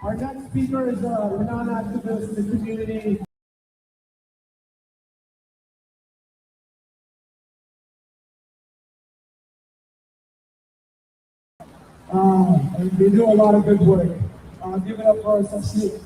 Our next speaker is a renowned activist in the community. And they do a lot of good work. Give it up for us. Let's see.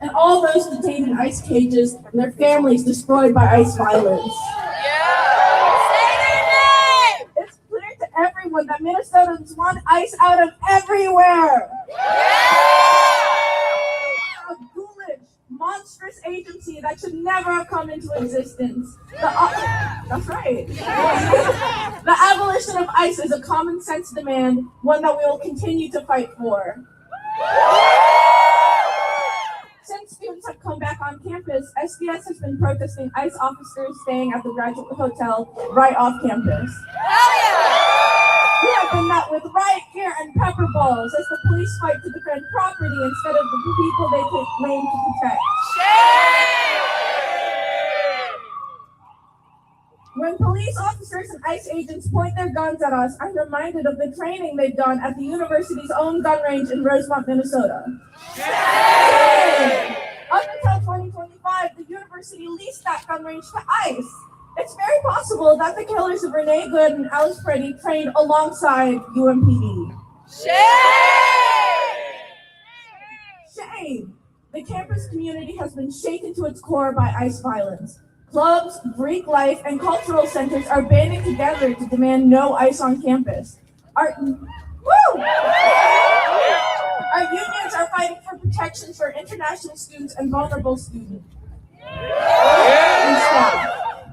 And all those detained in ICE cages and their families destroyed by ICE violence. Say their name! It's clear to everyone that Minnesotans want ICE out of everywhere. A ghoulish, monstrous agency that should never have come into existence. That's right. The abolition of ICE is a common sense demand, one that we will continue to fight for. Since students have come back on campus, SDS has been protesting ICE officers staying at the Graduate Hotel right off campus. We have been met with riot gear and pepper balls as the police fight to defend property instead of the people they claim to protect. When police officers and ICE agents point their guns at us, I'm reminded of the training they've done at the university's own gun range in Rosemont, Minnesota. Up until 2025, the university leased that gun range to ICE. It's very possible that the killers of Renee Good and Alice Preddy trained alongside UMPD. Shame! The campus community has been shaken to its core by ICE violence. Clubs, Greek life, and cultural centers are banding together to demand no ICE on campus. Our unions are fighting for protections for international students and vulnerable students.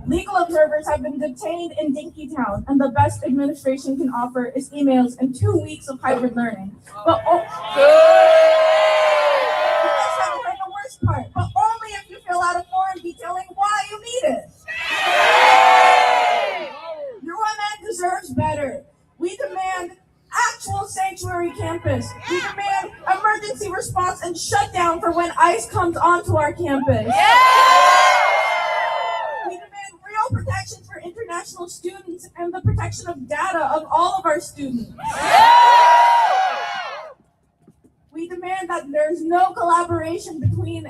Legal observers have been detained in Dinkytown, and the best administration can offer is emails and 2 weeks of hybrid learning. But you guys haven't heard the worst part, but only if you fill out a form detailing why you need it. Your woman deserves better. We demand actual sanctuary campus. We demand emergency response and shutdown for when ICE comes onto our campus. We demand real protections for international students and the protection of data of all of our students. We demand that there's no collaboration between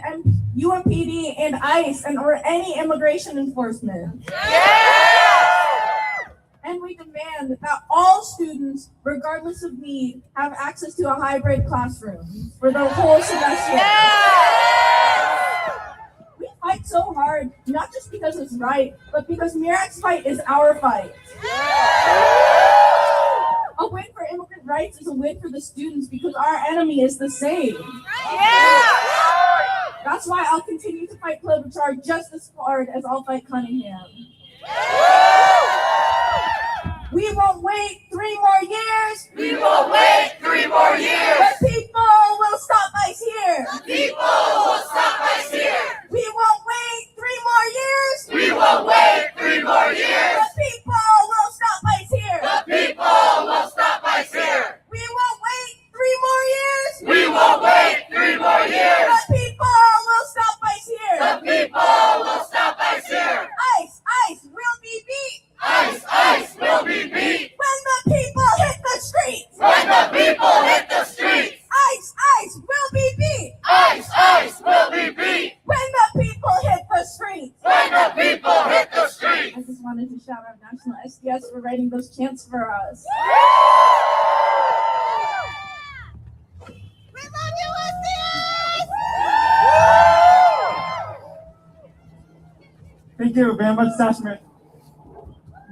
UMPD and ICE or any immigration enforcement. And we demand that all students, regardless of need, have access to a hybrid classroom for the whole semester. We fight so hard, not just because it's right, but because Mirak's fight is our fight. A win for immigrant rights is a win for the students because our enemy is the same. That's why I'll continue to fight Klobuchar just as hard as I'll fight Cunningham. We won't wait 3 more years. We won't wait 3 more years. The people will stop ICE here. The people will stop ICE here. We won't wait 3 more years. We won't wait 3 more years. The people will stop ICE here. The people will stop ICE here. We won't wait 3 more years. We won't wait 3 more years. The people will stop ICE here. The people will stop ICE here. ICE will be beat. ICE will be beat. When the people hit the streets. When the people hit the streets. ICE will be beat. ICE will be beat. When the people dance for us. We love you, SDS! Thank you very much, Sashmit.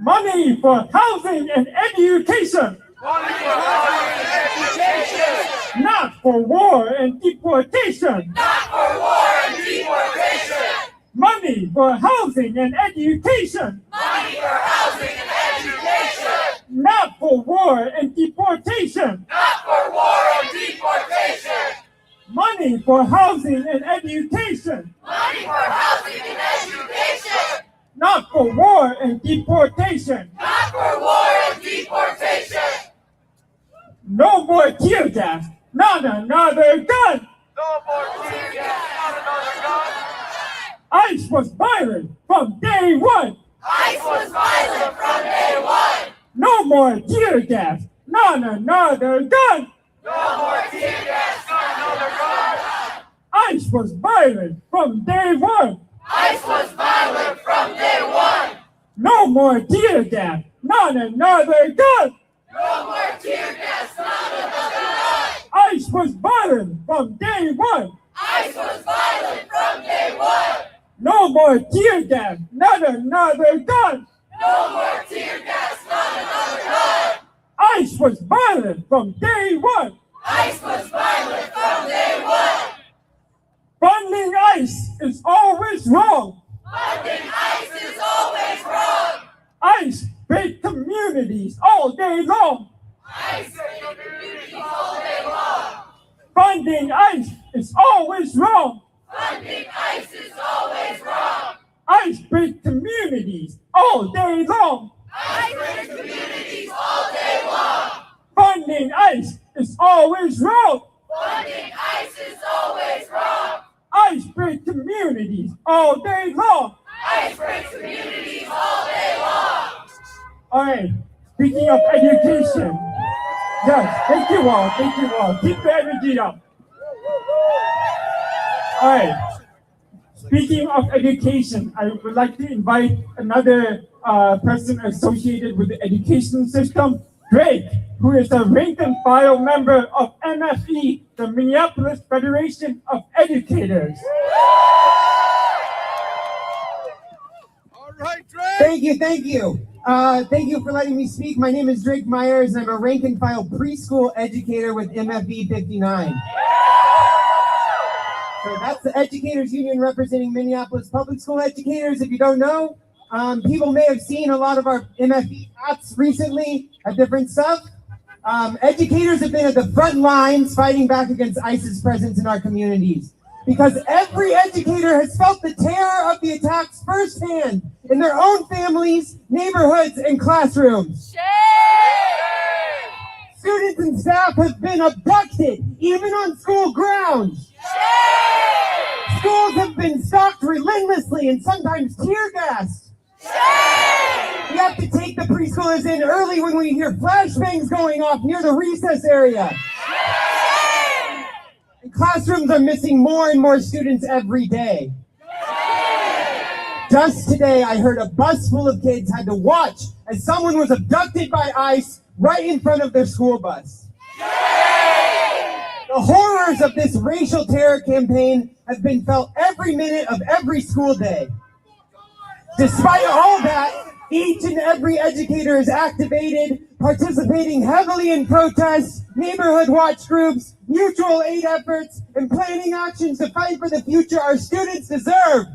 Money for housing and education. Money for housing and education. Not for war and deportation. Not for war and deportation. Money for housing and education. Money for housing and education. Not for war and deportation. Not for war and deportation. Money for housing and education. Money for housing and education. Not for war and deportation. Not for war and deportation. No more tear gas, not another gun. No more tear gas, not another gun. ICE was violent from day one. ICE was violent from day one. No more tear gas, not another gun. No more tear gas, not another gun. ICE was violent from day one. ICE was violent from day one. No more tear gas, not another gun. No more tear gas, not another gun. ICE was violent from day one. ICE was violent from day one. No more tear gas, not another gun. No more tear gas, not another gun. ICE was violent from day one. ICE was violent from day one. Funding ICE is always wrong. Funding ICE is always wrong. ICE break communities all day long. ICE break communities all day long. Funding ICE is always wrong. Funding ICE is always wrong. ICE break communities all day long. ICE break communities all day long. Funding ICE is always wrong. Funding ICE is always wrong. ICE break communities all day long. ICE breaks communities all day long. All right, speaking of education. Yes, thank you all, thank you all. Keep the energy up. All right, speaking of education, I would like to invite another person associated with the education system, Drake, who is a rank and file member of MFE, the Minneapolis Federation of Educators. All right, Drake. Thank you. Thank you for letting me speak. My name is Drake Myers, and I'm a rank and file preschool educator with MFE 59. So that's the Educators Union representing Minneapolis public school educators. If you don't know, people may have seen a lot of our MFE hats recently at different stuff. Educators have been at the front lines fighting back against ICE's presence in our communities, because every educator has felt the terror of the attacks firsthand in their own families, neighborhoods, and classrooms. Students and staff have been abducted, even on school grounds. Schools have been stalked relentlessly and sometimes tear gassed. We have to take the preschoolers in early when we hear flashbangs going off near the recess area. And classrooms are missing more and more students every day. Just today, I heard a bus full of kids had to watch as someone was abducted by ICE right in front of their school bus. The horrors of this racial terror campaign have been felt every minute of every school day. Despite all that, each and every educator is activated, participating heavily in protests, neighborhood watch groups, mutual aid efforts, and planning actions to fight for the future our students deserve.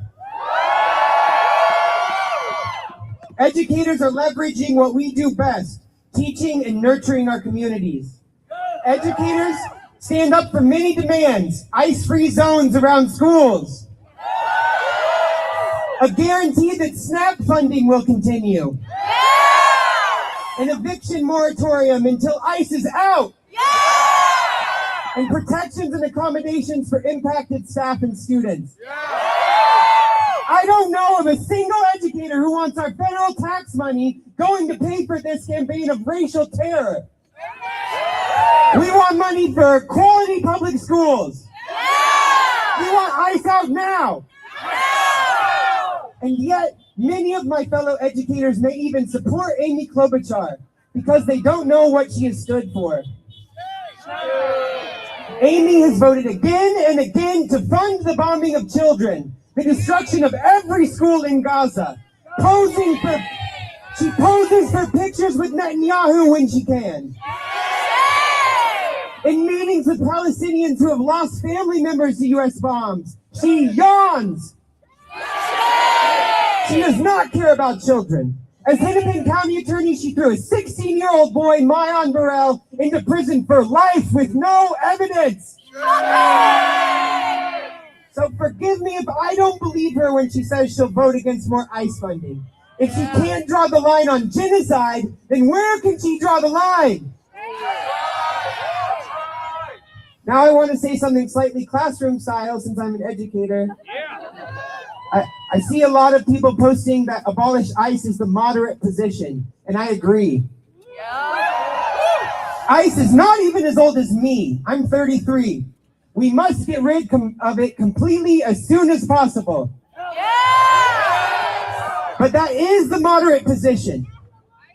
Educators are leveraging what we do best, teaching and nurturing our communities. Educators stand up for many demands: ICE-free zones around schools, a guarantee that SNAP funding will continue, an eviction moratorium until ICE is out, and protections and accommodations for impacted staff and students. I don't know of a single educator who wants our federal tax money going to pay for this campaign of racial terror. We want money for quality public schools. We want ICE out now. And yet, many of my fellow educators may even support Amy Klobuchar, because they don't know what she has stood for. Amy has voted again and again to fund the bombing of children, the destruction of every school in Gaza, she poses for pictures with Netanyahu when she can. In meetings with Palestinians who have lost family members to U.S. bombs, she yawns. She does not care about children. As Hennepin County Attorney, she threw a 16-year-old boy, Mayan Burrell, into prison for life with no evidence. So forgive me if I don't believe her when she says she'll vote against more ICE funding. If she can't draw the line on genocide, then where can she draw the line? Now I want to say something slightly classroom style since I'm an educator. I see a lot of people posting that abolish ICE is the moderate position, and I agree. ICE is not even as old as me. I'm 33. We must get rid of it completely as soon as possible. But that is the moderate position.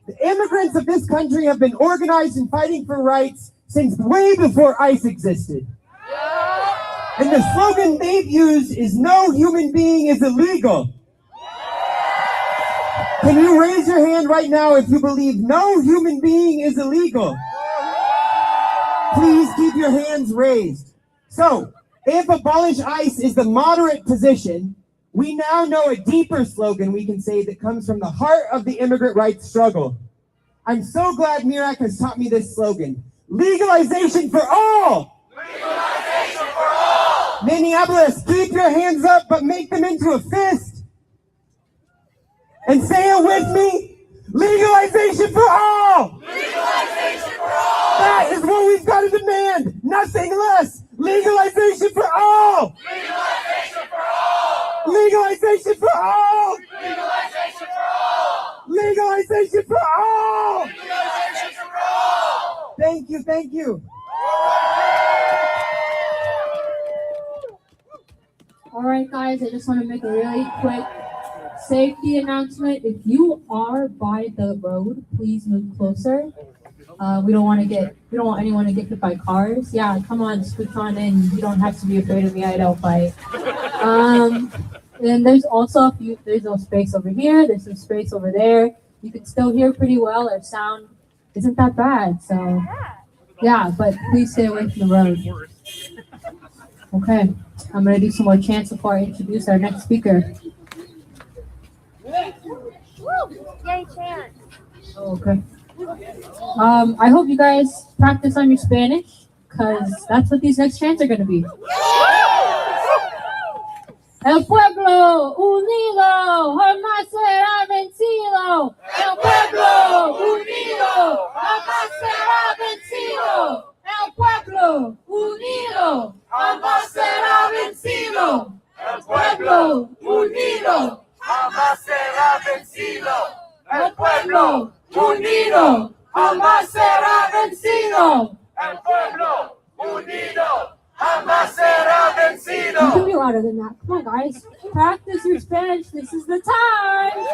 The immigrants of this country have been organized and fighting for rights since way before ICE existed. And the slogan they've used is "No human being is illegal." Can you raise your hand right now if you believe no human being is illegal? Please keep your hands raised. So, if abolish ICE is the moderate position, we now know a deeper slogan we can say that comes from the heart of the immigrant rights struggle. I'm so glad Mirak has taught me this slogan. Legalization for all! Legalization for all! Minneapolis, keep your hands up, but make them into a fist. And say it with me. Legalization for all! Legalization for all! That is what we've got to demand. Nothing less. Legalization for all! Legalization for all! Legalization for all! Legalization for all! Legalization for all! Legalization for all! Thank you, thank you. All right, guys, I just want to make a really quick safety announcement. If you are by the road, please move closer. We don't want anyone to get hit by cars. Yeah, come on, scoot on in. You don't have to be afraid of me. I don't fight. And there's also there's no space over here. There's some space over there. You can still hear pretty well. Our sound isn't that bad. So, yeah, but please stay away from the road. Okay, I'm gonna do some more chants before I introduce our next speaker. Yay, chant. Okay. I hope you guys practice on your Spanish, because that's what these next chants are going to be. El pueblo unido jamás será vencido. El pueblo unido jamás será vencido. El pueblo unido jamás será vencido. El pueblo unido jamás será vencido. El pueblo unido jamás será vencido. El pueblo unido jamás será vencido. You can be louder than that. Come on, guys. Practice your Spanish. This is the time.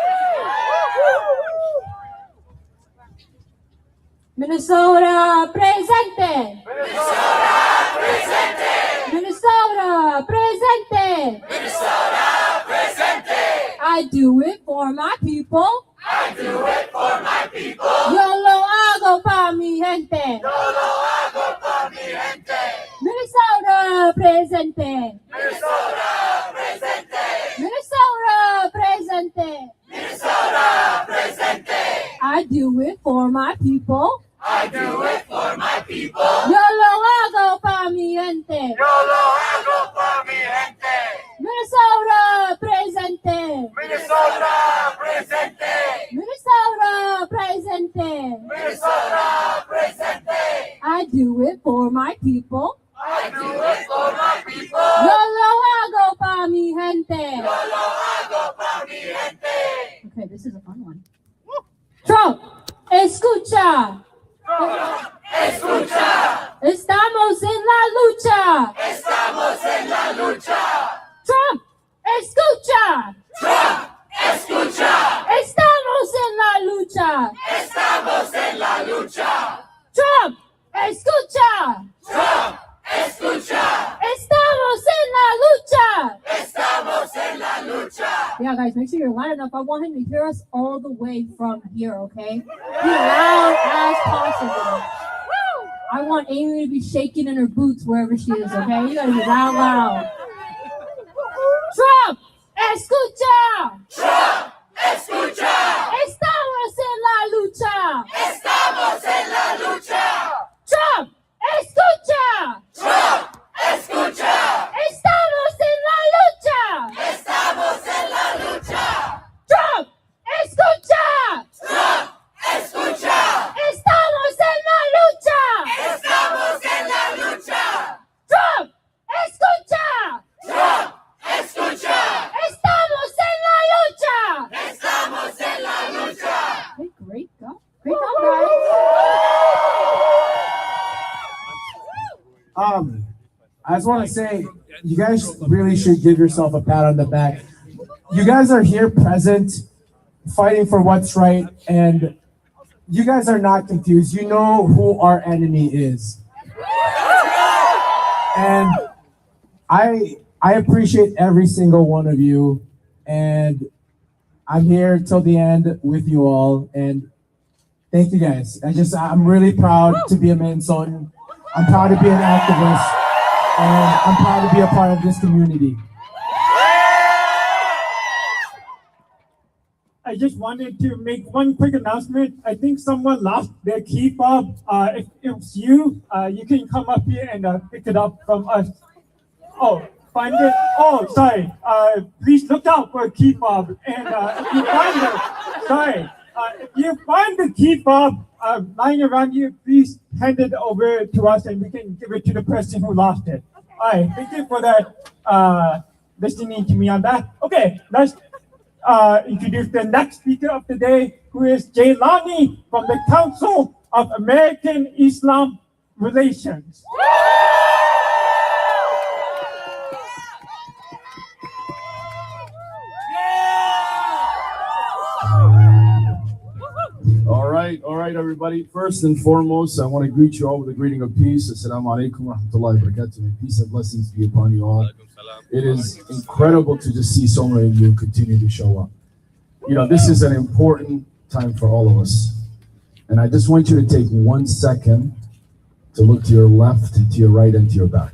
Minnesota presente. Minnesota presente. Minnesota presente. Minnesota presente. I do it for my people. I do it for my people. Yo lo hago pa mi gente. Yo lo hago por mi gente. Minnesota presente. Minnesota presente. Minnesota presente. Minnesota presente. I do it for my people. I do it for my people. Yo lo hago pa mi gente. Yo lo hago por mi gente. Minnesota presente. Minnesota presente. Minnesota presente. Minnesota presente. I do it for my people. I do it for my people. Yo lo hago pa mi gente. Yo lo hago por mi gente. Okay, this is a fun one. Trump, escucha. Escucha. Estamos en la lucha. Estamos en la lucha. Trump, escucha. Trump, escucha. Estamos en la lucha. Estamos en la lucha. Trump, escucha. Trump, escucha. Estamos en la lucha. Estamos en la lucha. Yeah, guys, make sure you're loud enough. I want him to hear us all the way from here, okay? Be loud as possible. I want Amy to be shaking in her boots wherever she is, okay? You gotta be loud. Trump, escucha. Trump, escucha. Estamos en la lucha. Estamos en la lucha. Trump, escucha. Trump, escucha. Estamos en la lucha. Estamos en la lucha. Trump, escucha. Trump, escucha. Estamos en la lucha. Estamos en la lucha. Trump, escucha. Trump, escucha. Estamos en la lucha. Estamos en la lucha. Hey, great job. Great job, guys. I just want to say, you guys really should give yourself a pat on the back. You guys are here present, fighting for what's right, and you guys are not confused. You know who our enemy is. And I appreciate every single one of you, and I'm here till the end with you all, and thank you guys. I'm really proud to be a Minnesotan. I'm proud to be an activist, and I'm proud to be a part of this community. I just wanted to make one quick announcement. I think someone lost their key fob. If it's you, you can come up here and pick it up from us. Oh, find it. Oh, sorry. Please look out for a key fob. And if you find it, if you find the key fob lying around you, please hand it over to us and we can give it to the person who lost it. All right, thank you for that, listening to me on that. Okay, let's introduce the next speaker of the day, who is Jaylani from the Council of American Islam Relations. All right, everybody. First and foremost, I want to greet you all with a greeting of peace. Assalamu alaikum wa rahmatullahi wa barakatuh. Peace and blessings be upon you all. It is incredible to just see so many of you continue to show up. You know, this is an important time for all of us. And I just want you to take 1 second to look to your left, to your right, and to your back.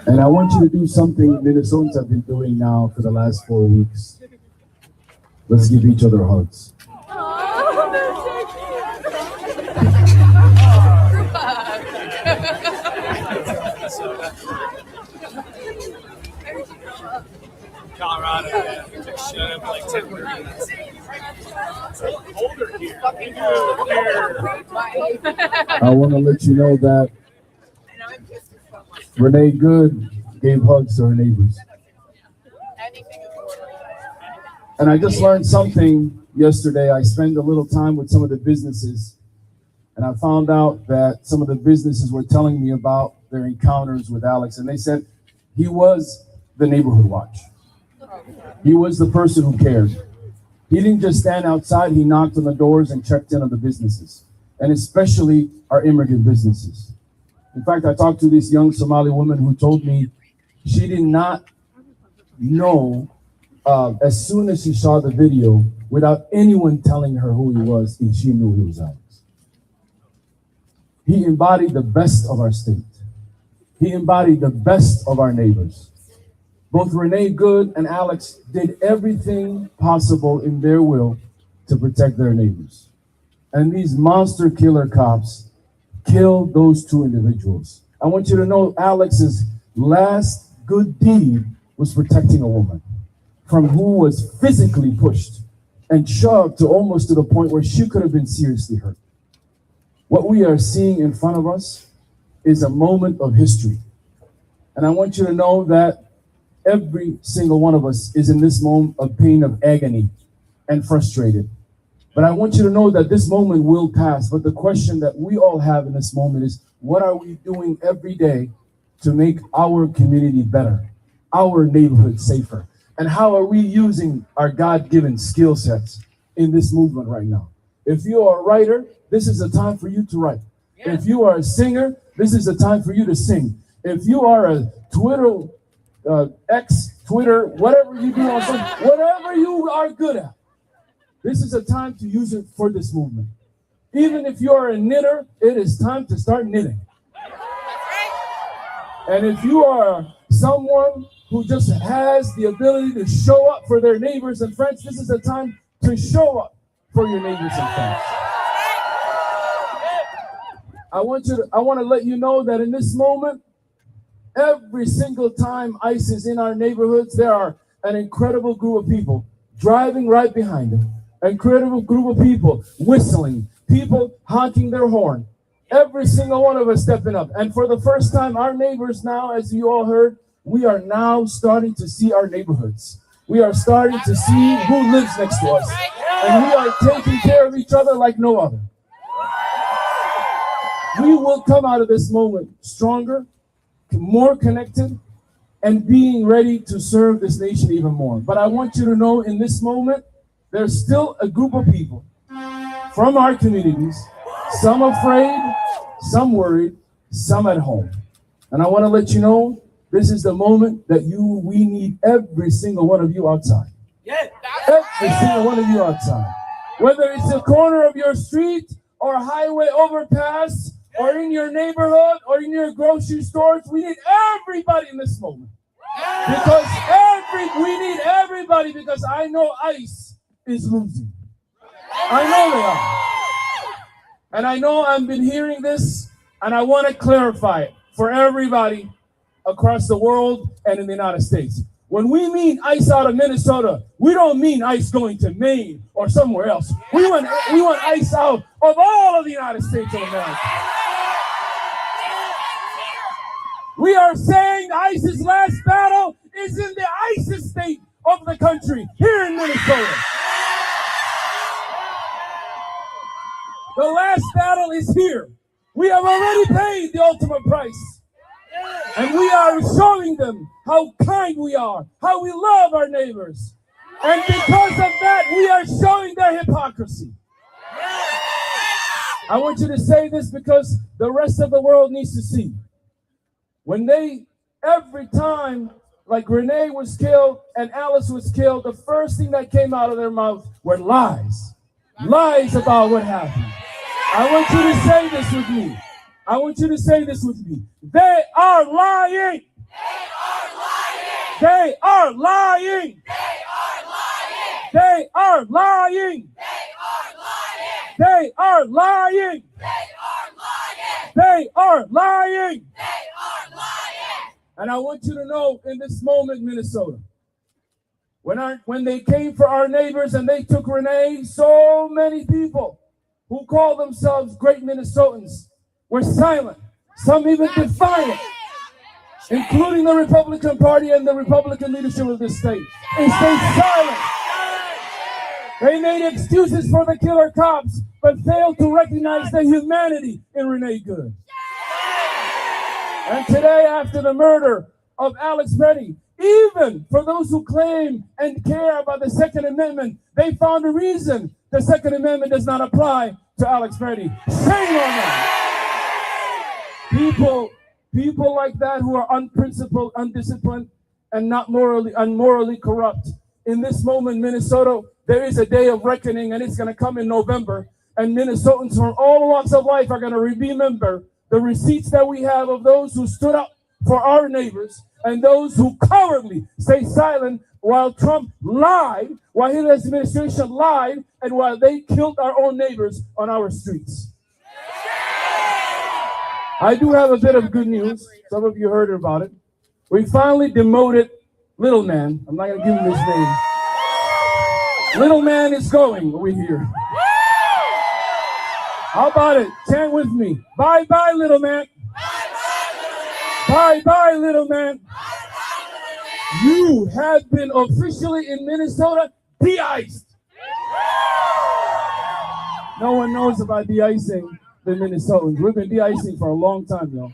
And I want you to do something Minnesotans have been doing now for the last 4 weeks. Let's give each other hugs. Colorado, just shut up like 10 minutes. Older here. I want to let you know that Renee Good gave hugs to her neighbors. And I just learned something yesterday. I spent a little time with some of the businesses, and I found out that some of the businesses were telling me about their encounters with Alex, and they said he was the neighborhood watch. He was the person who cared. He didn't just stand outside, he knocked on the doors and checked in on the businesses, and especially our immigrant businesses. In fact, I talked to this young Somali woman who told me she did not know, as soon as she saw the video, without anyone telling her who he was, and she knew he was Alex. He embodied the best of our state. He embodied the best of our neighbors. Both Renee Good and Alex did everything possible in their will to protect their neighbors. And these monster killer cops killed those two individuals. I want you to know Alex's last good deed was protecting a woman from who was physically pushed and shoved to almost to the point where she could have been seriously hurt. What we are seeing in front of us is a moment of history. And I want you to know that every single one of us is in this moment of pain, of agony, and frustrated. But I want you to know that this moment will pass. But the question that we all have in this moment is, what are we doing every day to make our community better, our neighborhood safer? And how are we using our God-given skill sets in this movement right now? If you are a writer, this is a time for you to write. If you are a singer, this is a time for you to sing. If you are a Twitter, Twitter, whatever you do on social, whatever you are good at, this is a time to use it for this movement. Even if you are a knitter, it is time to start knitting. And if you are someone who just has the ability to show up for their neighbors and friends, this is a time to show up for your neighbors and friends. I want to let you know that in this moment, every single time ICE is in our neighborhoods, there are an incredible group of people driving right behind them. An incredible group of people whistling, people honking their horn. Every single one of us stepping up. And for the first time, our neighbors now, as you all heard, we are now starting to see our neighborhoods. We are starting to see who lives next to us. And we are taking care of each other like no other. We will come out of this moment stronger, more connected, and being ready to serve this nation even more. But I want you to know in this moment, there's still a group of people from our communities, some afraid, some worried, some at home. And I want to let you know, this is the moment that we need every single one of you outside. Every single one of you outside. Whether it's the corner of your street or a highway overpass, or in your neighborhood, or in your grocery stores, we need everybody in this moment. Because we need everybody, because I know ICE is losing. I know they are. And I know I've been hearing this, and I want to clarify it for everybody across the world and in the United States. When we mean ICE out of Minnesota, we don't mean ICE going to Maine or somewhere else. We want ICE out of all of the United States of America. We are saying ICE's last battle is in the ISIS state of the country, here in Minnesota. The last battle is here. We have already paid the ultimate price. And we are showing them how kind we are, how we love our neighbors. And because of that, we are showing their hypocrisy. I want you to say this because the rest of the world needs to see. When every time, like Renee was killed and Alice was killed, the first thing that came out of their mouth were lies. Lies about what happened. I want you to say this with me. I want you to say this with me. They are lying. They are lying. They are lying. They are lying. They are lying. And I want you to know in this moment, Minnesota, when they came for our neighbors and they took Renee, so many people who call themselves great Minnesotans were silent, some even defiant, including the Republican Party and the Republican leadership of this state. They stayed silent. They made excuses for the killer cops, but failed to recognize the humanity in Renee Good. And today, after the murder of Alex Petty, even for those who claim and care about the Second Amendment, they found a reason the Second Amendment does not apply to Alex Petty. Shame on them. People like that who are unprincipled, undisciplined, and not morally corrupt. In this moment, Minnesota, there is a day of reckoning, and it's going to come in November. And Minnesotans from all walks of life are going to remember the receipts that we have of those who stood up for our neighbors and those who cowardly stay silent while Trump lied, while his administration lied, and while they killed our own neighbors on our streets. I do have a bit of good news. Some of you heard about it. We finally demoted Little Man. I'm not going to give him his name. Little Man is going over here. How about it? Chant with me. Bye-bye, little man. Bye-bye, little man. You have been officially in Minnesota de-iced. No one knows about de-icing the Minnesotans. We've been de-icing for a long time, y'all.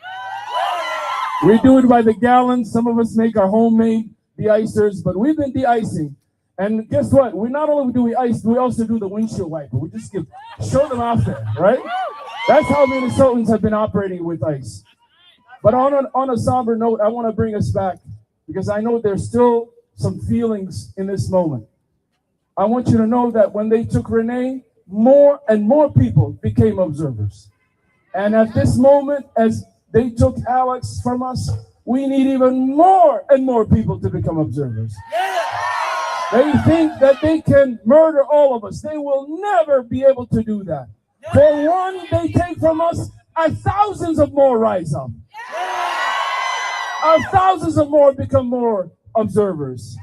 We do it by the gallon. Some of us make our homemade de-icers, but we've been de-icing. And guess what? We not only do we ice, we also do the windshield wiper. We just show them off there, right? That's how Minnesotans have been operating with ice. But on a somber note, I want to bring us back because I know there's still some feelings in this moment. I want you to know that when they took Renee, more and more people became observers. And at this moment, as they took Alex from us, we need even more and more people to become observers. They think that they can murder all of us. They will never be able to do that. For one, they take from us, thousands of more rise up. Thousands of more become more observers.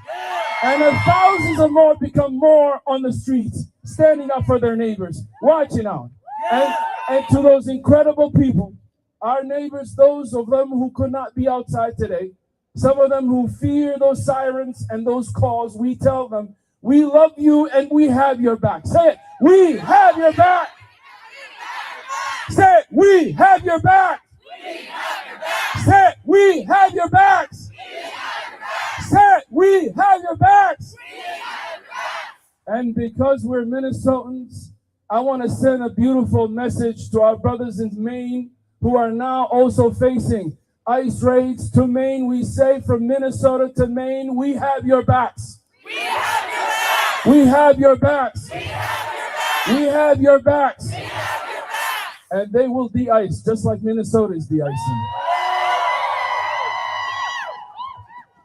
And thousands of more become more on the streets, standing up for their neighbors, watching out. And to those incredible people, our neighbors, those of them who could not be outside today, some of them who fear those sirens and those calls, we tell them, we love you and we have your back. Say it, we have your back. Say it, we have your back. Say it, we have your backs. Say it, we have your backs. And because we're Minnesotans, I want to send a beautiful message to our brothers in Maine who are now also facing ICE raids. To Maine, we say from Minnesota to Maine, we have your backs. We have your backs. We have your backs. We have your backs. And they will de-ice just like Minnesota is de-icing.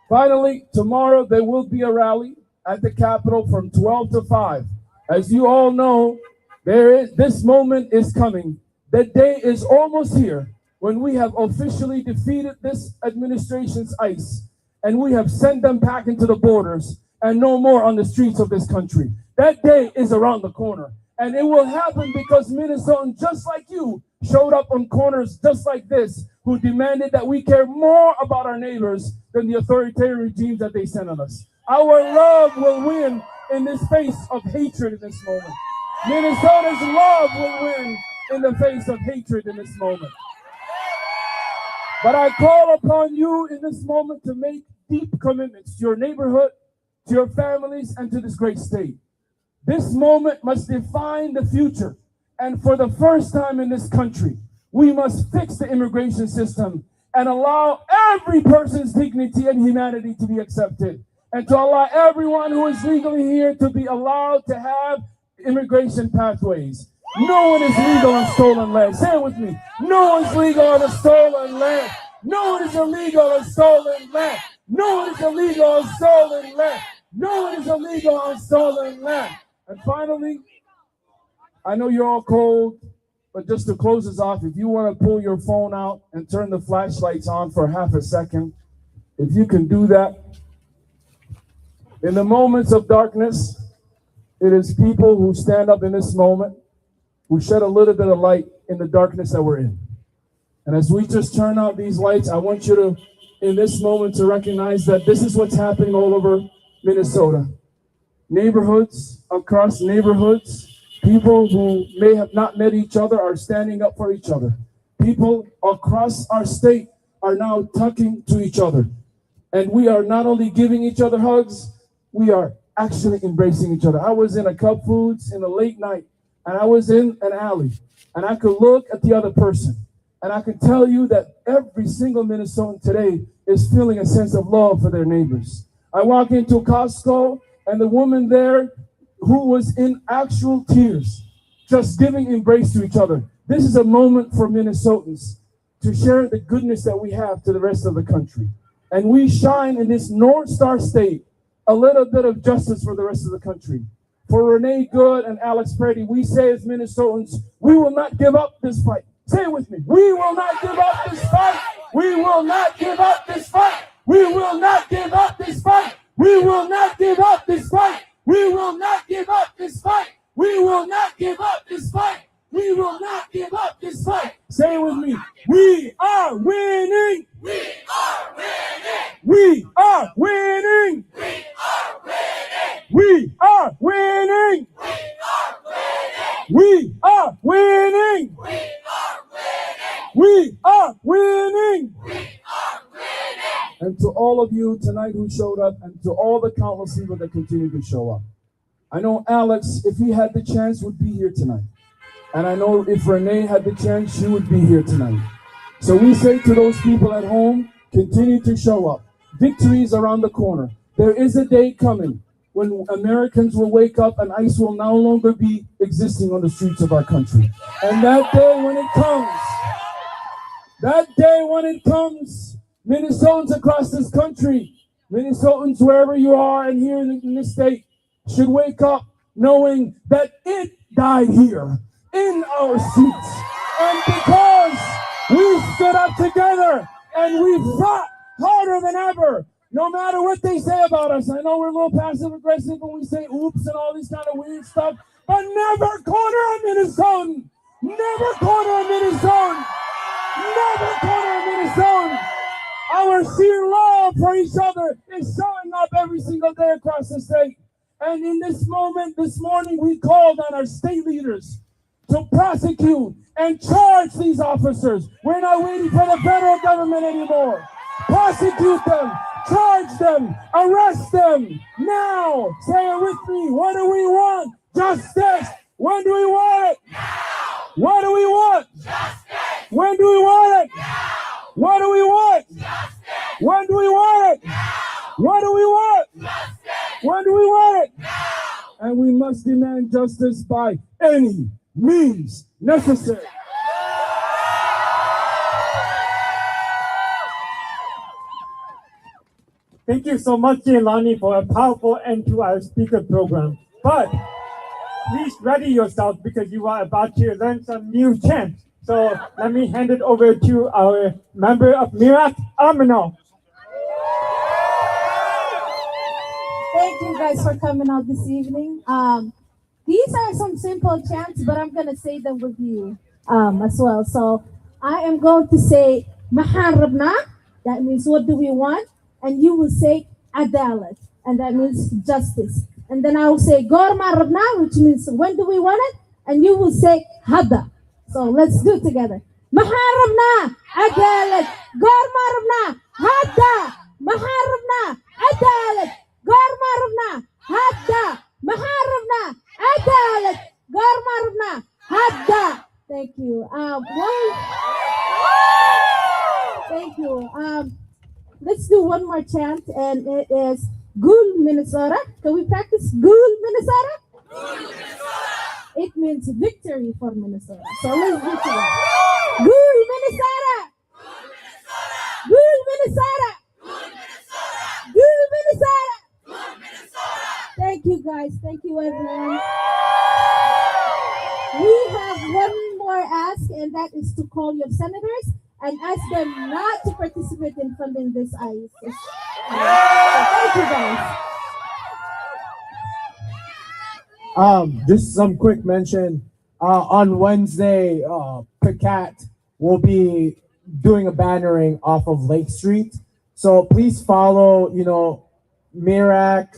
Finally, tomorrow there will be a rally at the Capitol from 12 to 5. As you all know, this moment is coming. The day is almost here when we have officially defeated this administration's ICE and we have sent them back into the borders and no more on the streets of this country. That day is around the corner. And it will happen because Minnesotans just like you showed up on corners just like this, who demanded that we care more about our neighbors than the authoritarian regimes that they sent on us. Our love will win in this face of hatred in this moment. Minnesota's love will win in the face of hatred in this moment. But I call upon you in this moment to make deep commitments to your neighborhood, to your families, and to this great state. This moment must define the future. And for the first time in this country, we must fix the immigration system and allow every person's dignity and humanity to be accepted. And to allow everyone who is legally here to be allowed to have immigration pathways. No one is legal on stolen land. Say it with me. No one is legal on a stolen land. No one is illegal on stolen land. No one is illegal on stolen land. No one is illegal on stolen land. And finally, I know you're all cold, but just to close this off, if you want to pull your phone out and turn the flashlights on for half a second, if you can do that. In the moments of darkness, it is people who stand up in this moment who shed a little bit of light in the darkness that we're in. And as we just turn out these lights, I want you to, in this moment, to recognize that this is what's happening all over Minnesota. Neighborhoods, across neighborhoods, people who may have not met each other are standing up for each other. People across our state are now talking to each other. And we are not only giving each other hugs, we are actually embracing each other. I was in a Cub Foods in the late night, and I was in an alley, and I could look at the other person, and I can tell you that every single Minnesotan today is feeling a sense of love for their neighbors. I walk into Costco, and the woman there who was in actual tears, just giving embrace to each other. This is a moment for Minnesotans to share the goodness that we have to the rest of the country. And we shine in this North Star state a little bit of justice for the rest of the country. For Renee Good and Alex Brady, we say as Minnesotans, we will not give up this fight. Say it with me. We will not give up this fight. We will not give up this fight. We will not give up this fight. We will not give up this fight. We will not give up this fight. We will not give up this fight. We will not give up this fight. Say it with me. We are winning. We are winning. We are winning. We are winning. We are winning. We are winning. We are winning. We are winning. We are winning. We are winning. And and to all of you tonight who showed up, and to all the countless people that continue to show up. I know Alex, if he had the chance, would be here tonight. And I know if Renee had the chance, she would be here tonight. So we say to those people at home, continue to show up. Victory is around the corner. There is a day coming when Americans will wake up and ICE will no longer be existing on the streets of our country. And that day when it comes, Minnesotans across this country, Minnesotans wherever you are and here in this state, should wake up knowing that it died here in our seats. And because we stood up together and we fought harder than ever, no matter what they say about us. I know we're a little passive aggressive when we say oops and all this kind of weird stuff, but never corner a Minnesotan. Never corner a Minnesotan. Never corner a Minnesotan. Our sheer love for each other is showing up every single day across the state. And in this moment, this morning, we called on our state leaders to prosecute and charge these officers. We're not waiting for the federal government anymore. Prosecute them, charge them, arrest them now. Say it with me. What do we want? Justice. When do we want it? Now! What do we want? Justice! When do we want it? Now! What do we want? Justice! When do we want it? Now! What do we want? Justice! When do we want it? Now! And we must demand justice by any means necessary. Thank you so much, Jelani, for a powerful end to our speaker program. But please ready yourself because you are about to learn some new chants. So let me hand it over to our member of Mirac, Amino. Thank you guys for coming out this evening. These are some simple chants, but I'm gonna say them with you as well. So I am going to say Maharabna, that means what do we want? And you will say Adalat, and that means justice. And then I will say Gorma Rabna, which means when do we want it? And you will say Hada. So let's do it together. Maharabna, Adalat, Gorma Rabna, Hada, Maharabna, Adalat, Gorma Rabna, Hada, Maharabna, Adalat, Gorma Rabna, Hada. Thank you. Thank you. Let's do one more chant, and it is Gul Minnesota. Can we practice Gul Minnesota? Gul Minnesota! It means victory for Minnesota. So let's do it together. Gul Minnesota! Gul Minnesota! Gul Minnesota! Gul Minnesota! Gul Minnesota! Gul Minnesota! Thank you guys. Thank you everyone. We have one more ask, and that is to call your senators and ask them not to participate in funding this ICE. So thank you guys. Just some quick mention. On Wednesday, PCAT will be doing a bannering off of Lake Street. So please follow, Mirac,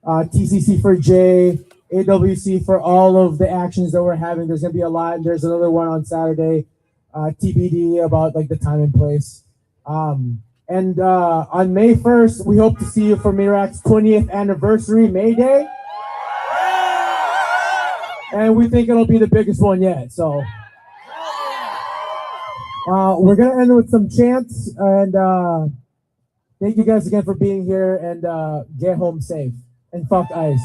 TCC for J, AWC for all of the actions that we're having. There's gonna be a lot. There's another one on Saturday. TBD about like the time and place. And on May 1st, we hope to see you for Mirac's 20th anniversary, May Day. And we think it'll be the biggest one yet. So we're gonna end with some chants, and thank you guys again for being here, and get home safe and fuck ICE.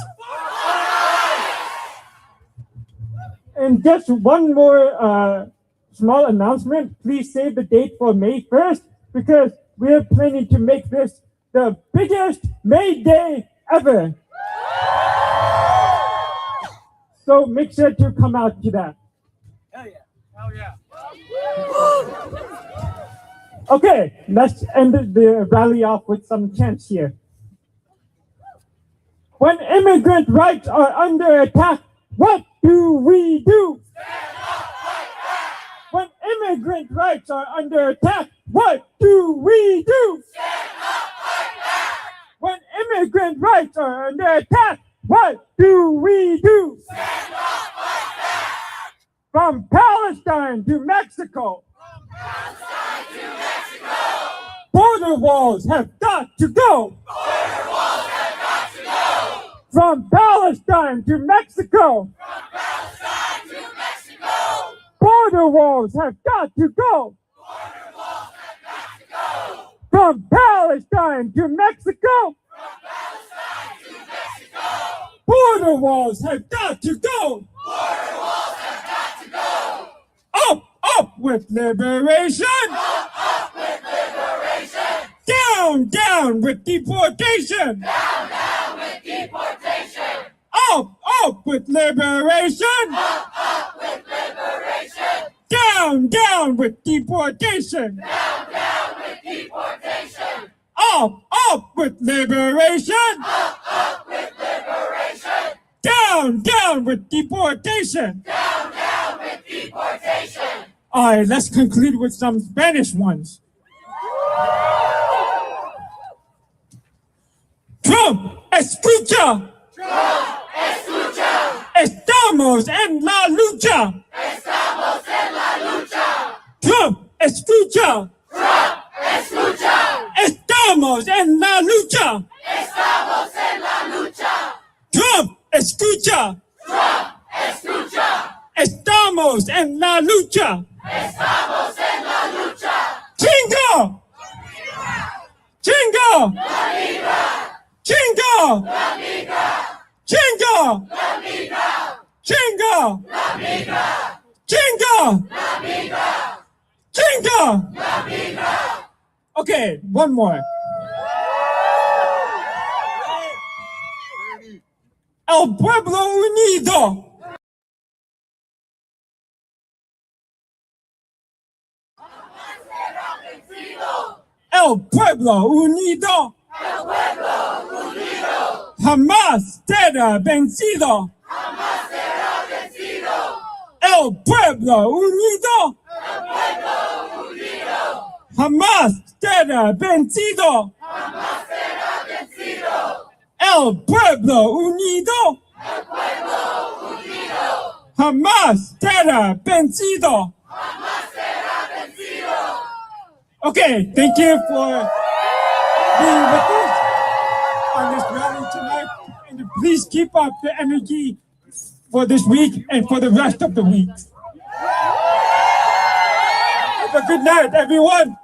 And just one more small announcement. Please save the date for May 1st because we are planning to make this the biggest May Day ever. So make sure to come out to that. Hell yeah. Hell yeah. Okay, let's end the rally off with some chants here. When immigrant rights are under attack, what do we do? Stand up, fight back! When immigrant rights are under attack, what do we do? Stand up, fight back! When immigrant rights are under attack, what do we do? Stand up, fight back! From Palestine to Mexico, Palestine to Mexico! Border walls have got to go. Border walls have got to go. From Palestine to Mexico. From Palestine to Mexico. Border walls have got to go. Border walls have got to go. From Palestine to Mexico. From Palestine to Mexico. Border walls have got to go. Border walls have got to go. Up with liberation. Up with liberation. Down with deportation. Down with deportation. Up with liberation. Up with liberation. Down with deportation. Down with deportation. Up with liberation. Up with liberation. Down with deportation. Down with deportation. All right, let's conclude with some Spanish ones. Trump, escucha. Trump, escucha. Estamos en la lucha. Estamos en la lucha. Trump, escucha. Trump, escucha. Estamos en la lucha. Estamos en la lucha. Trump, escucha. Trump, escucha. Estamos en la lucha. Estamos en la lucha. Chingo. Chingo. La migra. Chingo. La migra. Chingo. La migra. Chingo. La migra. Chingo. La migra. Chingo. La migra. Okay, one more. El pueblo unido. El pueblo unido. El pueblo unido. Jamás será vencido. Jamás será vencido. El pueblo unido. El pueblo unido. Jamás será vencido. Jamás será vencido. El pueblo unido. El pueblo unido. Jamás será vencido. Jamás será vencido. Okay, thank you for being with us on this rally tonight. And please keep up the energy for this week and for the rest of the week. Have a good night, everyone.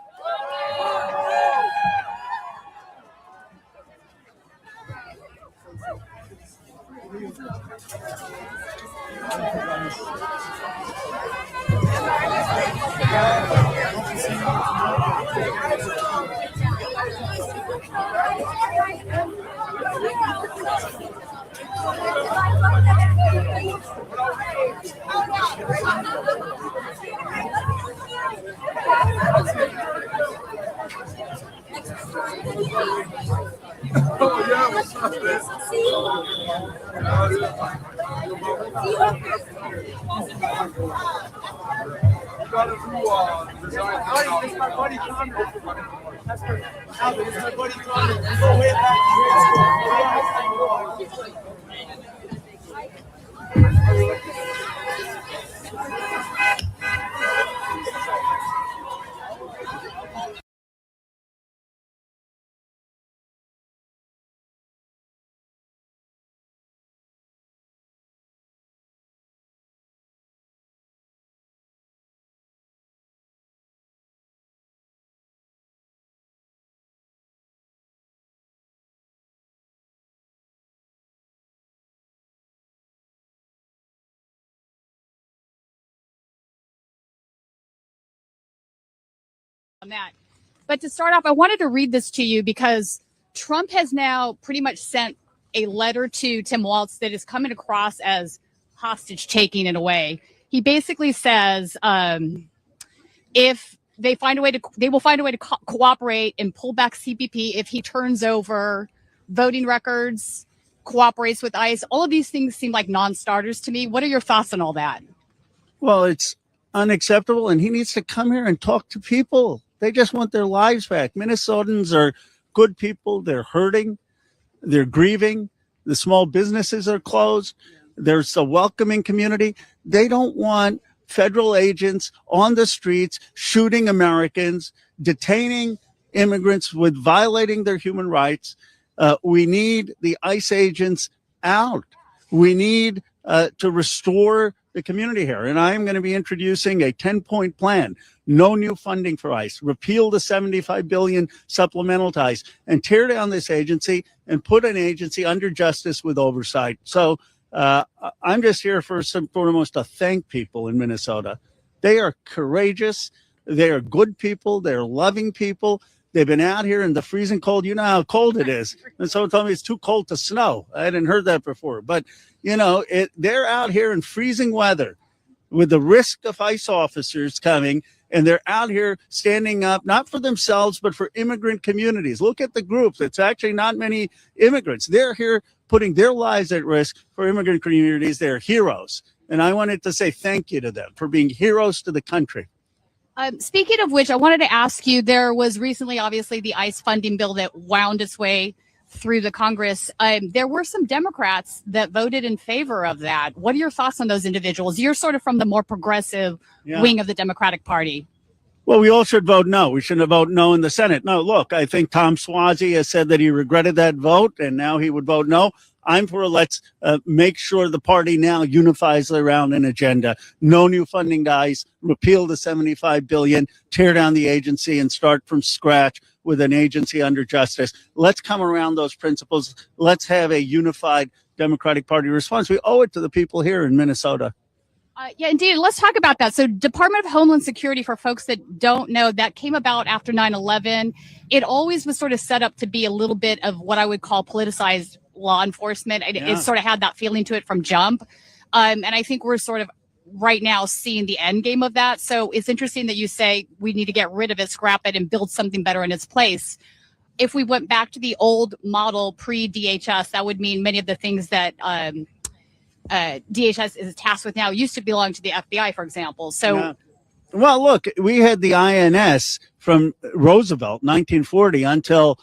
On that. But to start off, I wanted to read this to you because Trump has now pretty much sent a letter to Tim Walz that is coming across as hostage taking in a way. He basically says if they find a way to, they will find a way to cooperate and pull back CPP if he turns over voting records, cooperates with ICE. All of these things seem like non-starters to me. What are your thoughts on all that? Well, it's unacceptable, and he needs to come here and talk to people. They just want their lives back. Minnesotans are good people. They're hurting. They're grieving. The small businesses are closed. There's a welcoming community. They don't want federal agents on the streets shooting Americans, detaining immigrants with violating their human rights. We need the ICE agents out. We need to restore the community here. And I am going to be introducing a 10-point plan. No new funding for ICE. Repeal the $75 billion supplemental to ICE and tear down this agency and put an agency under justice with oversight. So I'm just here first and foremost to thank people in Minnesota. They are courageous. They are good people. They're loving people. They've been out here in the freezing cold. You know how cold it is. And someone told me it's too cold to snow. I hadn't heard that before. But, you know, they're out here in freezing weather with the risk of ICE officers coming. And they're out here standing up, not for themselves, but for immigrant communities. Look at the groups. It's actually not many immigrants. They're here putting their lives at risk for immigrant communities. They're heroes. And I wanted to say thank you to them for being heroes to the country. Speaking of which, I wanted to ask you, there was recently, obviously, the ICE funding bill that wound its way through the Congress. There were some Democrats that voted in favor of that. What are your thoughts on those individuals? You're sort of from the more progressive wing of the Democratic Party. Well, we all should vote no. We shouldn't have voted no in the Senate. No, look, I think Tom Suozzi has said that he regretted that vote, and now he would vote no. I'm for let's make sure the party now unifies around an agenda. No new funding to ICE, repeal the $75 billion, tear down the agency, and start from scratch with an agency under justice. Let's come around those principles. Let's have a unified Democratic Party response. We owe it to the people here in Minnesota. Yeah, indeed. Let's talk about that. So Department of Homeland Security, for folks that don't know, that came about after 9/11. It always was sort of set up to be a little bit of what I would call politicized law enforcement. It sort of had that feeling to it from jump. And I think we're sort of right now seeing the end game of that. So it's interesting that you say we need to get rid of it, scrap it, and build something better in its place. If we went back to the old model pre-DHS, that would mean many of the things that DHS is tasked with now used to belong to the FBI, for example. So, well, look, we had the INS from Roosevelt, 1940, until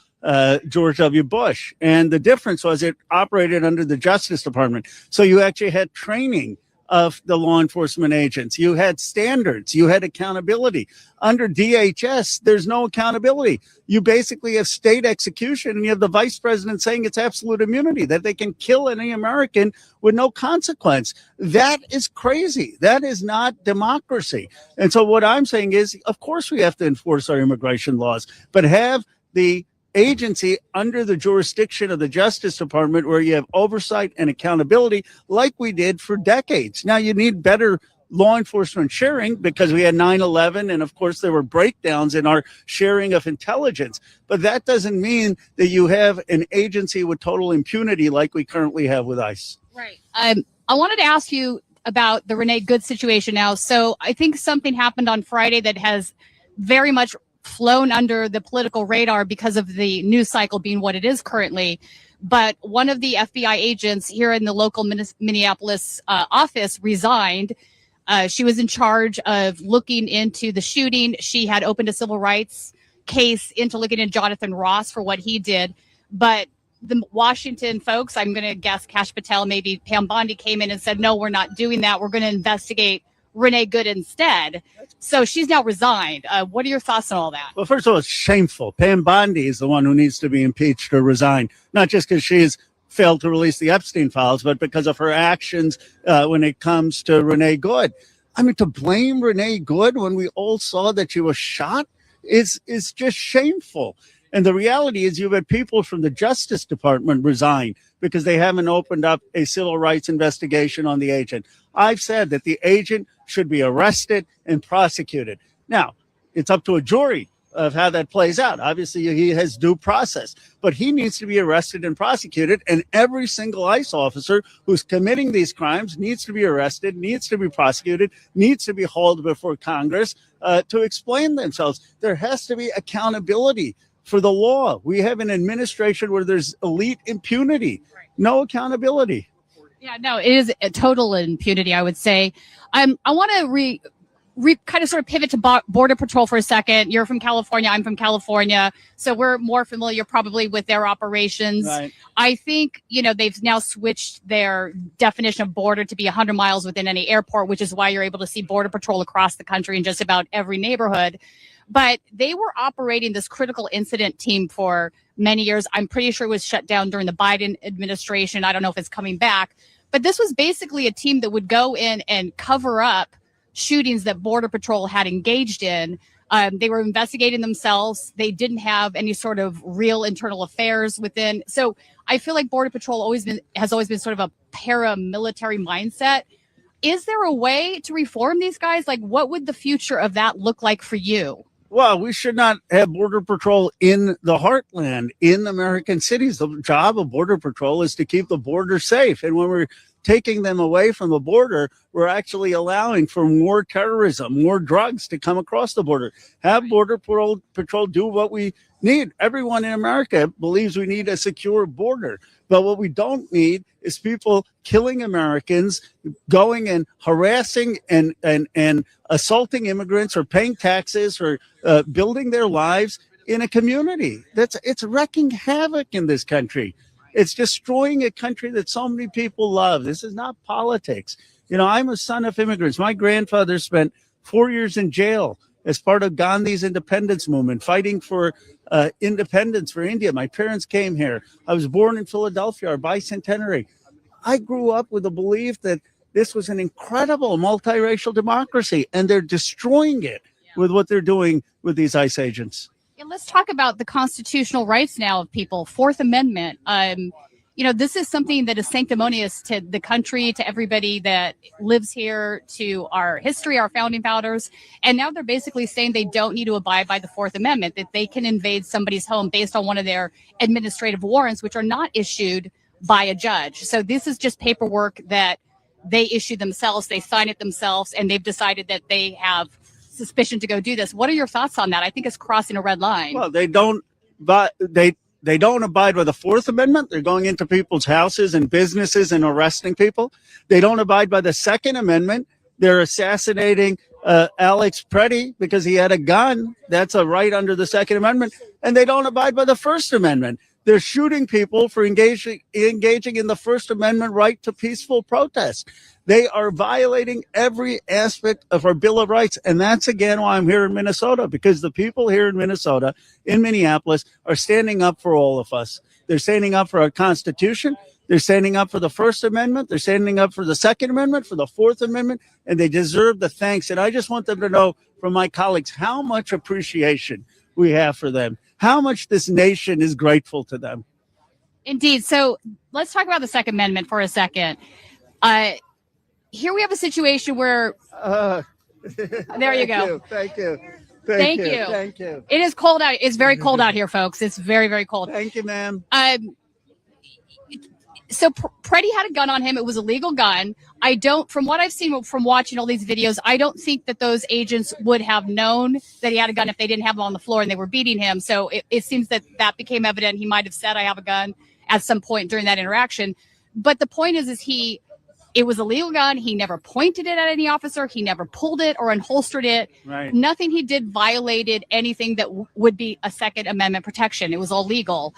George W. Bush. And the difference was it operated under the Justice Department. So you actually had training of the law enforcement agents. You had standards. You had accountability. Under DHS, there's no accountability. You basically have state execution, and you have the vice president saying it's absolute immunity, that they can kill any American with no consequence. That is crazy. That is not democracy. And so what I'm saying is, of course, we have to enforce our immigration laws, but have the agency under the jurisdiction of the Justice Department where you have oversight and accountability like we did for decades. Now you need better law enforcement sharing because we had 9/11 and of course there were breakdowns in our sharing of intelligence, but that doesn't mean that you have an agency with total impunity like we currently have with ICE. Right. I wanted to ask you about the Renee Good situation now. So I think something happened on Friday that has very much flown under the political radar because of the news cycle being what it is currently. But one of the FBI agents here in the local Minneapolis office resigned. She was in charge of looking into the shooting. She had opened a civil rights case into looking at Jonathan Ross for what he did. But the Washington folks, I'm going to guess Kash Patel, maybe Pam Bondi, came in and said, no, we're not doing that. We're going to investigate Renee Good instead. So she's now resigned. What are your thoughts on all that? Well, first of all, it's shameful. Pam Bondi is the one who needs to be impeached or resign, not just because she's failed to release the Epstein files, but because of her actions when it comes to Renee Good. I mean, to blame Renee Good when we all saw that she was shot is just shameful. And the reality is you've had people from the Justice Department resign because they haven't opened up a civil rights investigation on the agent. I've said that the agent should be arrested and prosecuted. Now, it's up to a jury of how that plays out. Obviously, he has due process, but he needs to be arrested and prosecuted. And every single ICE officer who's committing these crimes needs to be arrested, needs to be prosecuted, needs to be hauled before Congress to explain themselves. There has to be accountability for the law. We have an administration where there's elite impunity, no accountability. Yeah, no, it is a total impunity, I would say. I want to kind of sort of pivot to Border Patrol for a second. You're from California. I'm from California. So we're more familiar probably with their operations. Right. I think, they've now switched their definition of border to be 100 miles within any airport, which is why you're able to see Border Patrol across the country in just about every neighborhood. But they were operating this critical incident team for many years. I'm pretty sure it was shut down during the Biden administration. I don't know if it's coming back. But this was basically a team that would go in and cover up shootings that Border Patrol had engaged in. They were investigating themselves. They didn't have any sort of real internal affairs within. So I feel like Border Patrol has always been sort of a paramilitary mindset. Is there a way to reform these guys? Like, what would the future of that look like for you? Well, we should not have Border Patrol in the heartland, in American cities. The job of Border Patrol is to keep the border safe. And when we're taking them away from the border, we're actually allowing for more terrorism, more drugs to come across the border. Have Border Patrol do what we need. Everyone in America believes we need a secure border. But what we don't need is people killing Americans, going and harassing and assaulting immigrants or paying taxes or building their lives in a community. It's wreaking havoc in this country. It's destroying a country that so many people love. This is not politics. You know, I'm a son of immigrants. My grandfather spent 4 years in jail as part of Gandhi's independence movement, fighting for independence for India. My parents came here. I was born in Philadelphia, our bicentenary. I grew up with the belief that this was an incredible multiracial democracy, and they're destroying it with what they're doing with these ICE agents. Yeah, let's talk about the constitutional rights now of people. Fourth Amendment. You know, this is something that is sanctimonious to the country, to everybody that lives here, to our history, our founding fathers. And now they're basically saying they don't need to abide by the Fourth Amendment, that they can invade somebody's home based on one of their administrative warrants, which are not issued by a judge. So this is just paperwork that they issue themselves. They sign it themselves, and they've decided that they have suspicion to go do this. What are your thoughts on that? I think it's crossing a red line. Well, they don't abide by the Fourth Amendment. They're going into people's houses and businesses and arresting people. They don't abide by the Second Amendment. They're assassinating Alex Preddy because he had a gun. That's a right under the Second Amendment. And they don't abide by the First Amendment. They're shooting people for engaging in the First Amendment right to peaceful protest. They are violating every aspect of our Bill of Rights. And that's, again, why I'm here in Minnesota, because the people here in Minnesota, in Minneapolis, are standing up for all of us. They're standing up for our Constitution. They're standing up for the First Amendment. They're standing up for the Second Amendment, for the Fourth Amendment, and they deserve the thanks. And I just want them to know from my colleagues how much appreciation we have for them, how much this nation is grateful to them. Indeed. So let's talk about the Second Amendment for a second. Here we have a situation where there you go. Thank you. Thank you. It is cold out. It's very cold out here, folks. It's very, very cold. Thank you, ma'am. So Preddy had a gun on him. It was a legal gun. From what I've seen from watching all these videos, I don't think that those agents would have known that he had a gun if they didn't have him on the floor and they were beating him. So it seems that became evident. He might have said, I have a gun at some point during that interaction. But the point is it was a legal gun. He never pointed it at any officer. He never pulled it or unholstered it. Right. Nothing he did violated anything that would be a Second Amendment protection. It was all legal.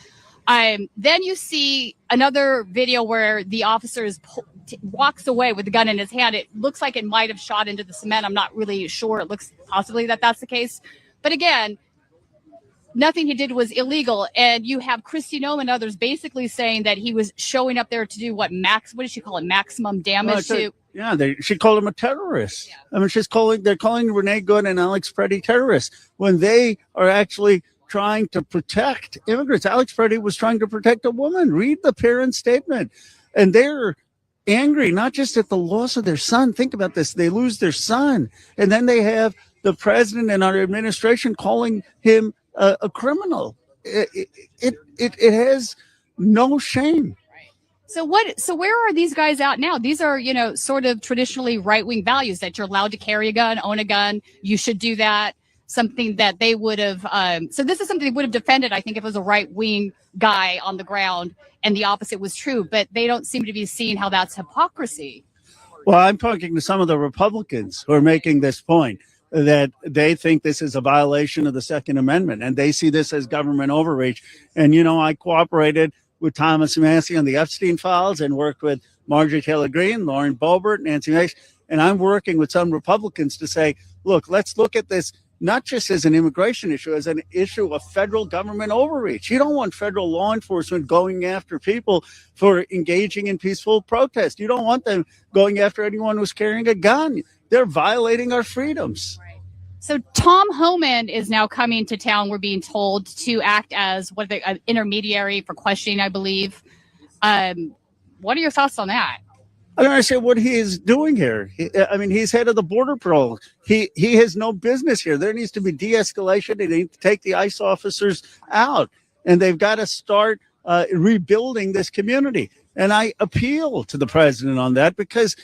Then you see another video where the officer walks away with the gun in his hand. It looks like it might have shot into the cement. I'm not really sure. It looks possibly that that's the case. But again, nothing he did was illegal. And you have Kristi Noem and others basically saying that he was showing up there to do what did she call it? Maximum damage to. Yeah, she called him a terrorist. Yeah. I mean, they're calling Renee Good and Alex Preddy terrorists when they are actually trying to protect immigrants. Alex Preddy was trying to protect a woman. Read the parent statement. And they're angry, not just at the loss of their son. Think about this. They lose their son. And then they have the president and our administration calling him a criminal. It has no shame. So where are these guys out now? These are, sort of traditionally right-wing values that you're allowed to carry a gun, own a gun. You should do that. Something that they would have. So this is something they would have defended, I think, if it was a right-wing guy on the ground and the opposite was true. But they don't seem to be seeing how that's hypocrisy. Well, I'm talking to some of the Republicans who are making this point, that they think this is a violation of the Second Amendment, and they see this as government overreach. And, I cooperated with Thomas Massey on the Epstein files and worked with Marjorie Taylor Greene, Lauren Boebert, Nancy Mace. And I'm working with some Republicans to say, look, let's look at this not just as an immigration issue, as an issue of federal government overreach. You don't want federal law enforcement going after people for engaging in peaceful protest. You don't want them going after anyone who's carrying a gun. They're violating our freedoms. So Tom Homan is now coming to town, we're being told, to act as an intermediary for questioning, I believe. What are your thoughts on that? I don't understand what he is doing here. He's head of the Border Patrol. He has no business here. There needs to be de-escalation. They need to take the ICE officers out, and they've got to start rebuilding this community. And I appeal to the president on that, because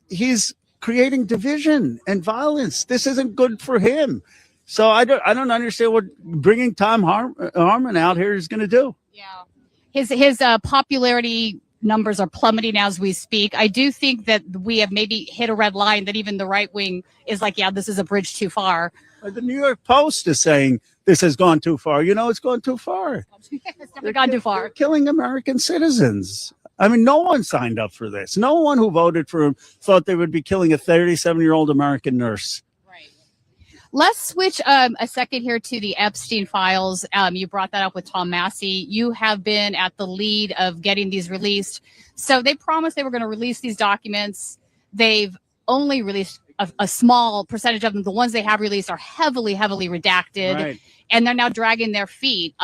he's creating division and violence. This isn't good for him. So I don't understand what bringing Tom Harmon out here is going to do. Yeah, his popularity numbers are plummeting as we speak. I do think that we have maybe hit a red line that even the right wing is like, yeah, this is a bridge too far. The New York Post is saying this has gone too far. It's gone too far. It's never gone too far. They're killing American citizens. No one signed up for this. No one who voted for him thought they would be killing a 37-year-old American nurse. Let's switch a second here to the Epstein files. You brought that up with Tom Massey. You have been at the lead of getting these released. So they promised they were going to release these documents. They've only released a small percentage of them. The ones they have released are heavily, heavily redacted. Right. And they're now dragging their feet.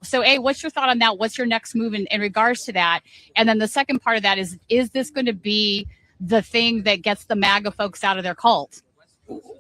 So, A, what's your thought on that? What's your next move in regards to that? And then the second part of that is this going to be the thing that gets the MAGA folks out of their cult?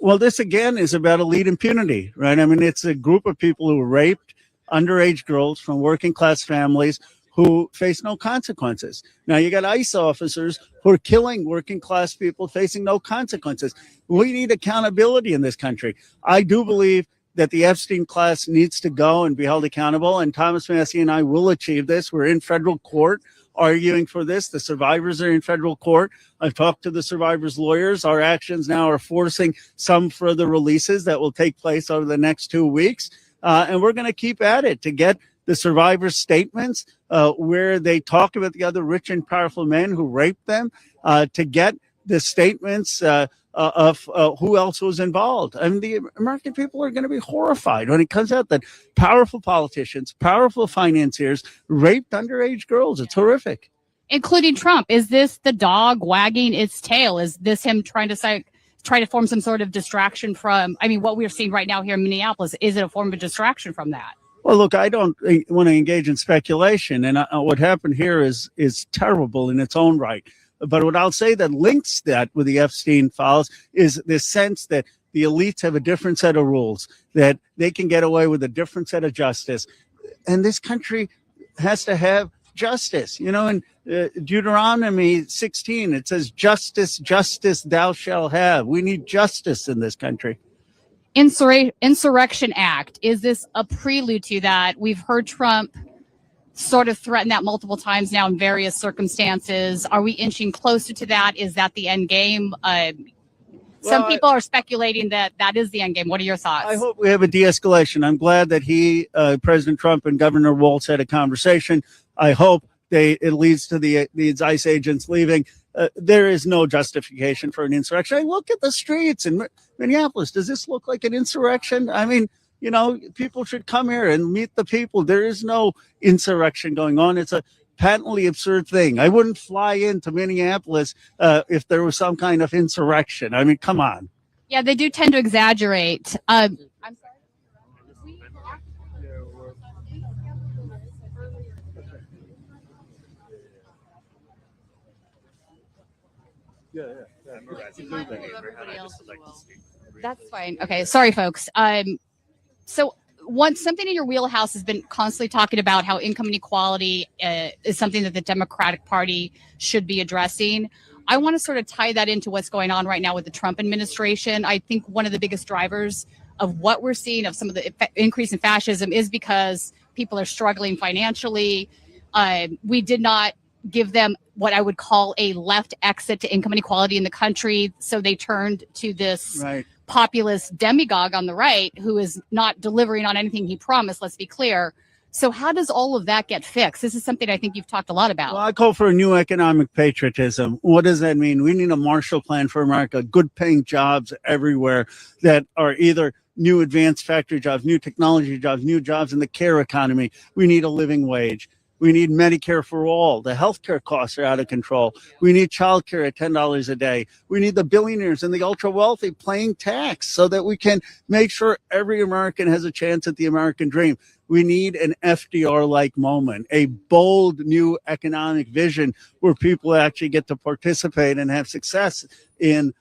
Well, this again is about elite impunity, right? It's a group of people who raped underage girls from working class families who face no consequences. Now you got ICE officers who are killing working class people facing no consequences. We need accountability in this country. I do believe that the Epstein class needs to go and be held accountable, and Thomas Massey and I will achieve this. We're in federal court arguing for this. The survivors are in federal court. I've talked to the survivors' lawyers. Our actions now are forcing some further releases that will take place over the next 2 weeks. And we're going to keep at it to get the survivors' statements where they talk about the other rich and powerful men who raped them, to get the statements of who else was involved. The American people are going to be horrified when it comes out that powerful politicians, powerful financiers raped underage girls. It's horrific. Including Trump. Is this the dog wagging its tail? Is this him trying to form some sort of distraction from, what we're seeing right now here in Minneapolis? Is it a form of distraction from that? Well, look, I don't want to engage in speculation. And what happened here is terrible in its own right. But what I'll say that links that with the Epstein files is this sense that the elites have a different set of rules, that they can get away with a different set of justice. And this country has to have justice. In Deuteronomy 16, it says, justice, justice thou shalt have. We need justice in this country. Insurrection Act. Is this a prelude to that? We've heard Trump sort of threaten that multiple times now in various circumstances. Are we inching closer to that? Is that the end game? Some people are speculating that is the end game. What are your thoughts? I hope we have a de-escalation. I'm glad that President Trump and Governor Walz had a conversation. I hope it leads to these ICE agents leaving. There is no justification for an insurrection. Look at the streets in Minneapolis. Does this look like an insurrection? People should come here and meet the people. There is no insurrection going on. It's a patently absurd thing. I wouldn't fly into Minneapolis if there was some kind of insurrection. Come on. Yeah, they do tend to exaggerate. I'm sorry. That's fine. Okay, sorry, folks. So something in your wheelhouse has been constantly talking about how income inequality is something that the Democratic Party should be addressing. I want to sort of tie that into what's going on right now with the Trump administration. I think one of the biggest drivers of what we're seeing of some of the increase in fascism is because people are struggling financially. We did not give them what I would call a left exit to income inequality in the country. So they turned to this populist demagogue on the right who is not delivering on anything he promised, let's be clear. So how does all of that get fixed? This is something I think you've talked a lot about. Well, I call for a new economic patriotism. What does that mean? We need a Marshall Plan for America, good paying jobs everywhere that are either new advanced factory jobs, new technology jobs, new jobs in the care economy. We need a living wage. We need Medicare for all. The healthcare costs are out of control. We need childcare at $10 a day. We need the billionaires and the ultra wealthy paying tax so that we can make sure every American has a chance at the American dream. We need an FDR-like moment, a bold new economic vision where people actually get to participate and have success in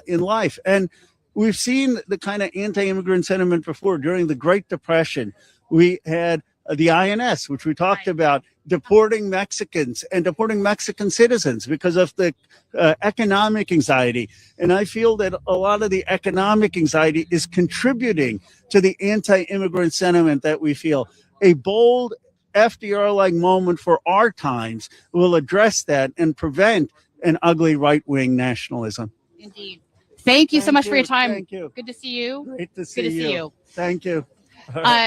life. And we've seen the kind of anti-immigrant sentiment before. During the Great Depression, we had the INS, which we talked about, deporting Mexicans and deporting Mexican citizens because of the economic anxiety. And I feel that a lot of the economic anxiety is contributing to the anti-immigrant sentiment that we feel. A bold FDR-like moment for our times will address that and prevent an ugly right-wing nationalism. Indeed. Thank you so much for your time. Thank you. Good to see you. Great to see Good to see you. Thank you.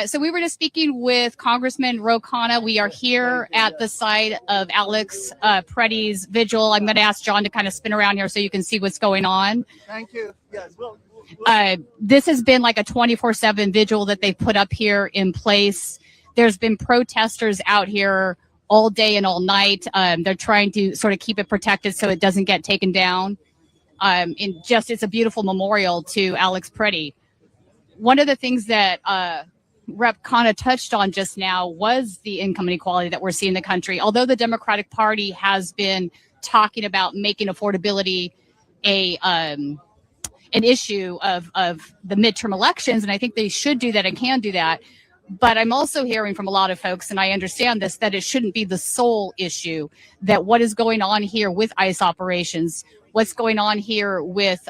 So we were just speaking with Congressman Ro Khanna. We are here at the site of Alex Preddy's vigil. I'm going to ask John to kind of spin around here so you can see what's going on. Thank you. Yes. This has been like a 24/7 vigil that they put up here in place. There's been protesters out here all day and all night. They're trying to sort of keep it protected so it doesn't get taken down. It's a beautiful memorial to Alex Preddy. One of the things that Rep. Khanna touched on just now was the income inequality that we're seeing in the country. Although the Democratic Party has been talking about making affordability an issue of the midterm elections, and I think they should do that and can do that. But I'm also hearing from a lot of folks, and I understand this, that it shouldn't be the sole issue, that what is going on here with ICE operations, what's going on here with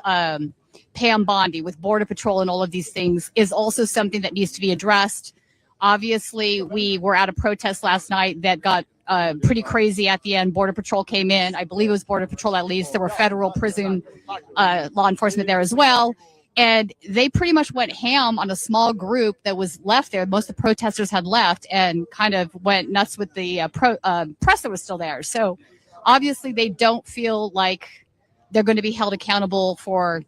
Pam Bondi, with Border Patrol and all of these things is also something that needs to be addressed. Obviously, we were at a protest last night that got pretty crazy at the end. Border Patrol came in. I believe it was Border Patrol at least. There were federal prison law enforcement there as well. And they pretty much went ham on a small group that was left there. Most of the protesters had left and kind of went nuts with the press that was still there. So obviously they don't feel like they're going to be held accountable for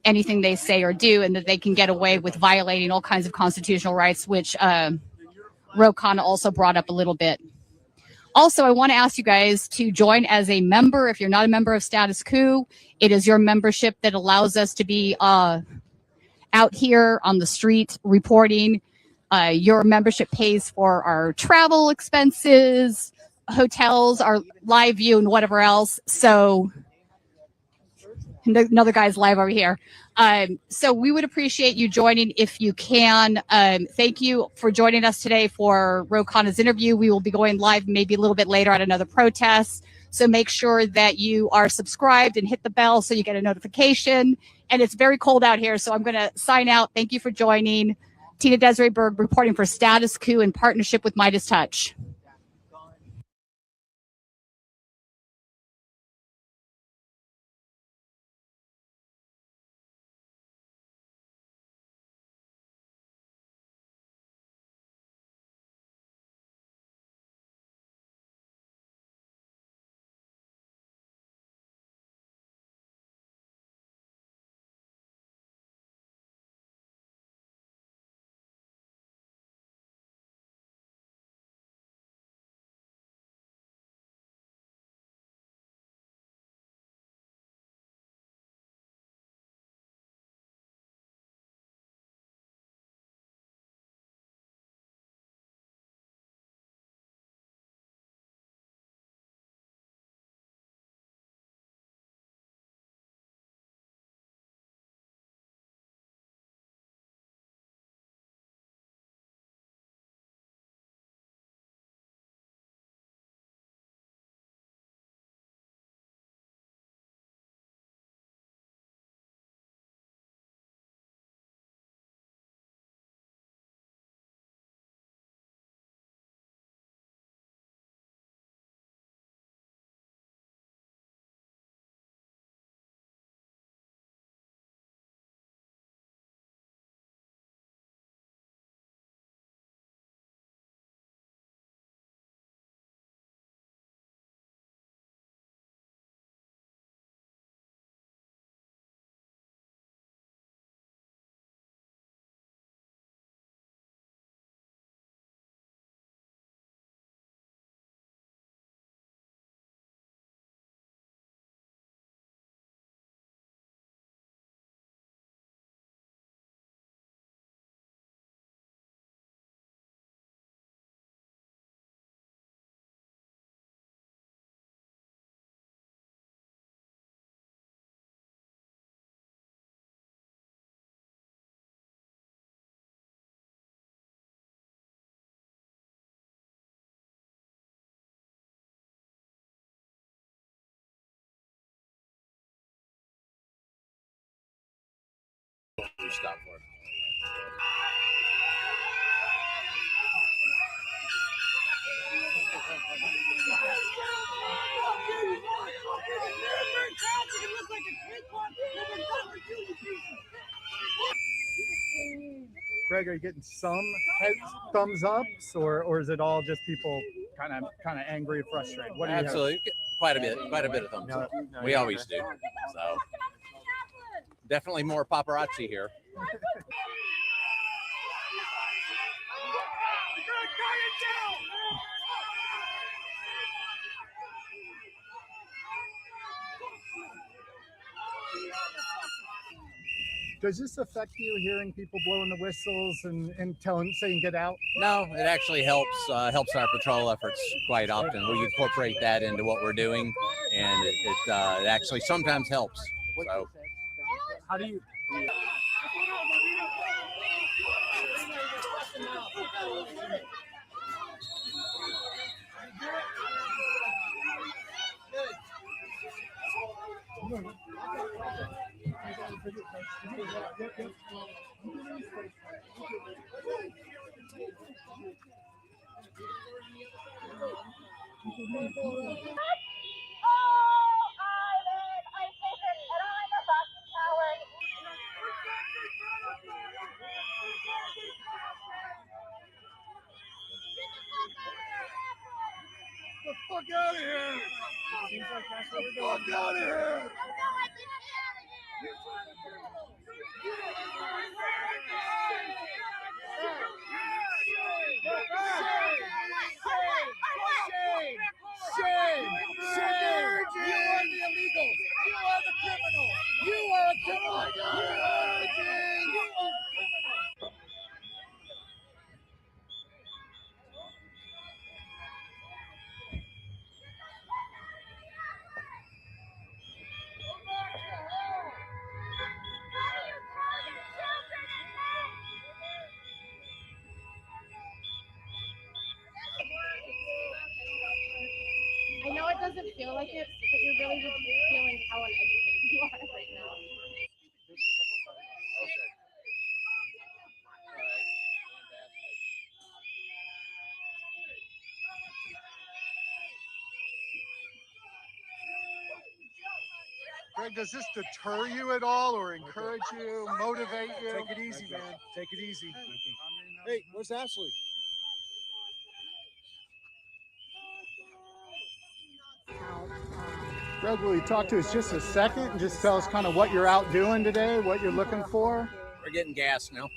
anything they say or do, and that they can get away with violating all kinds of constitutional rights, which Ro Khanna also brought up a little bit. Also, I want to ask you guys to join as a member. If you're not a member of Status Quo, it is your membership that allows us to be out here on the street reporting. Your membership pays for our travel expenses, hotels, our live view, and whatever else. So another guy's live over here. So we would appreciate you joining if you can. Thank you for joining us today for Ro Khanna's interview. We will be going live maybe a little bit later at another protest. So make sure that you are subscribed and hit the bell so you get a notification. And it's very cold out here, so I'm going to sign out. Thank you for joining. Tina Desiree Berg reporting for Status Quo in partnership with Midas Touch. what we stopped for. Greg, are you getting some thumbs ups, or is it all just people kind of angry and frustrated? What do you have? Absolutely, quite a bit of thumbs up. We always do. So definitely more paparazzi here. Does this affect you, hearing people blowing the whistles and saying get out? No, it actually helps our patrol efforts quite often. We incorporate that into what we're doing, and it actually sometimes helps. So, how do you? The fuck out of here! Seems like that's what we're doing. Fuck out of here! Shame! You are the illegal! You are the criminal! You are a criminal! You are a criminal! I know it doesn't feel like it, but you're really just feeling how uneducated you are right now. Greg, does this deter you at all, or encourage you, motivate you? Take it easy, man. Take it easy. Hey, where's Ashley? Greg, will you talk to us just a second and just tell us kind of what you're out doing today, what you're looking for? we're getting gas now.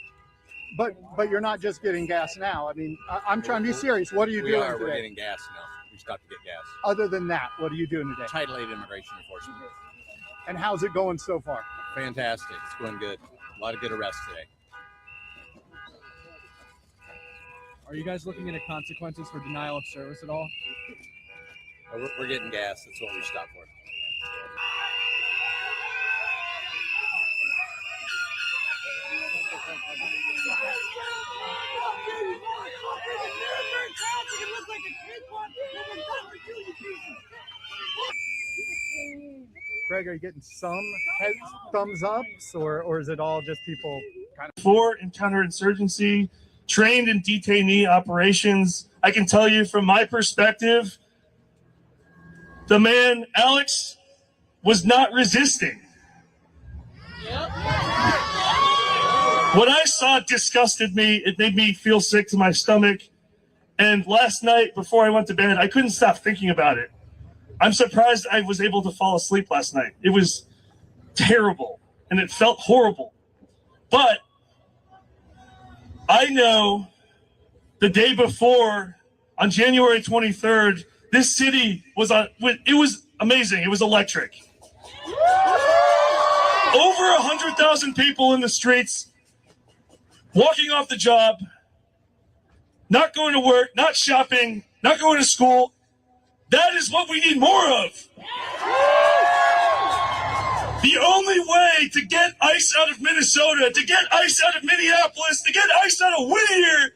But you're not just getting gas now. I mean, I'm trying to be serious. What are you doing today? We're getting gas now. We stopped to get gas. Other than that, what are you doing today? Title 8 immigration enforcement. And how's it going so far? Fantastic. It's going good. A lot of good arrests today. Are you guys looking into consequences for denial of service at all? We're getting gas. That's what we stopped for. Greg, are you getting some thumbs ups, or is it all just people kind of? For in counterinsurgency, trained in detainee operations, I can tell you from my perspective, the man, Alex, was not resisting. What I saw disgusted me. It made me feel sick to my stomach. And last night, before I went to bed, I couldn't stop thinking about it. I'm surprised I was able to fall asleep last night. It was terrible, and it felt horrible. But I know the day before, on January 23rd, this city was it was amazing. It was electric. Over 100,000 people in the streets, walking off the job, not going to work, not shopping, not going to school. That is what we need more of. The only way to get ICE out of Minnesota, to get ICE out of Minneapolis, to get ICE out of Whittier,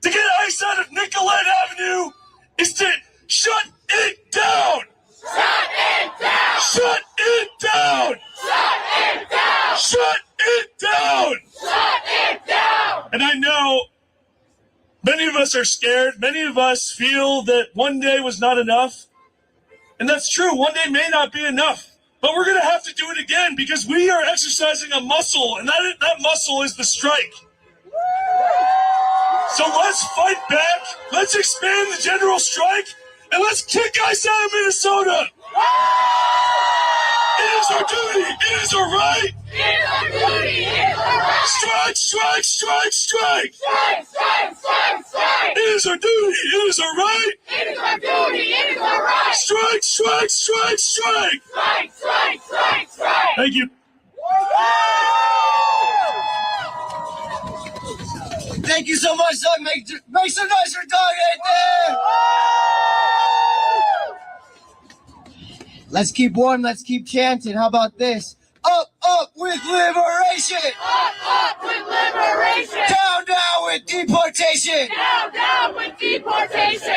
to get ICE out of Nicollet Avenue is to shut it down. Shut it down! Shut it down! Shut it down! Shut it down! Shut it down! And I know many of us are scared. Many of us feel that one day was not enough. And that's true. One day may not be enough. But we're going to have to do it again because we are exercising a muscle, and that muscle is the strike. So let's fight back. Let's expand the general strike, and let's kick ICE out of Minnesota. It is our duty. It is our right. It is our duty. It is our right. Strike, strike, strike, strike. Strike, strike, strike, strike. It is our duty. It is our right. It is our duty. It is our right. Strike, strike, strike, strike. Strike, strike, strike, strike. Thank you. Thank you so much, Doug. Make some noise for Doug right there. Let's keep warm. Let's keep chanting. How about this? Up, up with liberation. Up with liberation. Down, down with deportation. Down, down with deportation.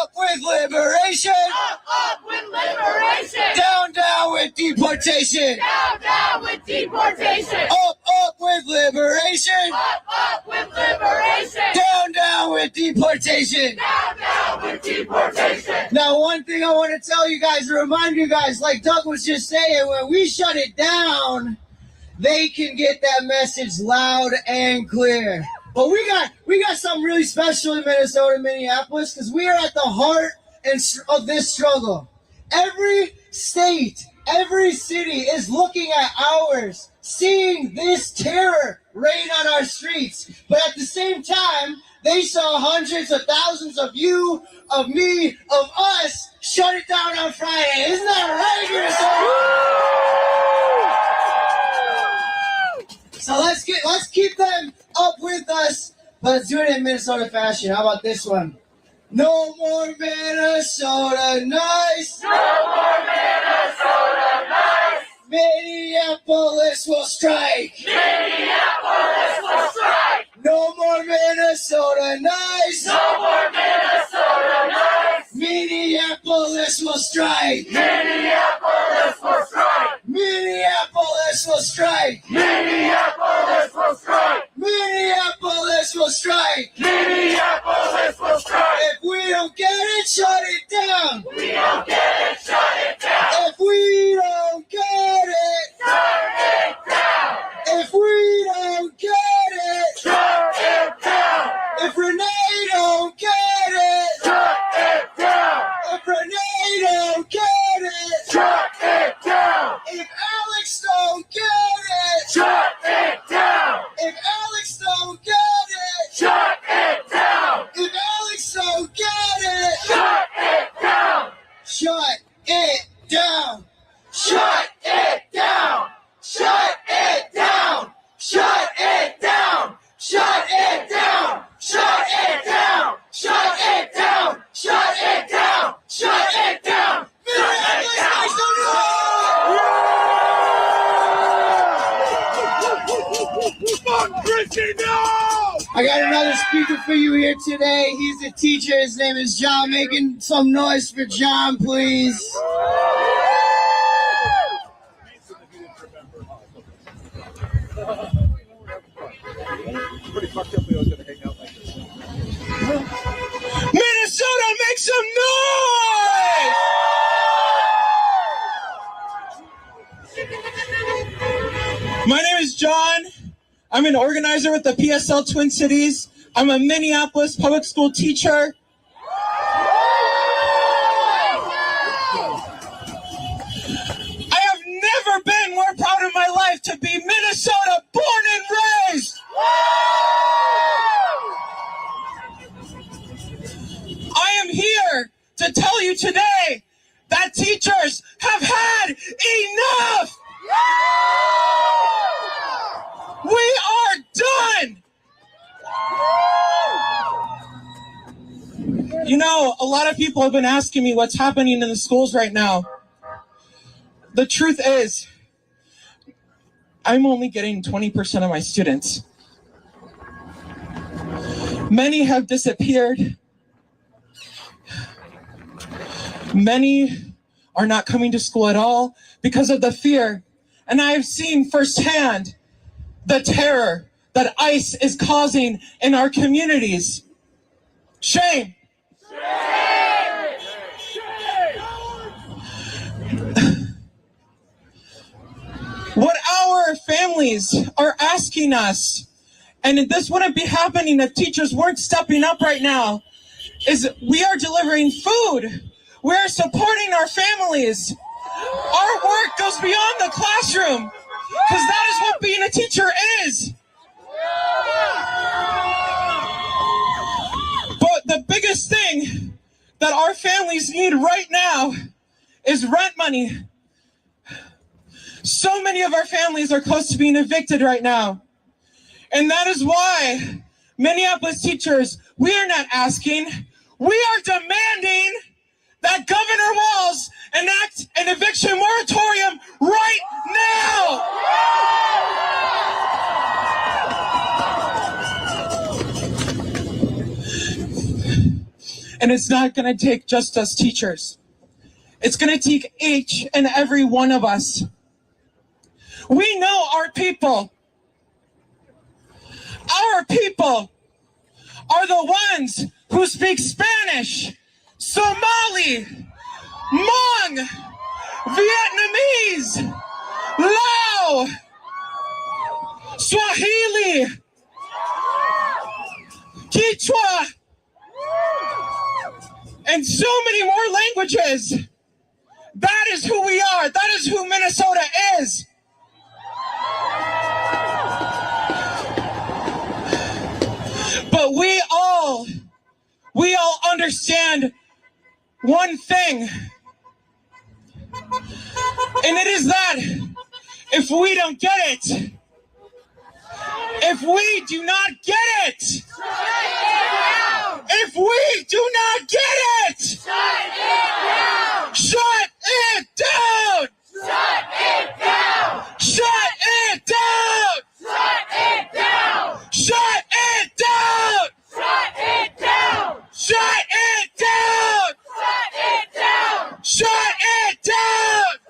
Up with liberation. Up with liberation. Down, down with deportation. Down, down with deportation. Up with liberation. Up with liberation. Down with deportation. Down with deportation. Now, one thing I want to tell you guys, to remind you guys, like Doug was just saying, when we shut it down, they can get that message loud and clear. But we got something really special in Minnesota, Minneapolis, because we are at the heart of this struggle. Every state, every city is looking at ours, seeing this terror reign on our streets. But at the same time, they saw hundreds of thousands of you, of me, of us shut it down on Friday. Isn't that right, Minnesota? So let's keep them up with us, but let's do it in Minnesota fashion. How about this one? No more Minnesota nice. No more Minnesota nice. Minneapolis will strike. Minneapolis will strike. No more Minnesota nice. No more Minnesota nice. Minneapolis will strike. Minneapolis will strike. Minneapolis will strike. Minneapolis will strike. Minneapolis will strike. Minneapolis will strike. If we don't get it, shut it down. We don't get it, shut it down. If we don't get it, Shut it down. if we don't get it, Shut it down. if Renee don't get it, Shut it down. if Renee don't get it, Shut it down. if Alex don't get it, Shut it down. if Alex don't get it, Shut it down. if Alex don't get it, Shut it down. shut it down. Shut it down. Shut it down. Shut it down. Shut it down. Shut it down. Shut it down. Shut it down. Shut it down. Minneapolis, guys, don't Fuck Richie, no! I got another speaker for you here today. He's a teacher. His name is John. Making some noise for John, please. Minnesota, make some noise! My name is John. I'm an organizer with the PSL Twin Cities. I'm a Minneapolis public school teacher. I have never been more proud of my life to be Minnesota born and raised. I am here to tell you today that teachers have had enough. We are done. You know, a lot of people have been asking me what's happening in the schools right now. The truth is, I'm only getting 20% of my students. Many have disappeared. Many are not coming to school at all because of the fear. And I have seen firsthand the terror that ICE is causing in our communities. Shame. What our families are asking us, and this wouldn't be happening if teachers weren't stepping up right now, is we are delivering food. We're supporting our families. Our work goes beyond the classroom, because that is what being a teacher is. But the biggest thing that our families need right now is rent money. So many of our families are close to being evicted right now. And that is why Minneapolis teachers, we are not asking, we are demanding that Governor Walz enact an eviction moratorium right now. And it's not going to take just us teachers. It's going to take each and every one of us. We know our people. Our people are the ones who speak Spanish, Somali, Hmong, Vietnamese, Lao, Swahili, Quechua, and so many more languages. That is who we are. That is who Minnesota is. But we all understand one thing. And it is that if we don't get it, if we do not get it, if we do not get it, shut it down! Shut it down! Shut it down! Shut it down! Shut it down! Shut it down! Shut it down! Shut it down! Shut it down! Shut it down!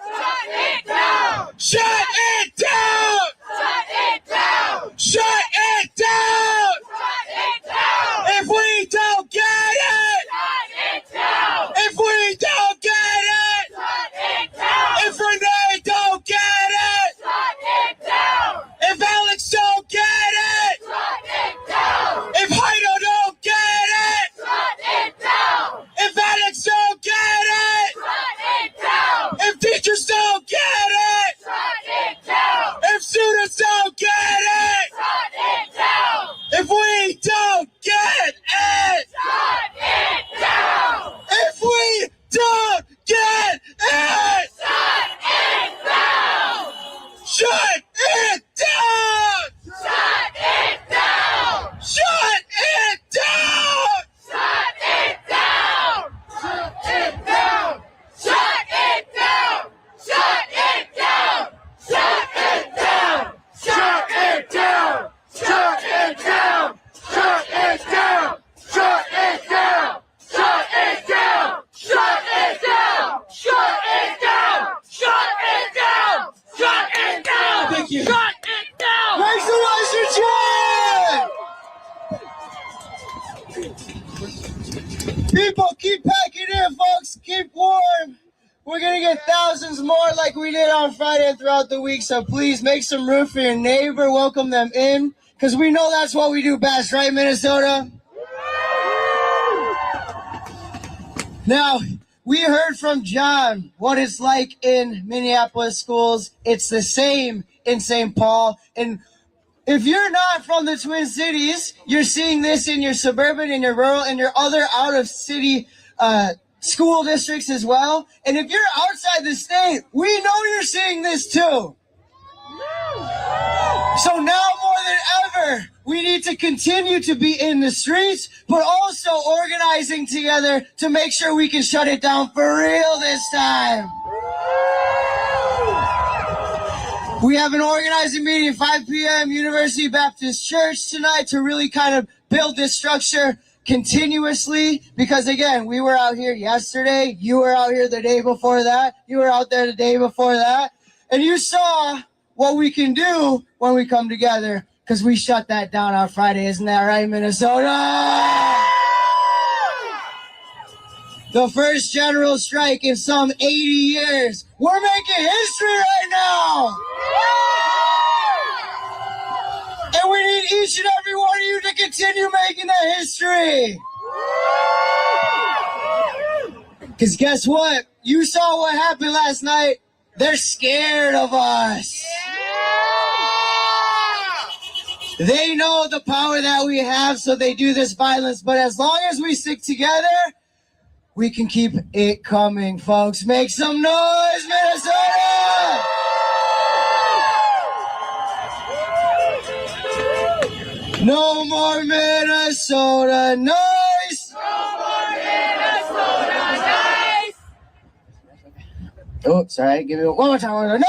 Shut it down! Shut it down! Shut it down! Shut it down! If we don't get it! Shut it down! If we don't get it! Shut it down! If Renee don't get it! Shut it down! If Alex don't get it! Shut it down! If Heido don't get it! Shut it down! If Alex don't get it! Shut it down! If teachers don't get it! Shut it down! If students don't get it! Shut it down! If we don't get it! Shut it down! If we don't get it! Shut it down! Shut it down! Shut it down! Shut it down! Shut it down! Shut it down! Shut it down! Shut it down! Shut it down! Shut it down! Shut it down! Shut it down! Shut it down! Shut it down! Shut it down! Shut it down! Shut it down! Shut it down! Thank you. Shut it down! Make some noise for John! People, keep packing in, folks. Keep warm. We're gonna get thousands more like we did on Friday and throughout the week. So please make some room for your neighbor. Welcome them in, because we know that's what we do best, right, Minnesota? Now, we heard from John what it's like in Minneapolis schools. It's the same in St. Paul. And if you're not from the Twin Cities, you're seeing this in your suburban, in your rural, and your other out-of-city school districts as well. And if you're outside the state, we know you're seeing this too. So now more than ever, we need to continue to be in the streets, but also organizing together to make sure we can shut it down for real this time. We have an organizing meeting at 5 p.m. University Baptist Church tonight to really kind of build this structure continuously, because again, we were out here yesterday, you were out here the day before that, you were out there the day before that, and you saw what we can do when we come together, because we shut that down on Friday. Isn't that right, Minnesota? The first general strike in some 80 years. We're making history right now. And we need each and every one of you to continue making that history. Because guess what? You saw what happened last night. They're scared of us. They know the power that we have, so they do this violence. But as long as we stick together, we can keep it coming, folks. Make some noise, Minnesota! No more Minnesota noise! No more Minnesota noise! Oh, sorry, give me one more time. No more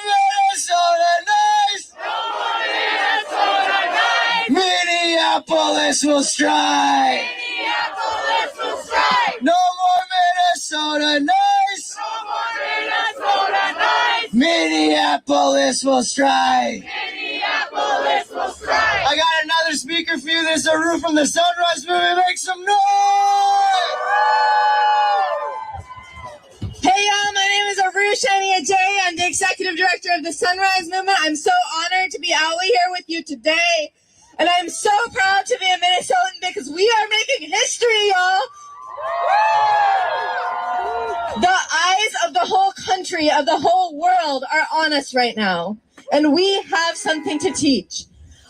Minnesota noise! No more Minnesota noise! Minneapolis will strike! Minneapolis will strike! No more Minnesota noise! No more Minnesota noise! Minneapolis will strike! Minneapolis will strike! I got another speaker for you. There's a roof from the Sunrise Movement. Make some noise! Hey y'all, my name is Arushani Ajay. I'm the executive director of the Sunrise Movement. I'm so honored to be out here with you today. And I'm so proud to be a Minnesotan because we are making history, y'all. The eyes of the whole country, of the whole world are on us right now. And we have something to teach.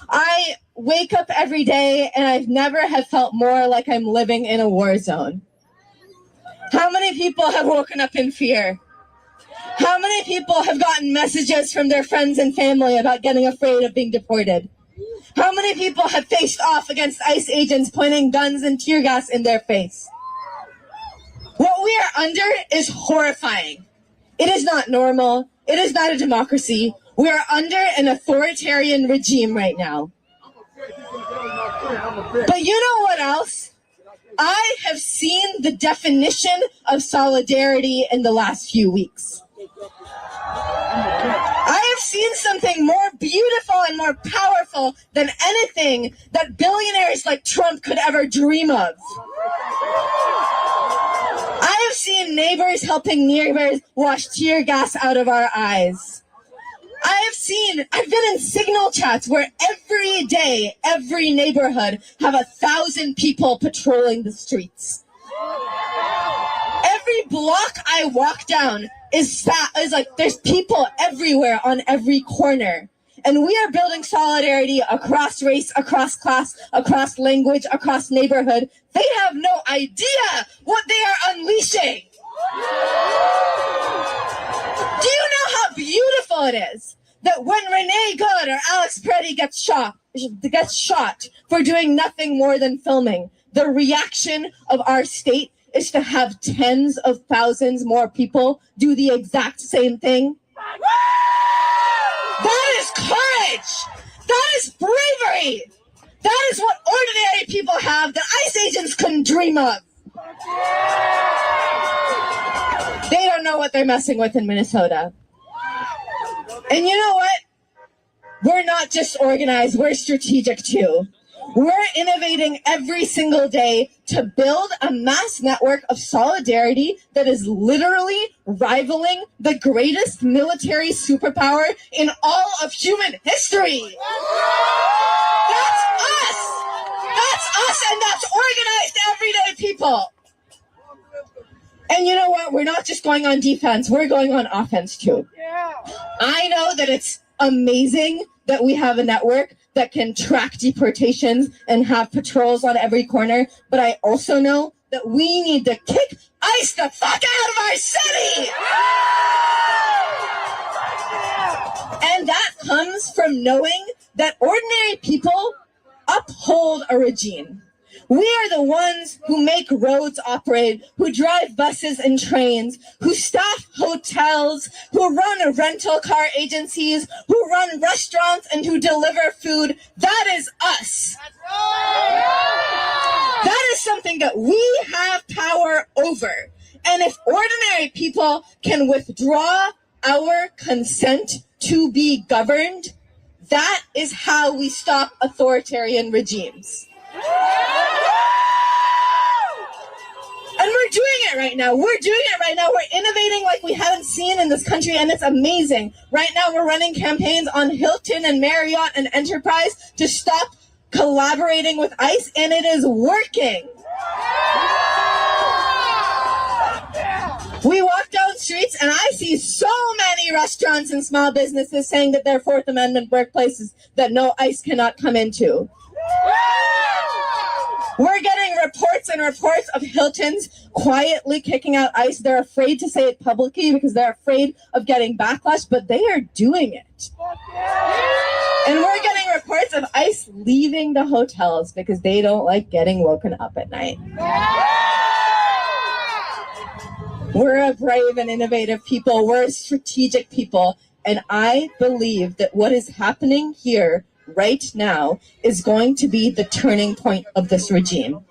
I wake up every day and I've never have felt more like I'm living in a war zone. How many people have woken up in fear? How many people have gotten messages from their friends and family about getting afraid of being deported? How many people have faced off against ICE agents pointing guns and tear gas in their face? What we are under is horrifying. It is not normal. It is not a democracy. We are under an authoritarian regime right now. But you know what else? I have seen the definition of solidarity in the last few weeks. I have seen something more beautiful and more powerful than anything that billionaires like Trump could ever dream of. I have seen neighbors helping neighbors wash tear gas out of our eyes. I've been in signal chats where every day, every neighborhood have 1,000 people patrolling the streets. Every block I walk down is like there's people everywhere on every corner. And we are building solidarity across race, across class, across language, across neighborhood. They have no idea what they are unleashing. Do you know how beautiful it is that when Renee Good or Alex Preddy gets shot for doing nothing more than filming, the reaction of our state is to have tens of thousands more people do the exact same thing? That is courage. That is bravery. That is what ordinary people have that ICE agents couldn't dream of. They don't know what they're messing with in Minnesota. And you know what? We're not just organized, we're strategic too. We're innovating every single day to build a mass network of solidarity that is literally rivaling the greatest military superpower in all of human history. That's us! That's us, and that's organized everyday people. And you know what? We're not just going on defense, we're going on offense too. I know that it's amazing that we have a network that can track deportations and have patrols on every corner, but I also know that we need to kick ICE the fuck out of our city! And that comes from knowing that ordinary people uphold a regime. We are the ones who make roads operate, who drive buses and trains, who staff hotels, who run rental car agencies, who run restaurants, and who deliver food. That is us. That is something that we have power over. And if ordinary people can withdraw our consent to be governed. That is how we stop authoritarian regimes. And we're doing it right now. We're doing it right now. We're innovating like we haven't seen in this country, and it's amazing. Right now, we're running campaigns on Hilton and Marriott and Enterprise to stop collaborating with ICE, and it is working. We walk down streets, and I see so many restaurants and small businesses saying that they're Fourth Amendment workplaces that no ICE cannot come into. We're getting reports and reports of Hiltons quietly kicking out ICE. They're afraid to say it publicly because they're afraid of getting backlash, but they are doing it. And we're getting reports of ICE leaving the hotels because they don't like getting woken up at night. We're a brave and innovative people. We're a strategic people. And I believe that what is happening here right now is going to be the turning point of this regime.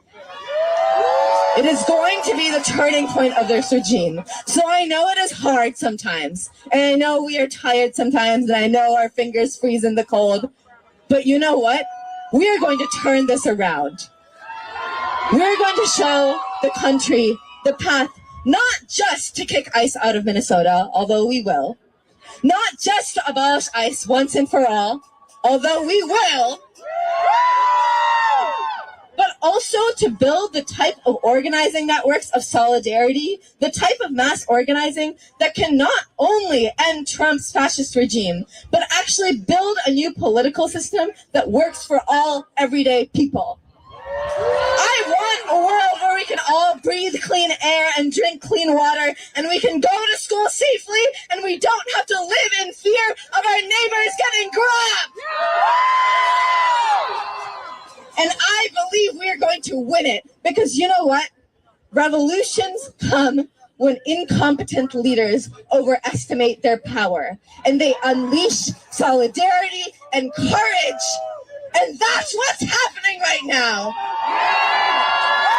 It is going to be the turning point of this regime. So I know it is hard sometimes, and I know we are tired sometimes, and I know our fingers freeze in the cold, but you know what? We are going to turn this around. We're going to show the country the path, not just to kick ICE out of Minnesota, although we will, not just to abolish ICE once and for all, although we will, but also to build the type of organizing networks of solidarity, the type of mass organizing that can not only end Trump's fascist regime, but actually build a new political system that works for all everyday people. I want a world where we can all breathe clean air and drink clean water, and we can go to school safely, and we don't have to live in fear of our neighbors getting grabbed. And I believe we're going to win it, because you know what? Revolutions come when incompetent leaders overestimate their power, and they unleash solidarity and courage. And that's what's happening right now.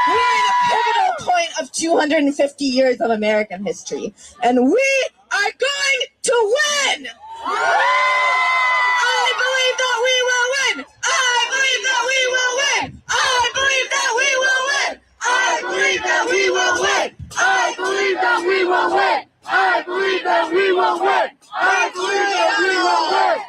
We're at a pivotal point of 250 years of American history, and we are going to win. I believe that we will win. I believe that we will win. I believe that we will win. I believe that we will win. I believe that we will win. I believe that we will win. I believe that we will win.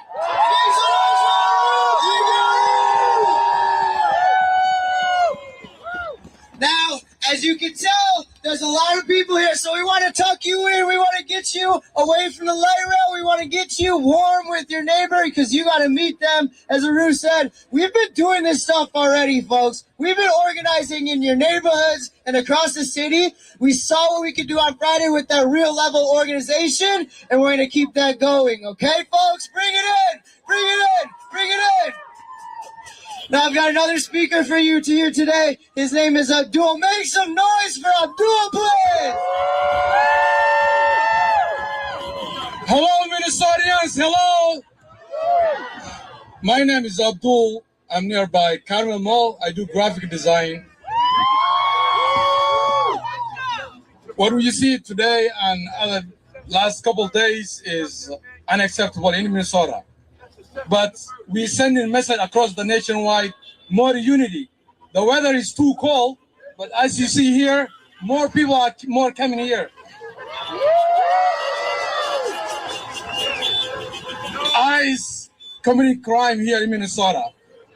Now, as you can tell, there's a lot of people here, so we want to tuck you in. We want to get you away from the light rail. We want to get you warm with your neighbor because you got to meet them. As Aru said, we've been doing this stuff already, folks. We've been organizing in your neighborhoods and across the city. We saw what we could do on Friday with that real level organization, and we're going to keep that going. Okay, folks? Bring it in. Bring it in. Bring it in. Now I've got another speaker for you to hear today. His name is Abdul. Make some noise for Abdul, please. Hello, Minnesotans. Hello. My name is Abdul. I'm nearby Carmel Mall. I do graphic design. What we see today and the last couple of days is unacceptable in Minnesota. But we send a message across the nationwide, more unity. The weather is too cold, but as you see here, more people are coming here. ICE committing crime here in Minnesota.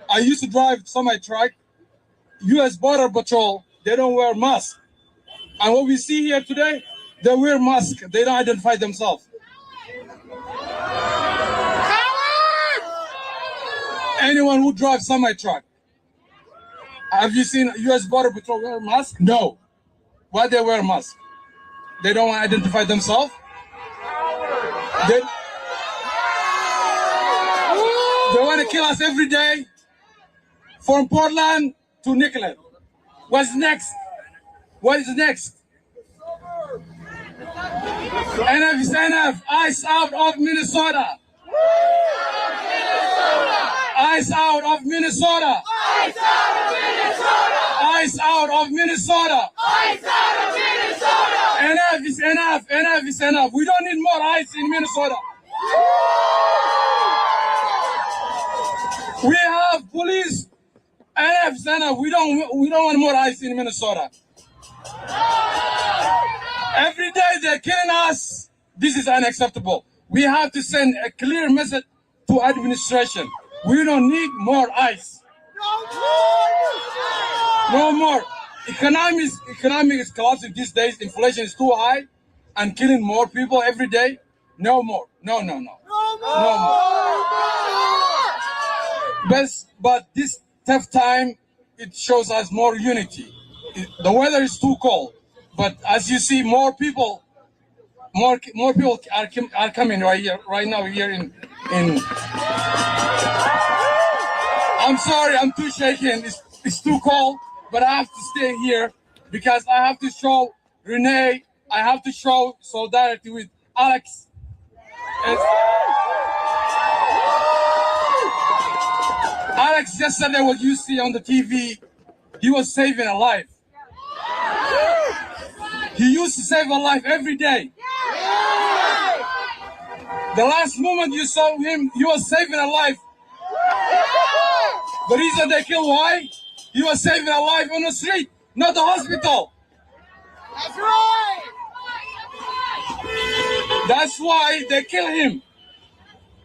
I used to drive semi-truck, U.S. Border Patrol, they don't wear masks. And what we see here today, they wear masks, they don't identify themselves. Anyone who drives semi-truck, have you seen U.S. Border Patrol wear a mask? No. Why they wear a mask? They don't identify themselves? They want to kill us every day from Portland to Nicollet. What's next? What is next? Enough is enough. ICE out of Minnesota. ICE out of Minnesota. ICE out of Minnesota. ICE out of Minnesota. ICE out of Minnesota. Enough is enough. Enough is enough. We don't need more ICE in Minnesota. We have police and Senate. We don't want more ICE in Minnesota. Every day they're killing us. This is unacceptable. We have to send a clear message to administration. We don't need more ICE. No more. Economic is collapsing these days. Inflation is too high and killing more people every day. No more. No more. But this tough time, it shows us more unity. The weather is too cold, but as you see, more people are coming right now here in. I'm sorry, I'm too shaken. It's too cold, but I have to stay here because I have to show Renee. I have to show solidarity with Alex. Alex, yesterday, what you see on the TV, he was saving a life. He used to save a life every day. The last moment you saw him, he was saving a life. The reason they killed, why? He was saving a life on the street, not the hospital. That's right. That's why they killed him.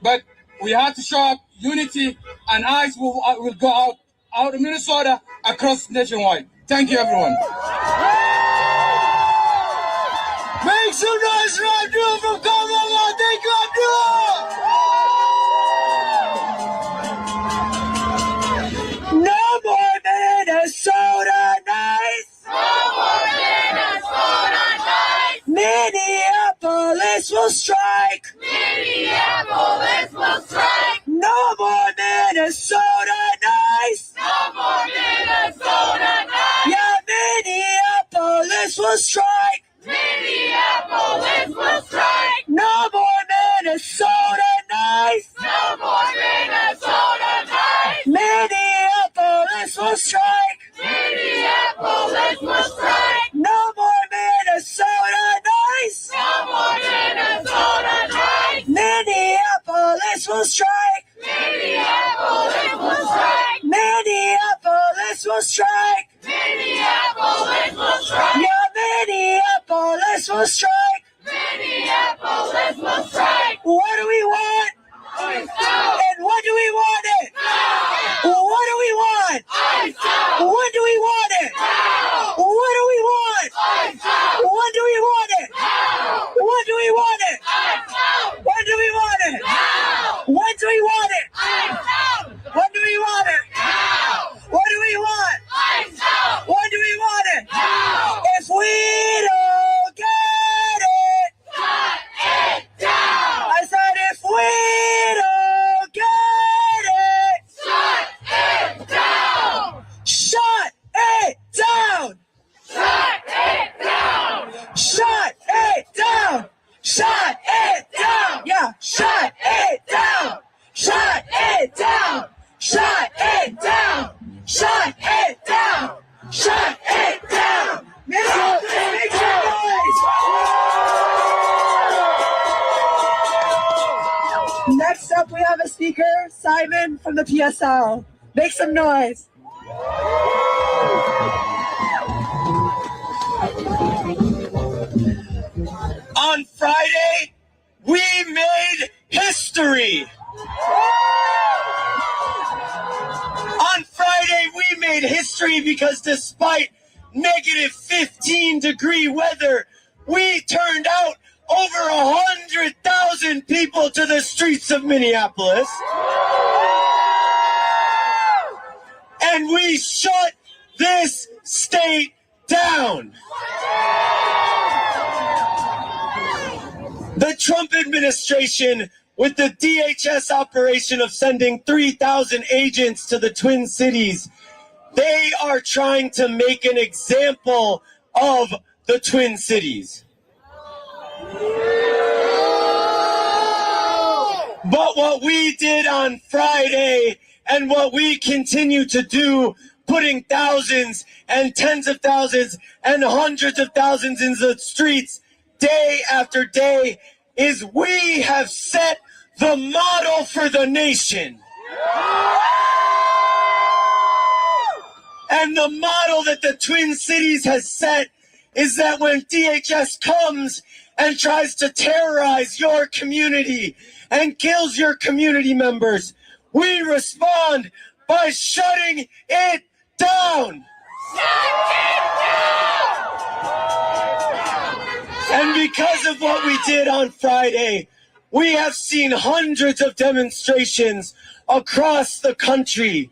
But we have to show up unity, and ICE will go out of Minnesota across nationwide. Thank you, everyone. Make some noise right now from Colorado. Thank you, no more Minnesota nights. No more Minnesota nights. Minneapolis will strike. Minneapolis will strike. No more Minnesota nights. No more Minnesota nights. Yeah, Minneapolis will strike. Minneapolis will strike. No more Minnesota nights. No more Minnesota nights. Minneapolis will strike. Minneapolis will strike. No more Minnesota nights. No more Minnesota nights. Minneapolis will strike. Minneapolis will strike. Minneapolis will strike. Minneapolis will strike. Yeah, Minneapolis will strike. Minneapolis will strike. What do we want? And what do we want it? What do we want? What do we want it? What do we want? What do we want it? What do we want it? What do we want it? What do we want it? What do we want it? What do we want? What do we want it? If we don't get it, shut it down. I said if we don't get it, shut it down. Shut it down. Shut it down. Shut it down. Shut it down. Yeah, shut it down. Shut it down. Shut it down. Shut it down. Shut it down. Make some noise. Next up, we have a speaker, Simon from the PSL. Make some noise. On Friday, we made history. On Friday, we made history because despite negative 15-degree weather, we turned out over 100,000 people to the streets of Minneapolis. And we shut this state down. The Trump administration, with the DHS operation of sending 3,000 agents to the Twin Cities, they are trying to make an example of the Twin Cities. But what we did on Friday and what we continue to do, putting thousands and tens of thousands and hundreds of thousands in the streets day after day, is we have set the model for the nation. And the model that the Twin Cities has set is that when DHS comes and tries to terrorize your community and kills your community members, we respond by shutting it down. And because of what we did on Friday, we have seen hundreds of demonstrations across the country.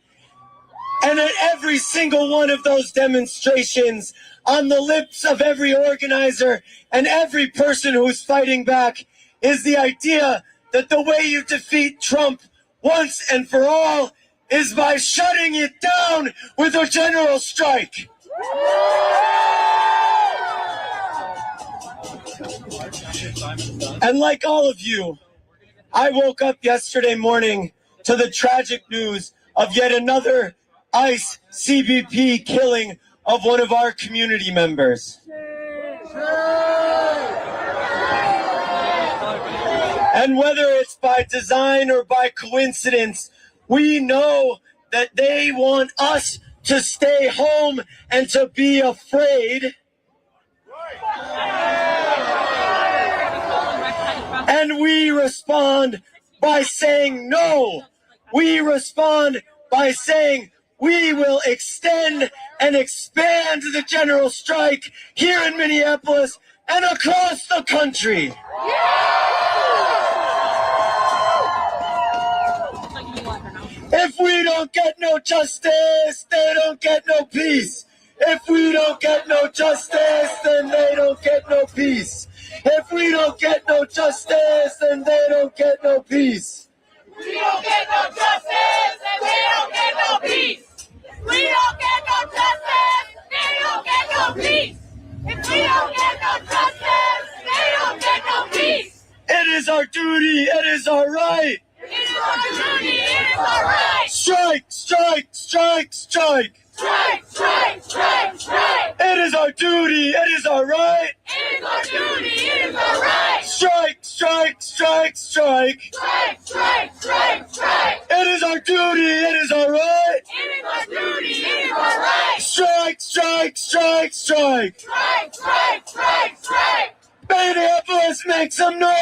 And at every single one of those demonstrations, on the lips of every organizer and every person who's fighting back, is the idea that the way you defeat Trump once and for all is by shutting it down with a general strike. And like all of you, I woke up yesterday morning to the tragic news of yet another ICE CBP killing of one of our community members. And whether it's by design or by coincidence, we know that they want us to stay home and to be afraid. And we respond by saying no. We respond by saying we will extend and expand the general strike here in Minneapolis and across the country. If we don't get no justice, they don't get no peace. If we don't get no justice, then they don't get no peace. If we don't get no justice, then they don't get no peace. We don't get no justice, then they don't get no peace. We don't get no justice, they don't get no peace. If we don't get no justice, they don't get no peace. It is our duty, it is our right. It is our duty, it is our right. Strike, strike, strike, strike. Strike, strike, strike, strike. It is our duty, it is our right. It is our duty, it is our right. Strike, strike, strike, strike. Strike, strike, strike, strike. It is our duty, it is our right. It is our duty, it is our right. Strike, strike, strike, strike. Strike, strike, strike, strike. Minneapolis, make some noise!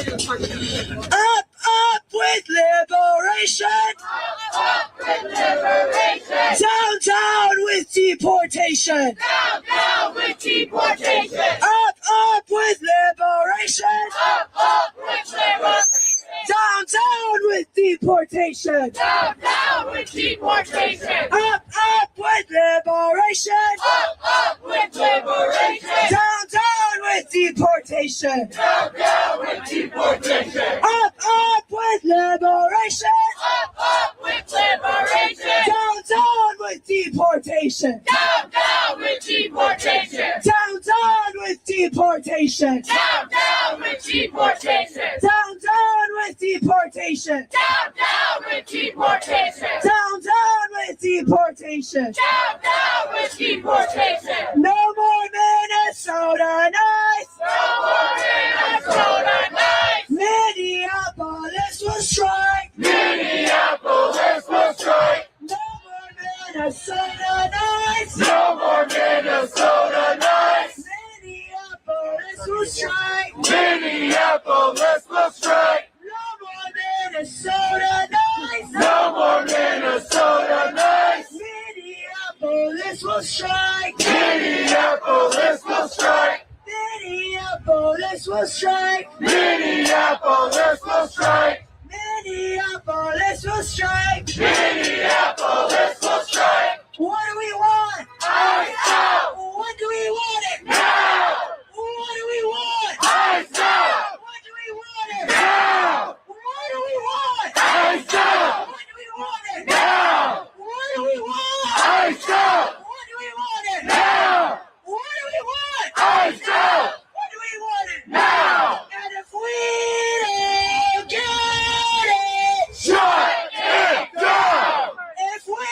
Up, up with liberation! Up with liberation! Down, down with deportation! Down, down with deportation! Up with liberation! Up with liberation! Down, down with deportation! Down, down with deportation! Up with liberation! Up with liberation! Down, down with deportation! Down, down with deportation! Up with liberation! Up with liberation! Down, down with deportation! Down, down with deportation! Down, down with deportation! Down, down with deportation! Down, down with deportation! Down, down with deportation! Down, down with deportation! Down, down with deportation! No more Minnesota nights! No more Minnesota nights! Minneapolis will strike! Minneapolis will strike! No more Minnesota nights! No more Minnesota nights! Minneapolis will strike! Minneapolis will strike! No more Minnesota nights! No more Minnesota nights! Minneapolis will strike! Minneapolis will strike! Minneapolis will strike! Minneapolis will strike! Minneapolis will strike! Minneapolis will strike! What do we want? Ice out! What do we want it? Now! What do we want? Ice out! What do we want it? Now! What do we want? Ice out! What do we want it? Now! What do we want? Ice out! What do we want it? Now! What do we want? Ice out! What do we want it? Now! And if we don't get it, Shut it down! if we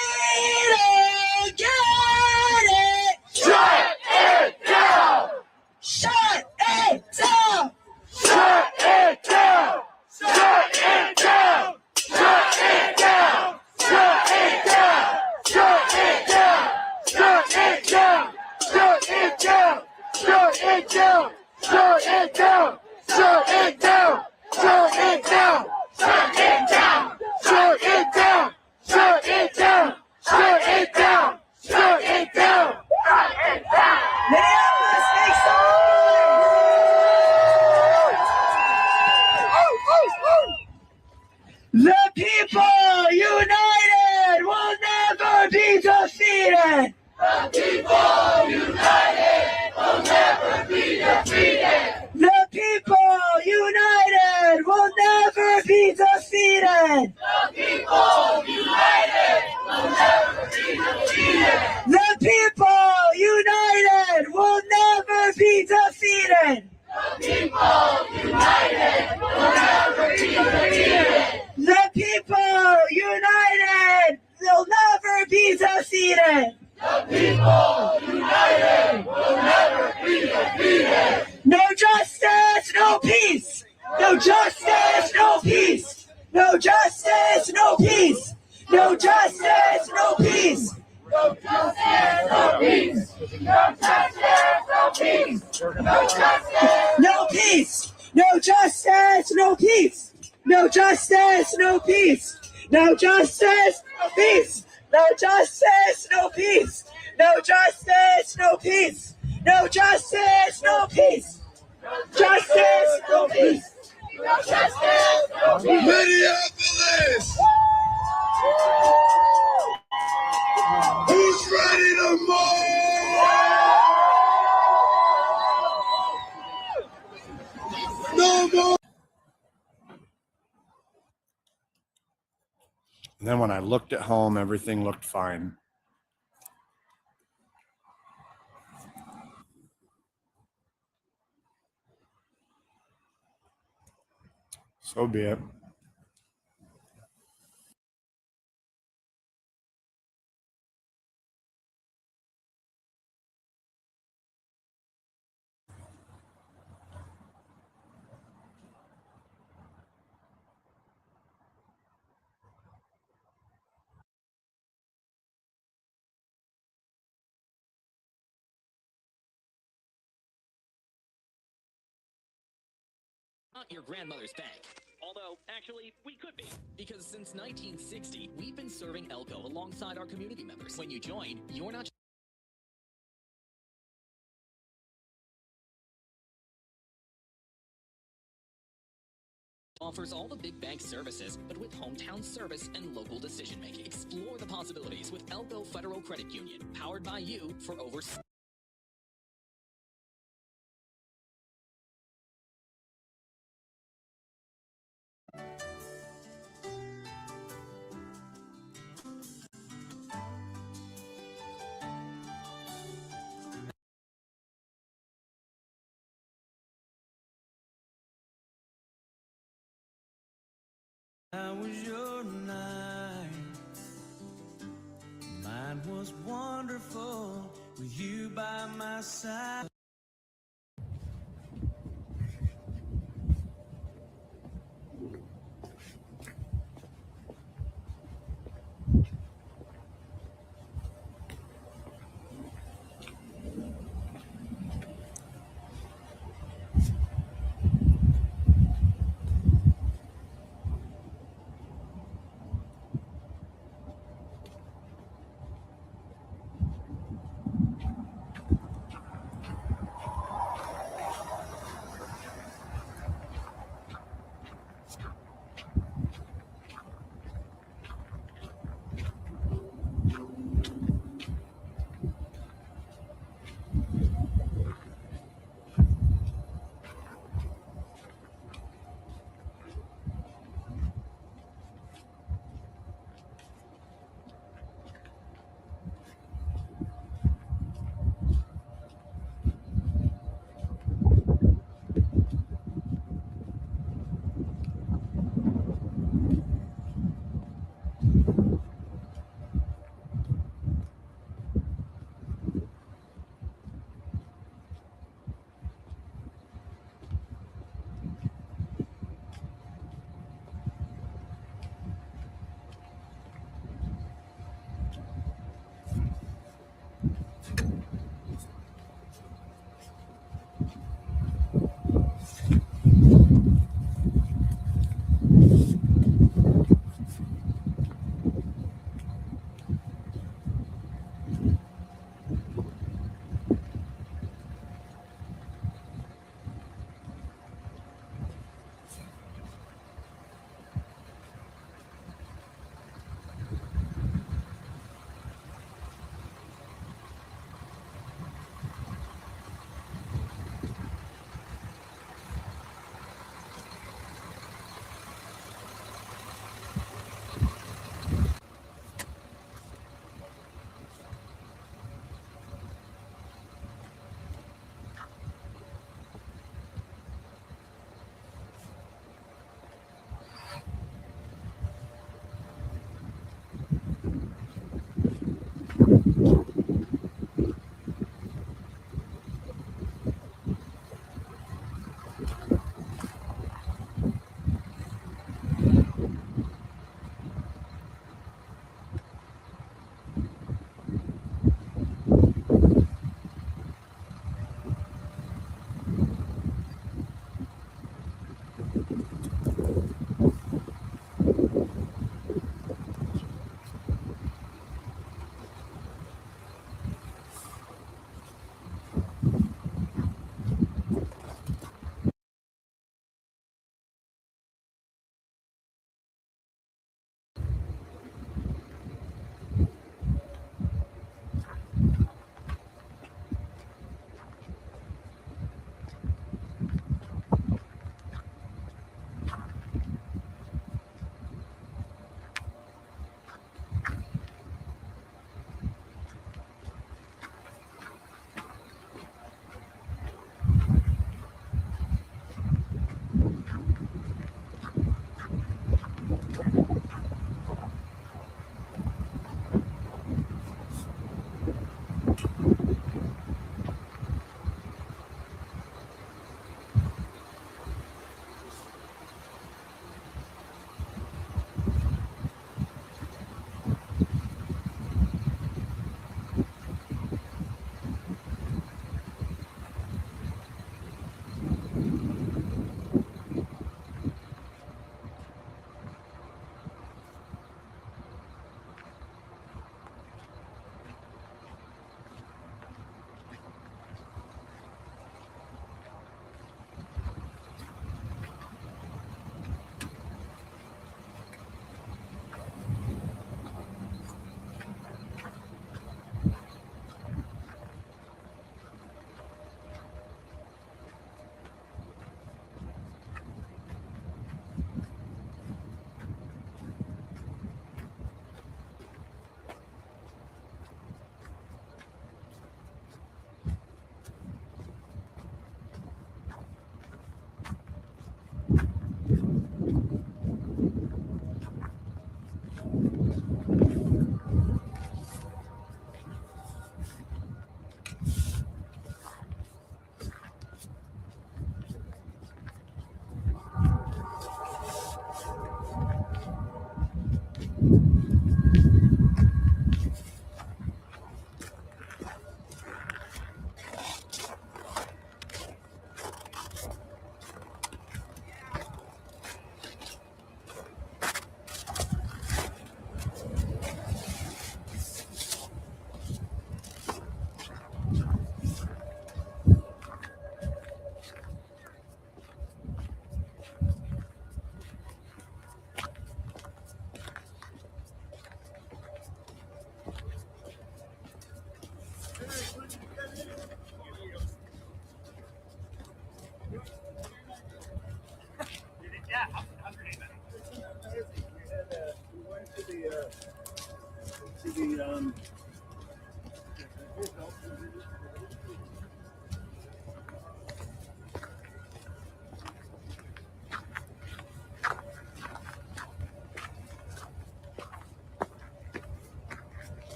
don't get it, Shut it down! Shut it down! Shut it down! Shut it down! Shut it down! Shut it down! Shut it down! Minneapolis, make some! The people united will never be defeated! The people united will never be defeated! The people united will never be defeated! The people united will never be defeated! The people united will never be defeated! The people united will never be defeated! The people united will never be defeated! The people united will never be defeated! No justice, no peace! No justice, no peace! No justice, no peace! No justice, no peace! No justice, no peace! No justice, no peace! No justice, no peace! No justice, no peace! No justice, no peace! No justice, no peace! No justice, no peace! No justice, no peace! No justice, no peace! Justice, no peace! No justice, no peace! Minneapolis! Who's ready to move? No more! And then when I looked at home, everything looked fine. So be it. Not your grandmother's bank. Although, actually, we could be. Because since 1960, we've been serving Elko alongside our community members. When you join, you're not offers all the big bank services, but with hometown service and local decision-making. Explore the possibilities with Elko Federal Credit Union, powered by you for over... That was your night. Mine was wonderful with you by my side.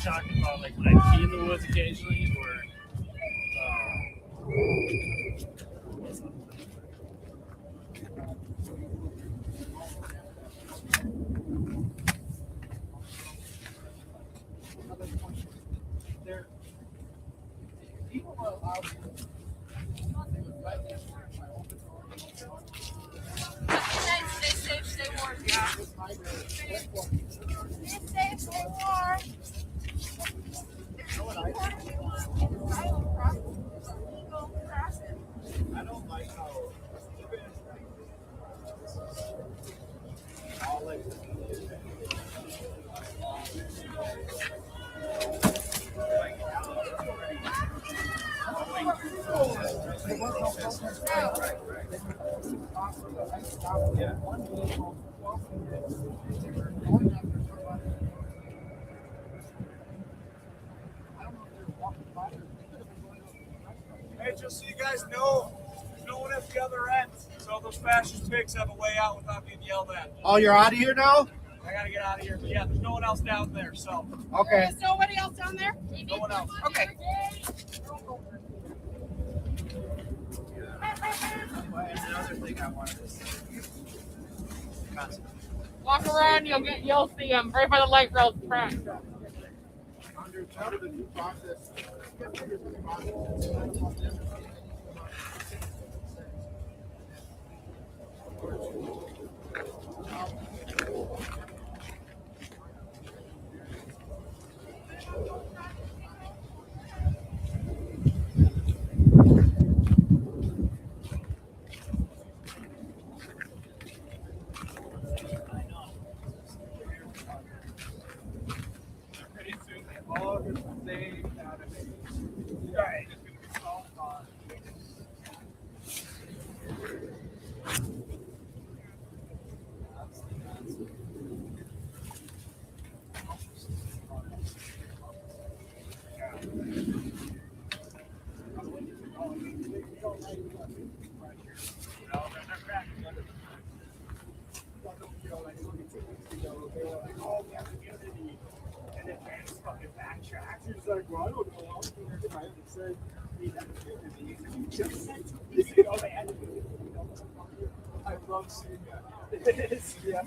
Talking about like when I pee in the woods occasionally, or Stay safe, stay warm. Yeah. Stay safe, stay warm. I don't like how Hey, just so you guys know, there's no at the other end, so those fascist pigs have a way out without being yelled at. Oh, you're out of here now? I gotta get out of here, but yeah, there's no one else down there, so. Okay. There's nobody else down there? No one else. Okay. Another thing I wanted to say. Walk around, you'll see them right by the light rail track. Under the new process. I love seeing that. Yeah.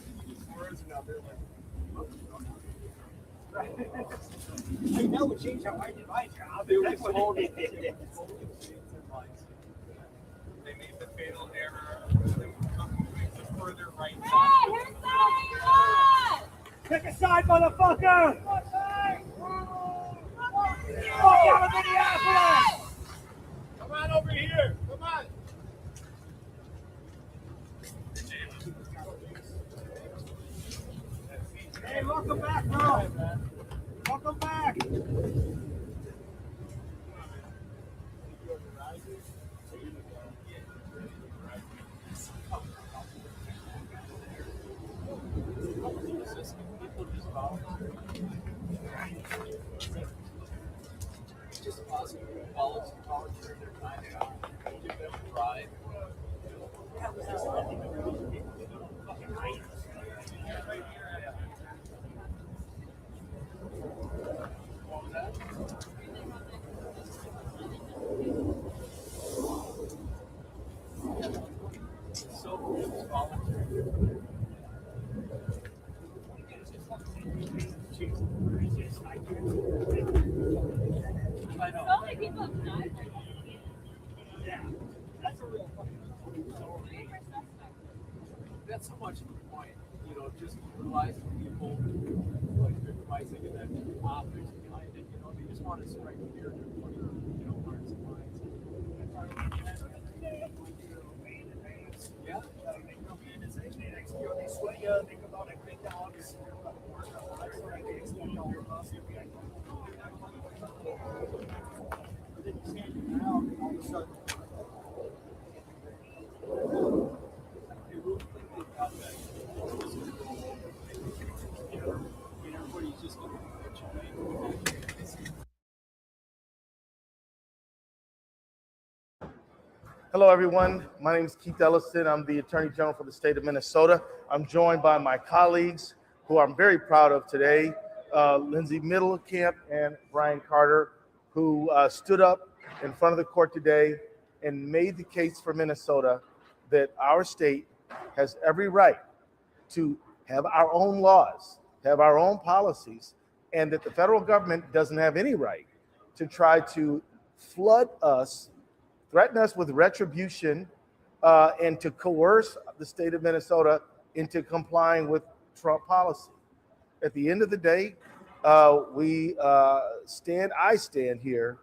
Words are not there. I know it changed how I did my job. They were holding it. They made the fatal error. They would come to further right side. Pick a side, motherfucker! Fuck out of Minneapolis! Come on over here. Come on. Hey, welcome back, bro. Welcome back. Just possible college during their time, give them a drive. I know. So many people have died. Yeah, that's a real fucking story. That's so much of the point, you know, just realizing people like victimizing and then optics behind it, you know, they just want to strike fear in everybody, you know, hearts and minds. Yeah. They sweat you, think about like big dogs. They expect all of us. Then you stand around and all of a sudden. Everybody's just going to Hello, everyone. My name is Keith Ellison. I'm the Attorney General for the state of Minnesota. I'm joined by my colleagues, who I'm very proud of today, Lindsay Middlecamp and Brian Carter, who stood up in front of the court today and made the case for Minnesota that our state has every right to have our own laws, have our own policies, and that the federal government doesn't have any right to try to flood us, threaten us with retribution, and to coerce the state of Minnesota into complying with Trump policy. At the end of the day, I stand here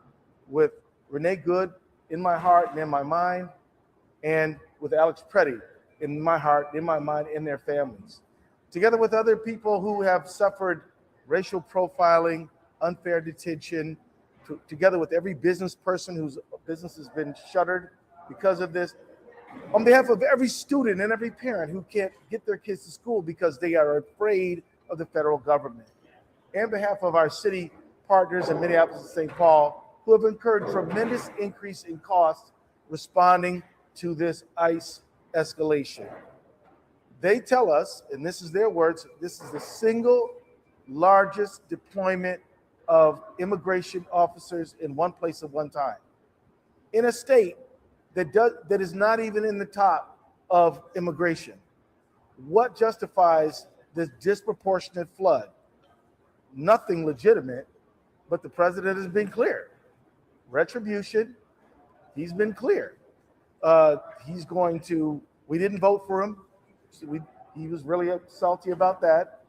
with Renee Good in my heart and in my mind, and with Alex Preddy in my heart, in my mind, in their families. Together with other people who have suffered racial profiling, unfair detention, together with every business person whose business has been shuttered because of this, on behalf of every student and every parent who can't get their kids to school because they are afraid of the federal government, and on behalf of our city partners in Minneapolis and St. Paul, who have incurred tremendous increase in costs responding to this ICE escalation. They tell us, and this is their words, this is the single largest deployment of immigration officers in one place at one time, in a state that is not even in the top of immigration. What justifies this disproportionate flood? Nothing legitimate, but the president has been clear. Retribution, he's been clear. He's going to, we didn't vote for him. So he was really salty about that.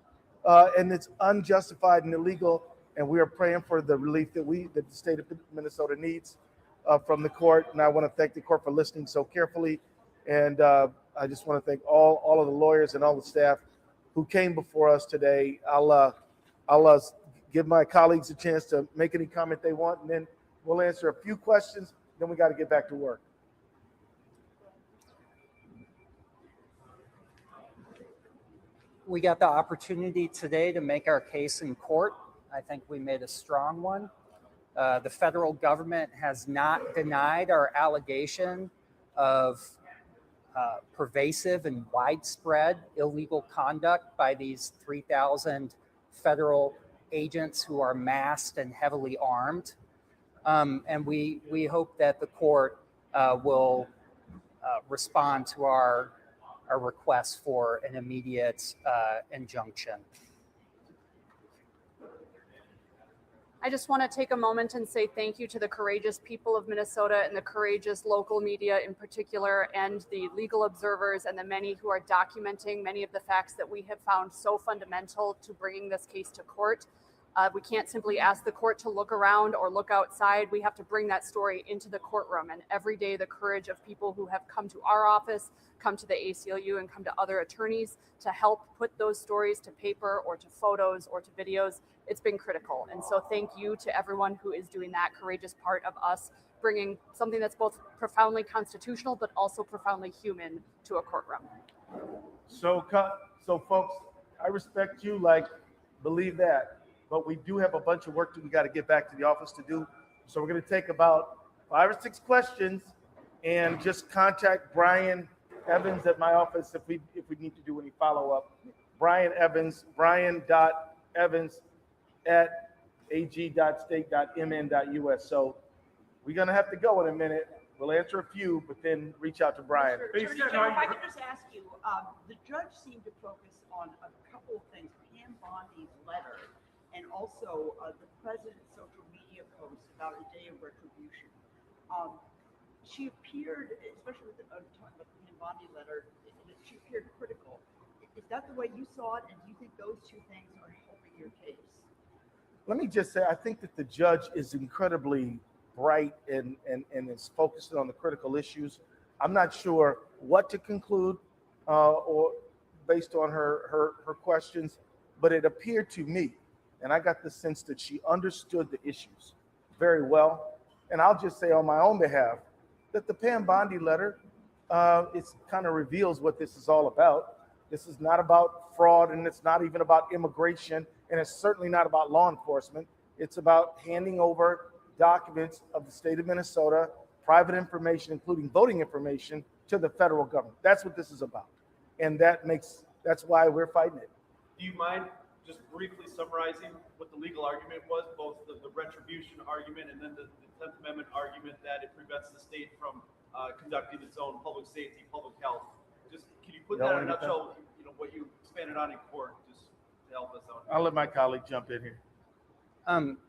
And it's unjustified and illegal. And we are praying for the relief that the state of Minnesota needs from the court. And I want to thank the court for listening so carefully. And I just want to thank all of the lawyers and all the staff who came before us today. I'll give my colleagues a chance to make any comment they want, and then we'll answer a few questions. Then we got to get back to work. We got the opportunity today to make our case in court. I think we made a strong one. The federal government has not denied our allegation of pervasive and widespread illegal conduct by these 3,000 federal agents who are masked and heavily armed. And we hope that the court will respond to our request for an immediate injunction. I just want to take a moment and say thank you to the courageous people of Minnesota and the courageous local media in particular, and the legal observers and the many who are documenting many of the facts that we have found so fundamental to bringing this case to court. We can't simply ask the court to look around or look outside. We have to bring that story into the courtroom. And every day, the courage of people who have come to our office, come to the ACLU, and come to other attorneys to help put those stories to paper or to photos or to videos, it's been critical. And so thank you to everyone who is doing that courageous part of us bringing something that's both profoundly constitutional but also profoundly human to a courtroom. So folks, I respect you, believe that. But we do have a bunch of work that we got to get back to the office to do. So we're going to take about 5 or 6 questions and just contact Brian Evans at my office if we need to do any follow-up. Brian Evans, brian.evans@ag.state.mn.us. So we're going to have to go in a minute. We'll answer a few, but then reach out to Brian. Attorney General, if I could just ask you, the judge seemed to focus on a couple of things, Pam Bondi's letter, and also the president's social media post about a day of retribution. She appeared, especially with talking about the Pam Bondi letter, she appeared critical. Is that the way you saw it, and do you think those two things are helping your case? Let me just say, I think that the judge is incredibly bright and is focused on the critical issues. I'm not sure what to conclude or based on her questions, but it appeared to me, and I got the sense that she understood the issues very well. And I'll just say on my own behalf that the Pam Bondi letter, it kind of reveals what this is all about. This is not about fraud, and it's not even about immigration, and it's certainly not about law enforcement. It's about handing over documents of the state of Minnesota, private information, including voting information, to the federal government. That's what this is about. And that's why we're fighting it. Do you mind just briefly summarizing what the legal argument was, both the retribution argument and then the 10th Amendment argument that it prevents the state from conducting its own public safety, public health? Just can you put that in a nutshell, what you expanded on in court, just to help us out? I'll let my colleague jump in here.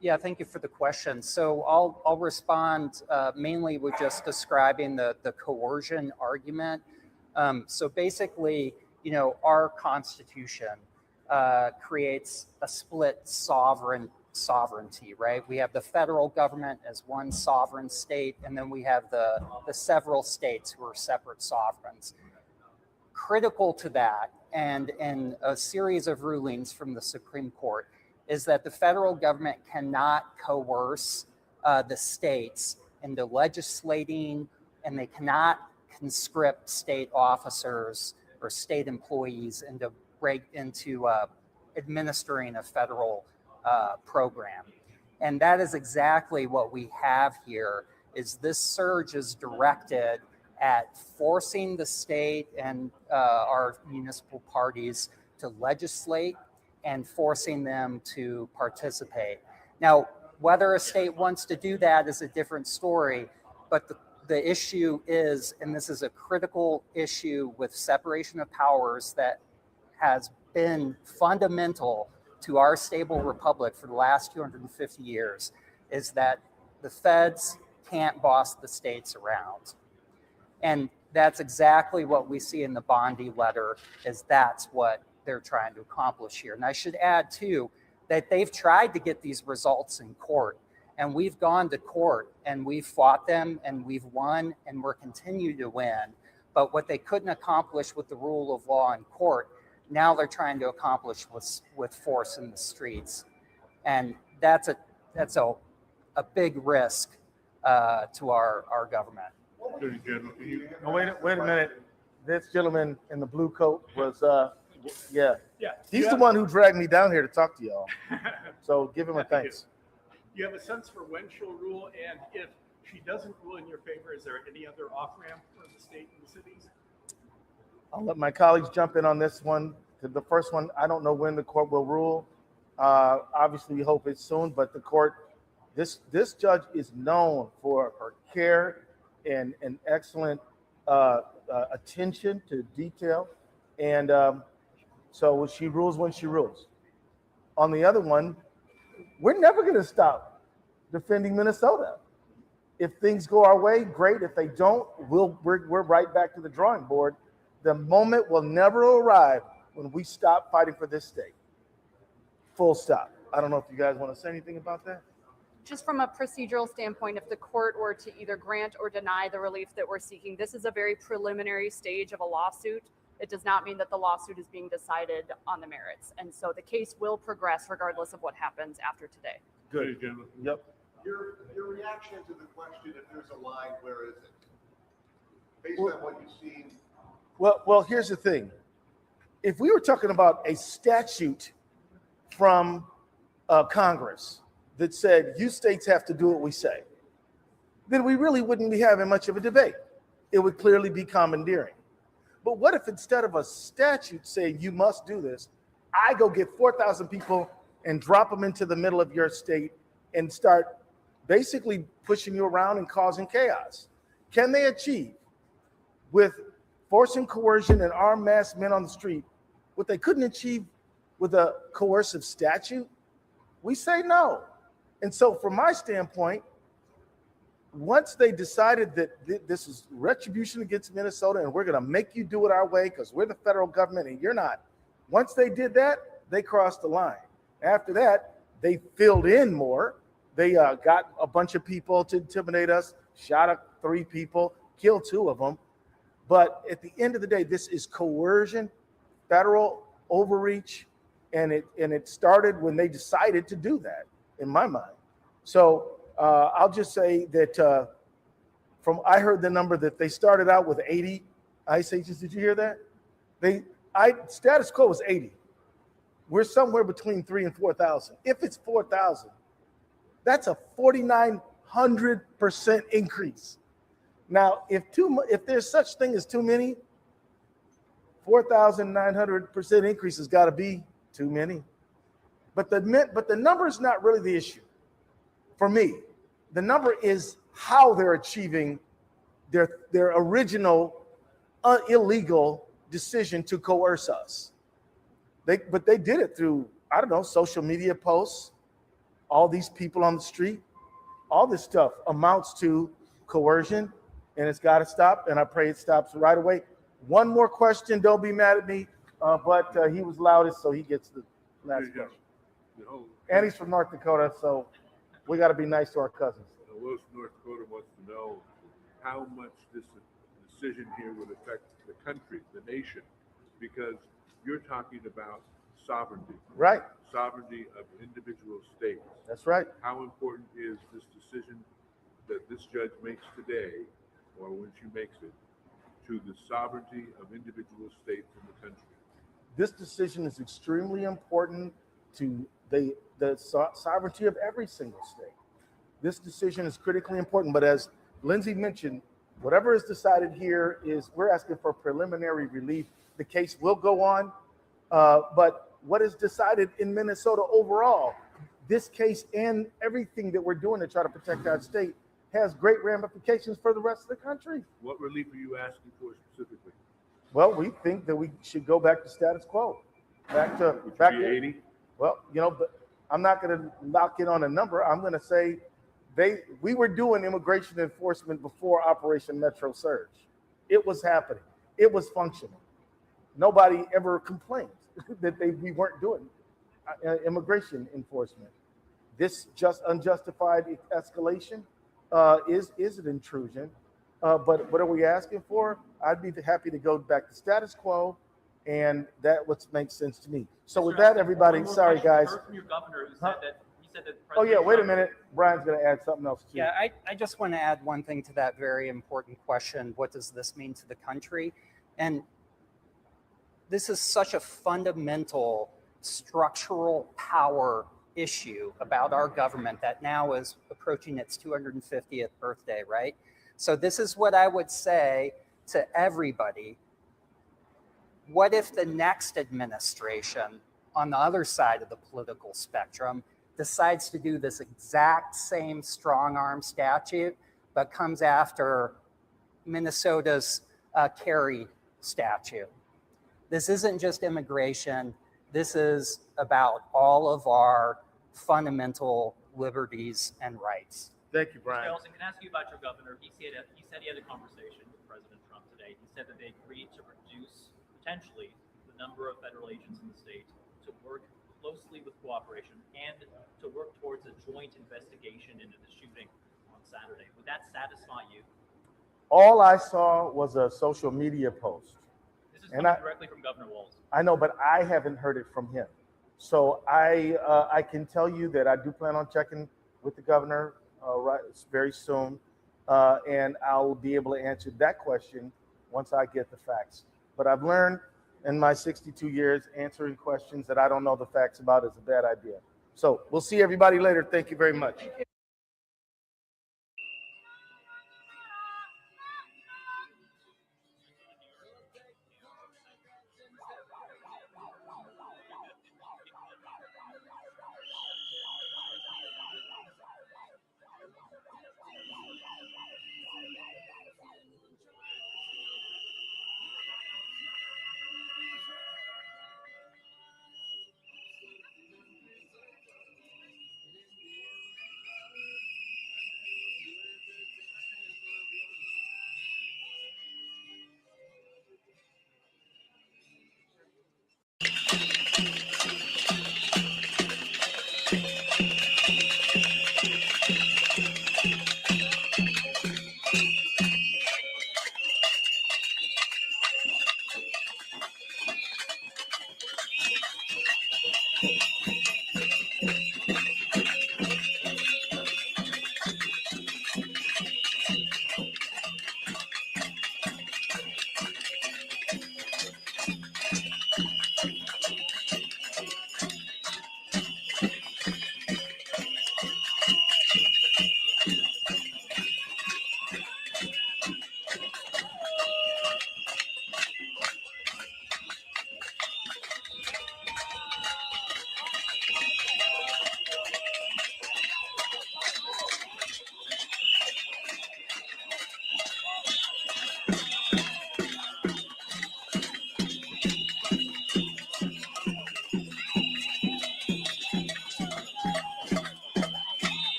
Yeah, thank you for the question. So I'll respond mainly with just describing the coercion argument. So basically, our Constitution creates a split sovereignty, right? We have the federal government as one sovereign state, and then we have the several states who are separate sovereigns. Critical to that, and in a series of rulings from the Supreme Court, is that the federal government cannot coerce the states into legislating, and they cannot conscript state officers or state employees into administering a federal program. And that is exactly what we have here, is this surge is directed at forcing the state and our municipal parties to legislate and forcing them to participate. Now, whether a state wants to do that is a different story, but the issue is, and this is a critical issue with separation of powers that has been fundamental to our stable republic for the last 250 years, is that the feds can't boss the states around. And that's exactly what we see in the Bondi letter, is that's what they're trying to accomplish here. And I should add too, that they've tried to get these results in court, and we've gone to court and we've fought them and we've won and we're continuing to win. But what they couldn't accomplish with the rule of law in court, now they're trying to accomplish with force in the streets. And that's a big risk to our government. No, wait a minute. This gentleman in the blue coat was, yeah. He's the one who dragged me down here to talk to y'all. So give him a thanks. Do you have a sense for when she'll rule? And if she doesn't rule in your favor, is there any other off-ramp for the state and the cities? I'll let my colleagues jump in on this one. The first one, I don't know when the court will rule. Obviously, we hope it's soon, but the court, this judge is known for her care and excellent attention to detail. And so she rules when she rules. On the other one, we're never going to stop defending Minnesota. If things go our way, great. If they don't, we're right back to the drawing board. The moment will never arrive when we stop fighting for this state. Full stop. I don't know if you guys want to say anything about that. Just from a procedural standpoint, if the court were to either grant or deny the relief that we're seeking, this is a very preliminary stage of a lawsuit. It does not mean that the lawsuit is being decided on the merits. And so the case will progress regardless of what happens after today. Good. Yep. Your reaction to the question, if there's a line, where is it? Based on what you've seen. Well, here's the thing. If we were talking about a statute from Congress that said you states have to do what we say, then we really wouldn't be having much of a debate. It would clearly be commandeering. But what if instead of a statute saying you must do this, I go get 4,000 people and drop them into the middle of your state and start basically pushing you around and causing chaos? Can they achieve, with force and coercion and armed mass men on the street, what they couldn't achieve with a coercive statute? We say no. And so from my standpoint, once they decided that this is retribution against Minnesota and we're going to make you do it our way because we're the federal government and you're not, once they did that, they crossed the line. After that, they filled in more. They got a bunch of people to intimidate us, shot up 3 people, killed 2 of them. But at the end of the day, this is coercion, federal overreach, and it started when they decided to do that, in my mind. So I'll just say that I heard the number that they started out with 80 ICE agents. Did you hear that? Status quo was 80. We're somewhere between 3,000 and 4,000. If it's 4,000, that's a 4,900% increase. Now, if there's such thing as too many, 4,900% increase has got to be too many. But the number is not really the issue for me. The number is how they're achieving their original illegal decision to coerce us. But they did it through, I don't know, social media posts, all these people on the street, all this stuff amounts to coercion, and it's got to stop, and I pray it stops right away. One more question, don't be mad at me, but he was loudest, so he gets the last question. And he's from North Dakota, so we got to be nice to our cousins. North Dakota wants to know how much this decision here would affect the country, the nation, because you're talking about sovereignty. Right. Sovereignty of individual states. That's right. How important is this decision that this judge makes today, or when she makes it, to the sovereignty of individual states in the country? This decision is extremely important to the sovereignty of every single state. This decision is critically important, but as Lindsay mentioned, Whatever is decided here is we're asking for preliminary relief. The case will go on, but what is decided in Minnesota overall, this case and everything that we're doing to try to protect our state has great ramifications for the rest of the country. What relief are you asking for specifically? Well, we think that we should go back to status quo, back to 80. Well, but I'm not going to lock in on a number. I'm going to say we were doing immigration enforcement before Operation Metro Surge. It was happening. It was functioning. Nobody ever complained that we weren't doing immigration enforcement. This just unjustified escalation is an intrusion. But what are we asking for? I'd be happy to go back to status quo, and that what makes sense to me. So with that, everybody, sorry guys. From your governor who said that Oh yeah, wait a minute. Brian's going to add something else too. Yeah, I just want to add one thing to that very important question. What does this mean to the country? And this is such a fundamental structural power issue about our government that now is approaching its 250th birthday, right? So this is what I would say to everybody. What if the next administration on the other side of the political spectrum decides to do this exact same strong arm statute, but comes after Minnesota's Kerry statute? This isn't just immigration. This is about all of our fundamental liberties and rights. Thank you, Brian. Mr. Ellison, can I ask you about your governor? He said he had a conversation with President Trump today. He said that they agreed to reduce, potentially, the number of federal agents in the state to work closely with cooperation and to work towards a joint investigation into the shooting on Saturday. Would that satisfy you? All I saw was a social media post. This is coming directly from Governor Walz. I know, but I haven't heard it from him. So I can tell you that I do plan on checking with the governor very soon, and I'll be able to answer that question once I get the facts. But I've learned in my 62 years answering questions that I don't know the facts about is a bad idea. So we'll see everybody later. Thank you very much.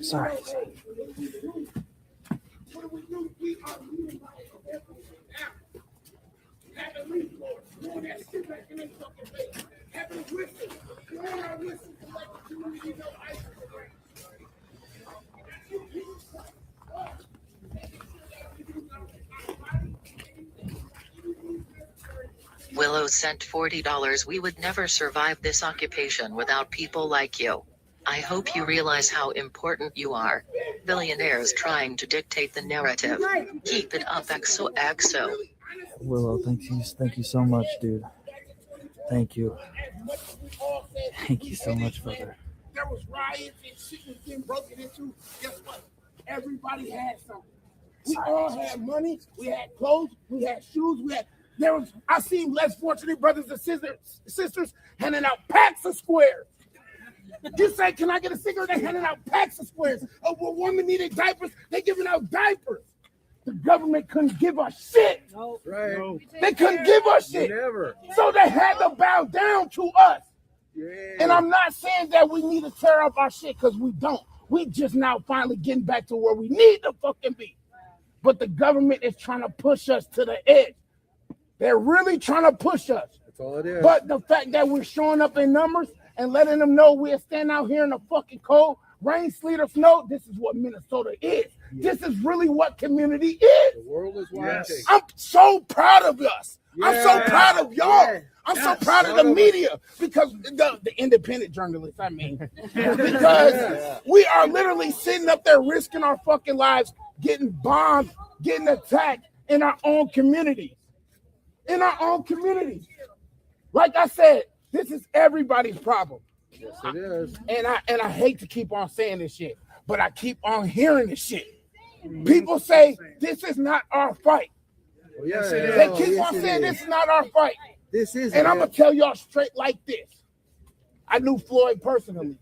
Sorry. Willow sent $40. We would never survive this occupation without people like you. I hope you realize how important you are. Billionaires trying to dictate the narrative. Keep it up, XOXO. Willow, thank you so much, dude. Thank you. Thank you so much, brother. There was riots and shit was getting broken into. Guess what? Everybody had something. We all had money. We had clothes. We had shoes. I seen less fortunate brothers and sisters handing out packs of squares. You say, can I get a cigarette? They handing out packs of squares. Oh, well, women needed diapers. They giving out diapers. The government couldn't give us shit. No. Right. No. They couldn't give us shit. Never. So they had to bow down to us. Yeah. And I'm not saying that we need to tear up our shit, because we don't. We just now finally getting back to where we need to fucking be. But the government is trying to push us to the edge. They're really trying to push us. That's all it is. But the fact that we're showing up in numbers and letting them know we're standing out here in the fucking cold, rain, sleet, or snow, this is what Minnesota is. Yeah. This is really what community is. The world is watching. Yes. I'm so proud of us. Yeah. I'm so proud of y'all. Yeah. I'm so proud of the media, because the independent journalists, I mean, because we are literally sitting up there risking our fucking lives, getting bombed, getting attacked in our own communities. In our own communities. Like I said, this is everybody's problem. Yes, it is. And I hate to keep on saying this shit, but I keep on hearing this shit. People say this is not our fight. Well, yeah, they keep on saying this is not our fight. This is. And I'm gonna tell y'all straight like this. I knew Floyd personally,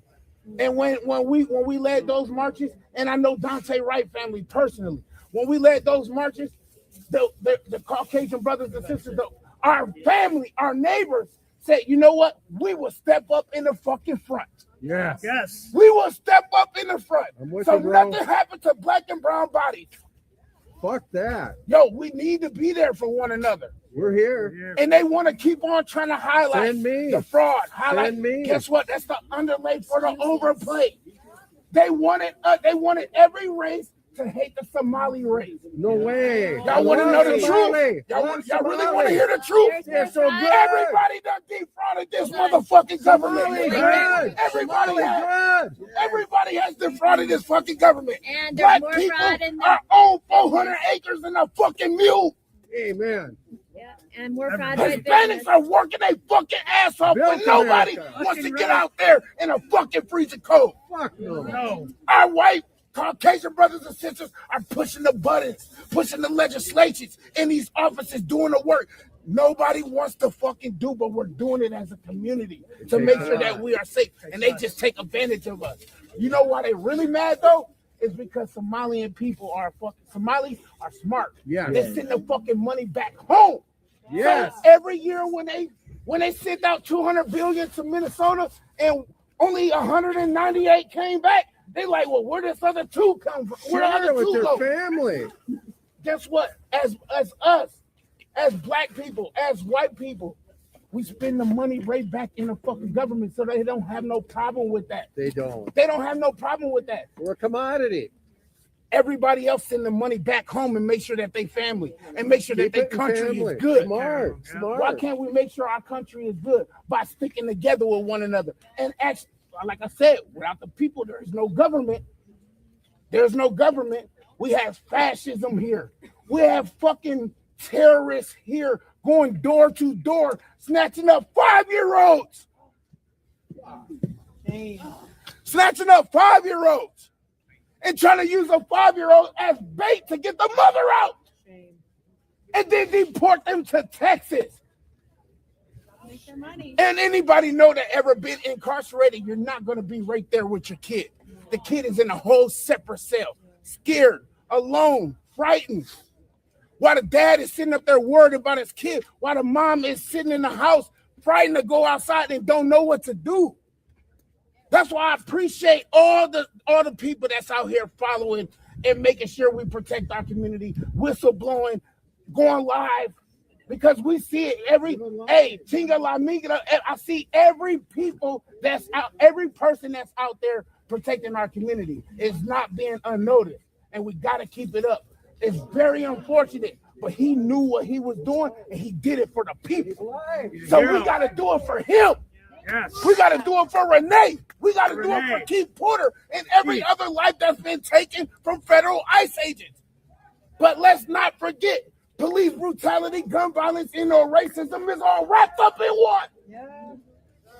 and when we led those marches, and I know Dante Wright family personally. When we led those marches, the Caucasian brothers and sisters, our family, our neighbors said, you know what? We will step up in the fucking front. Yes. Yes. We will step up in the front. So you, nothing happened to black and brown bodies. Fuck that. Yo, we need to be there for one another. We're here. And they want to keep on trying to highlight the fraud. Send me. Guess what? That's the underlay for the overplay. They wanted every race to hate the Somali race. No way. Y'all want to know the truth? Y'all really want to hear the truth? They're so good. Everybody done defrauded this motherfucking government. Everybody has defrauded this fucking government. And there's Black more people fraud in are own 400 acres and a fucking mule. Amen. Yeah, and more fraud with Hispanics business. are working their fucking ass off, but nobody wants to get out there in a fucking freezing cold. Fuck no. Our white Caucasian brothers and sisters are pushing the buttons, pushing the legislations in these offices, doing the work. Nobody wants to fucking do, but we're doing it as a community to make sure that we are safe. And they just take advantage of us. You know why they really mad though? It's because Somalis are smart. Yeah. They send the fucking money back home. Yes. So every year when they sent out $200 billion to Minnesota and only 198 came back, they like, well, where does other two come from? Where Share other with two their go? family. Guess what? As us, as black people, as white people, we spend the money right back in the fucking government, so they don't have no problem with that. They don't. They don't have no problem with that. We're a commodity. Everybody else send the money back home and make sure that they family and make sure that their country is good. Smart. Why can't we make sure our country is good by sticking together with one another? And actually, like I said, without the people, there is no government. There's no government. We have fascism here. We have fucking terrorists here going door to door, snatching up 5-year-olds. Snatching up 5-year-olds and trying to use a 5-year-old as bait to get the mother out. And then deport them to Texas. Make their money. And anybody know that ever been incarcerated, you're not going to be right there with your kid. The kid is in a whole separate cell, scared, alone, frightened. While the dad is sitting up there worried about his kid, while the mom is sitting in the house frightened to go outside and don't know what to do. That's why I appreciate all the people that's out here following and making sure we protect our community, whistleblowing, going live, because we see it Tinga La Migra. I see every person that's out there protecting our community is not being unnoticed, and we got to keep it up. It's very unfortunate, but he knew what he was doing, and he did it for the people. So we got to do it for him. Yes. We got to do it for Renee. We got to do it for Keith Porter and every other life that's been taken from federal ICE agents. But let's not forget, police brutality, gun violence, racism is all wrapped up in one.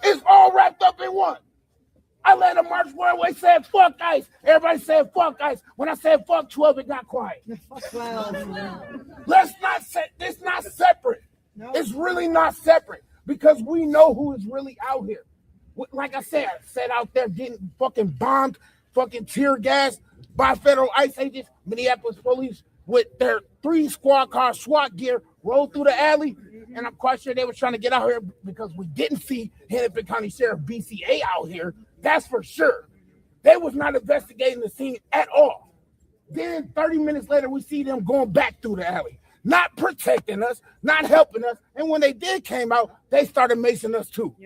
It's all wrapped up in one. I led a march where we said, fuck ICE. Everybody said, fuck ICE. When I said, fuck 12, it got quiet. Let's not say, it's not separate. No. It's really not separate because we know who is really out here. Like I said out there getting fucking bombed, fucking tear gas by federal ICE agents, Minneapolis police with their 3 squad car SWAT gear rolled through the alley. And I'm quite sure they were trying to get out here because we didn't see Hennepin County Sheriff BCA out here. That's for sure. They was not investigating the scene at all. Then 30 minutes later, we see them going back through the alley, not protecting us, not helping us. And when they did came out, they started macing us too.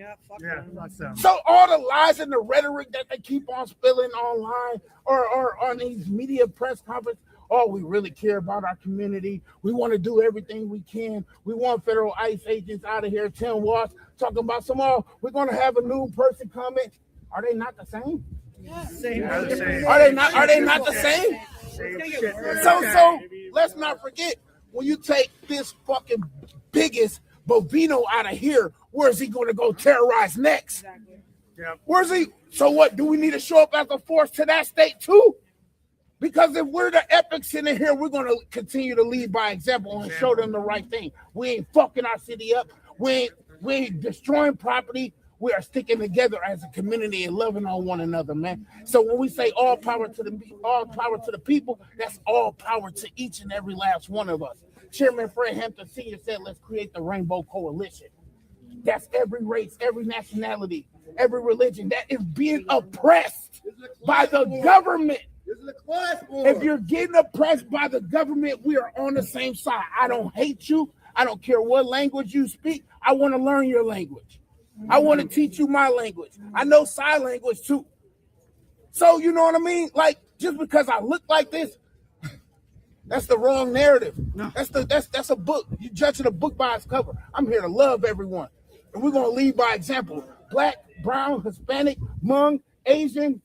So all the lies and the rhetoric that they keep on spilling online or on these media press conferences, oh, we really care about our community. We want to do everything we can. We want federal ICE agents out of here. Tim Walsh talking about we're going to have a new person coming. Are they not the same? Are they not the same? So let's not forget, when you take this fucking biggest Bovino out of here, where's he going to go terrorize next? Where's he? So what? Do we need to show up as a force to that state too? Because if we're the epics in here, we're going to continue to lead by example and show them the right thing. We ain't fucking our city up. We ain't destroying property. We are sticking together as a community and loving on one another, man. So when we say all power to the people, that's all power to each and every last one of us. Chairman Fred Hampton Sr. said, let's create the Rainbow Coalition. That's every race, every nationality, every religion that is being oppressed by the government. If you're getting oppressed by the government, we are on the same side. I don't hate you. I don't care what language you speak. I want to learn your language. I want to teach you my language. I know sign language too. So you know what I mean? Like, just because I look like this, that's the wrong narrative. No. That's a book. You're judging a book by its cover. I'm here to love everyone. And we're going to lead by example. Black, brown, Hispanic, Hmong, Asian,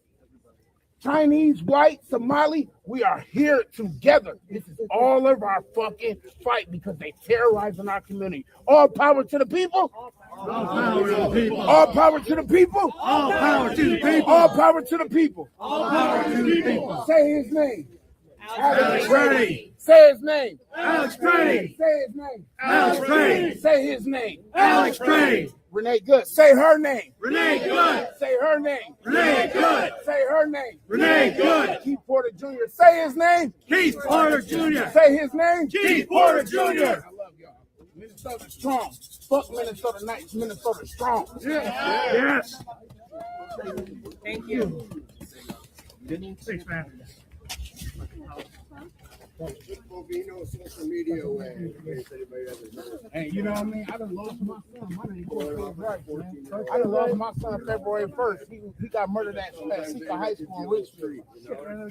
Chinese, white, Somali, we are here together. This is all of our fucking fight because they terrorizing our community. All power to the people. All power to the people. All power to the people. All power to the people. All power to the people. All power to the people. Say his name. Alex Brady. Say his name. Alex Brady. Say his name. Alex Brady. Say his name. Alex Brady. Renee Good. Say her name. Renee Good. Say her name. Renee Good. Say her name. Renee Good. Keith Porter Jr. Say his name. Keith Porter Jr. Say his name. Keith Porter Jr. I love y'all. Minnesota strong. Fuck Minnesota nice. Minnesota strong. Yes. Thank you. Thanks, man. Social media way. Hey, you know what I mean? I done lost my son. My name is right, man. I done lost my son February 1st. He got murdered at Sika High School in Rich Street.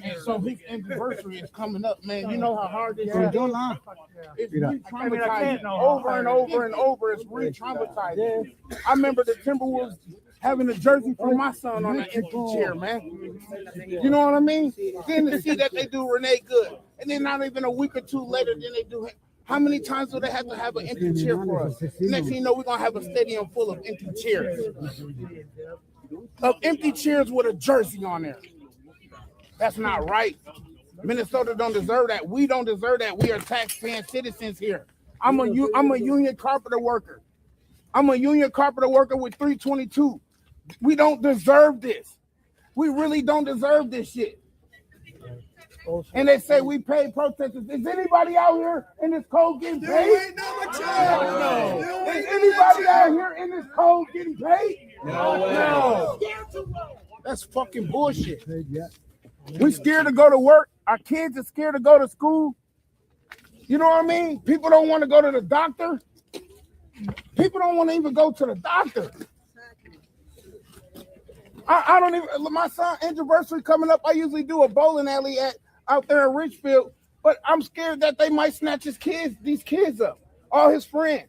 And so his anniversay is coming up, man. You know how hard this is. It's re-traumatizing over and over and over. It's re-traumatizing. I remember the Timberwolves having a jersey for my son on an empty chair, man. You know what I mean? Then to see that they do Renee Good. And then not even a week or two later, then they do. How many times do they have to have an empty chair for us? Next thing you know, we're going to have a stadium full of empty chairs. Of empty chairs with a jersey on there. That's not right. Minnesota don't deserve that. We don't deserve that. We are tax-paying citizens here. I'm a union carpenter worker. I'm a union carpenter worker with 322. We don't deserve this. We really don't deserve this shit. And they say we pay protesters. Is anybody out here in this cold getting paid? No. Is anybody out here in this cold getting paid? No. That's fucking bullshit. We scared to go to work. Our kids are scared to go to school. You know what I mean? People don't want to go to the doctor. People don't want to even go to the doctor. I don't even, my son's anniversary coming up. I usually do a bowling alley out there in Richfield, but I'm scared that they might snatch these kids up, all his friends.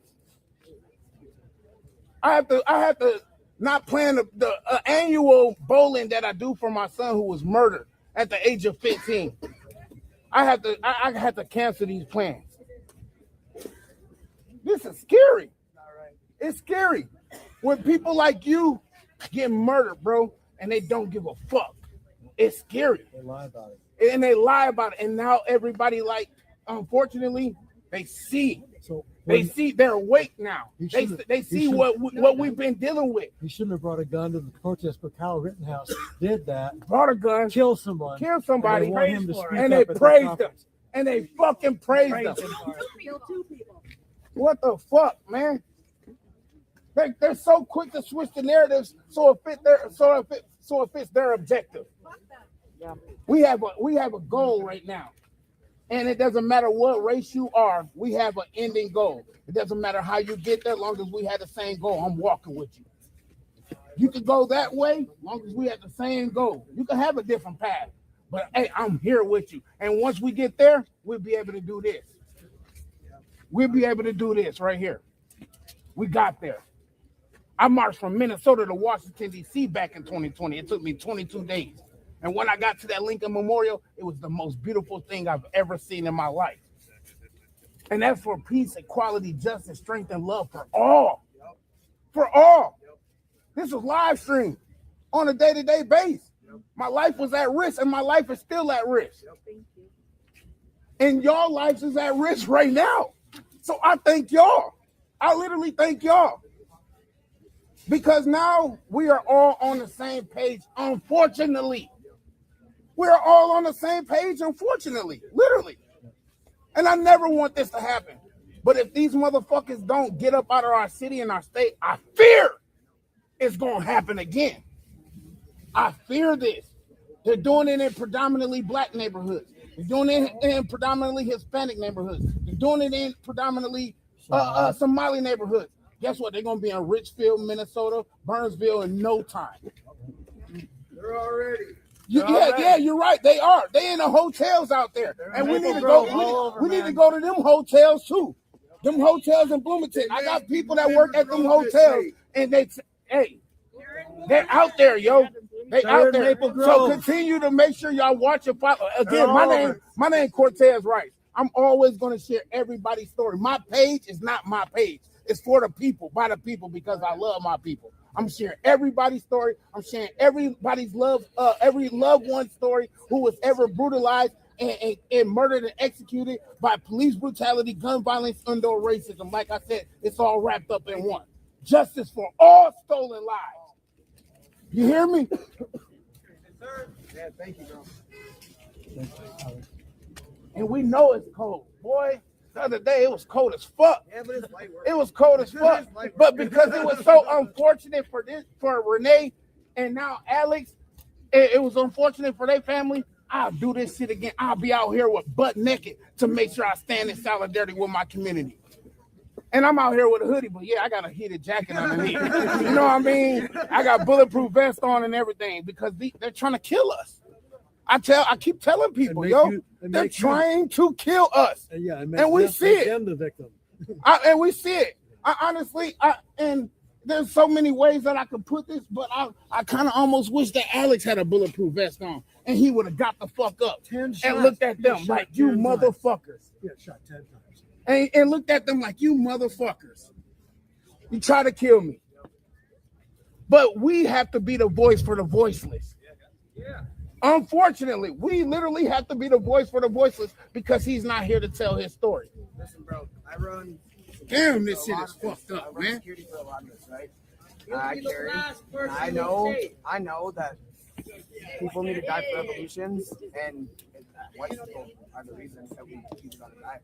I have to not plan the annual bowling that I do for my son who was murdered at the age of 15. I had to cancel these plans. This is scary. It's scary when people like you get murdered, bro, and they don't give a fuck. It's scary. They lie about it. And they lie about it. And now everybody, like, unfortunately, they see. They're awake now. They see what we've been dealing with. He shouldn't have brought a gun to the protest, but Kyle Rittenhouse did that. Brought a gun, killed somebody, and they praised him. And they fucking praised him. What the fuck, man? They're so quick to switch the narratives so it fits their objective. We have a goal right now. And it doesn't matter what race you are, we have an ending goal. It doesn't matter how you get there, as long as we have the same goal. I'm walking with you. You can go that way, as long as we have the same goal. You can have a different path, but hey, I'm here with you. And once we get there, we'll be able to do this. We'll be able to do this right here. We got there. I marched from Minnesota to Washington, D.C. back in 2020. It took me 22 days. And when I got to that Lincoln Memorial, it was the most beautiful thing I've ever seen in my life. And that's for peace, equality, justice, strength, and love for all. For all. This was live streamed on a day-to-day basis. My life was at risk, and my life is still at risk. And y'all lives is at risk right now. So I thank y'all. I literally thank y'all. Because now we are all on the same page, unfortunately. We're all on the same page, unfortunately, literally. And I never want this to happen. But if these motherfuckers don't get up out of our city and our state, I fear it's going to happen again. I fear this. They're doing it in predominantly black neighborhoods. They're doing it in predominantly Hispanic neighborhoods. They're doing it in predominantly Somali neighborhoods. Guess what? They're going to be in Richfield, Minnesota, Burnsville in no time. They're already. Yeah, you're right. They are. They in the hotels out there, and we need to go. We need to go to them hotels too. Them hotels in Bloomington. I got people that work at them hotels, and they're out there, yo. They out there. So continue to make sure y'all watch your follow. Again, my name Cortez Rice. I'm always going to share everybody's story. My page is not my page. It's for the people, by the people, because I love my people. I'm sharing everybody's story. I'm sharing everybody's every loved one's story who was ever brutalized and murdered and executed by police brutality, gun violence, indoor racism. Like I said, it's all wrapped up in one. Justice for all stolen lives. You hear me? Yeah, thank you, bro. And we know it's cold, boy. The other day it was cold as fuck. Yeah, but it's light work. It was cold as fuck. But because it was so unfortunate for Renee and now Alex, it was unfortunate for their family. I'll do this shit again. I'll be out here with butt naked to make sure I stand in solidarity with my community. And I'm out here with a hoodie, but yeah, I got a heated jacket underneath. You know what I mean? I got bulletproof vest on and everything because they're trying to kill us. I keep telling people, they're trying to kill us. And we see it. Them the victim. And we see it. And there's so many ways that I could put this, but I kind of almost wish that Alex had a bulletproof vest on and he would have got the fuck up and looked at them like, you motherfuckers. Yeah, shot 10 times. And looked at them like, you motherfuckers. You try to kill me. But we have to be the voice for the voiceless. Yeah. Unfortunately, we literally have to be the voice for the voiceless because he's not here to tell his story. Listen, bro, I run. Damn, this shit is fucked up, man. Security for a lot of this, right? I carry. I know that people need to die for revolutions, and white people are the reason that we keep on die.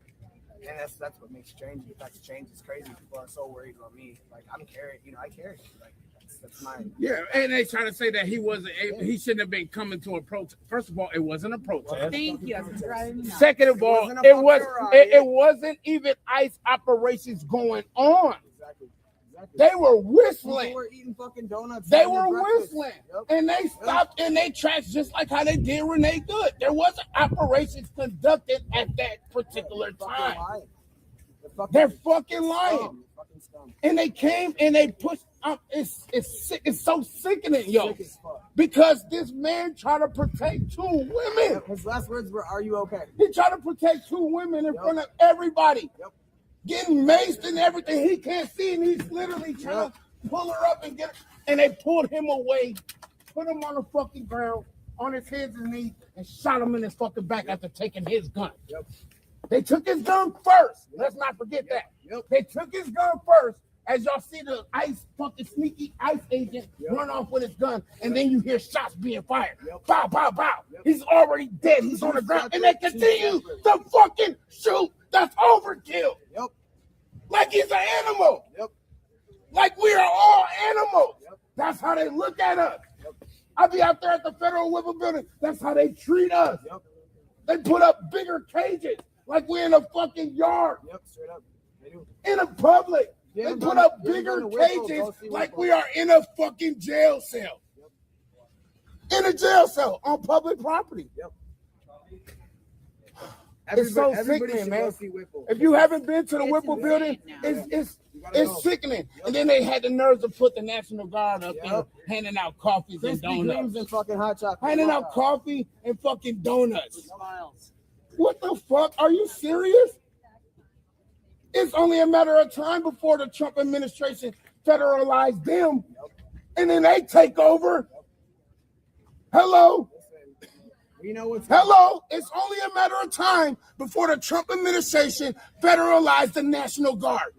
And that's what makes change. That's change is crazy. People are so worried about me. Like I'm carrying, I carry. Like That's mine. Yeah, and they try to say that he shouldn't have been coming to a protest. First of all, it wasn't a protest. Thank you. I'm driving now. Second of all, it wasn't even ICE operations going on. Exactly. They were whistling. People were eating fucking donuts. They were whistling. And they stopped and they trashed just like how they did Renee Good. There wasn't operations conducted at that particular time. They're fucking lying. And they came and they pushed up. It's so sickening, yo. Because this man tried to protect 2 women. His last words were, "Are you okay?" He tried to protect 2 women in front of everybody. Getting maced and everything. He can't see, and he's literally trying to pull her up and get her. And they pulled him away, put him on the fucking ground, on his hands and knees, and shot him in his fucking back after taking his gun. They took his gun first. Let's not forget that. They took his gun first. As y'all see the fucking sneaky ICE agent run off with his gun, and then you hear shots being fired. Bow, bow, bow. He's already dead. He's on the ground, and they continue to fucking shoot. That's overkill. Like he's an animal. Like we are all animals. That's how they look at us. I'll be out there at the Federal Weapon Building. That's how they treat us. They put up bigger cages, like we're in a fucking yard. Straight up. They do. In a public. They put up bigger cages like we are in a fucking jail cell. In a jail cell on public property. It's so sickening, man. If you haven't been to the Whipple building, it's sickening. And then they had the nerves to put the National Guard up there handing out coffees and donuts. And fucking hot chocolate. Handing out coffee and fucking donuts. What the fuck? Are you serious? It's only a matter of time before the Trump administration federalized them, and then they take over. Hello? Hello? It's only a matter of time before the Trump administration federalized the National Guard.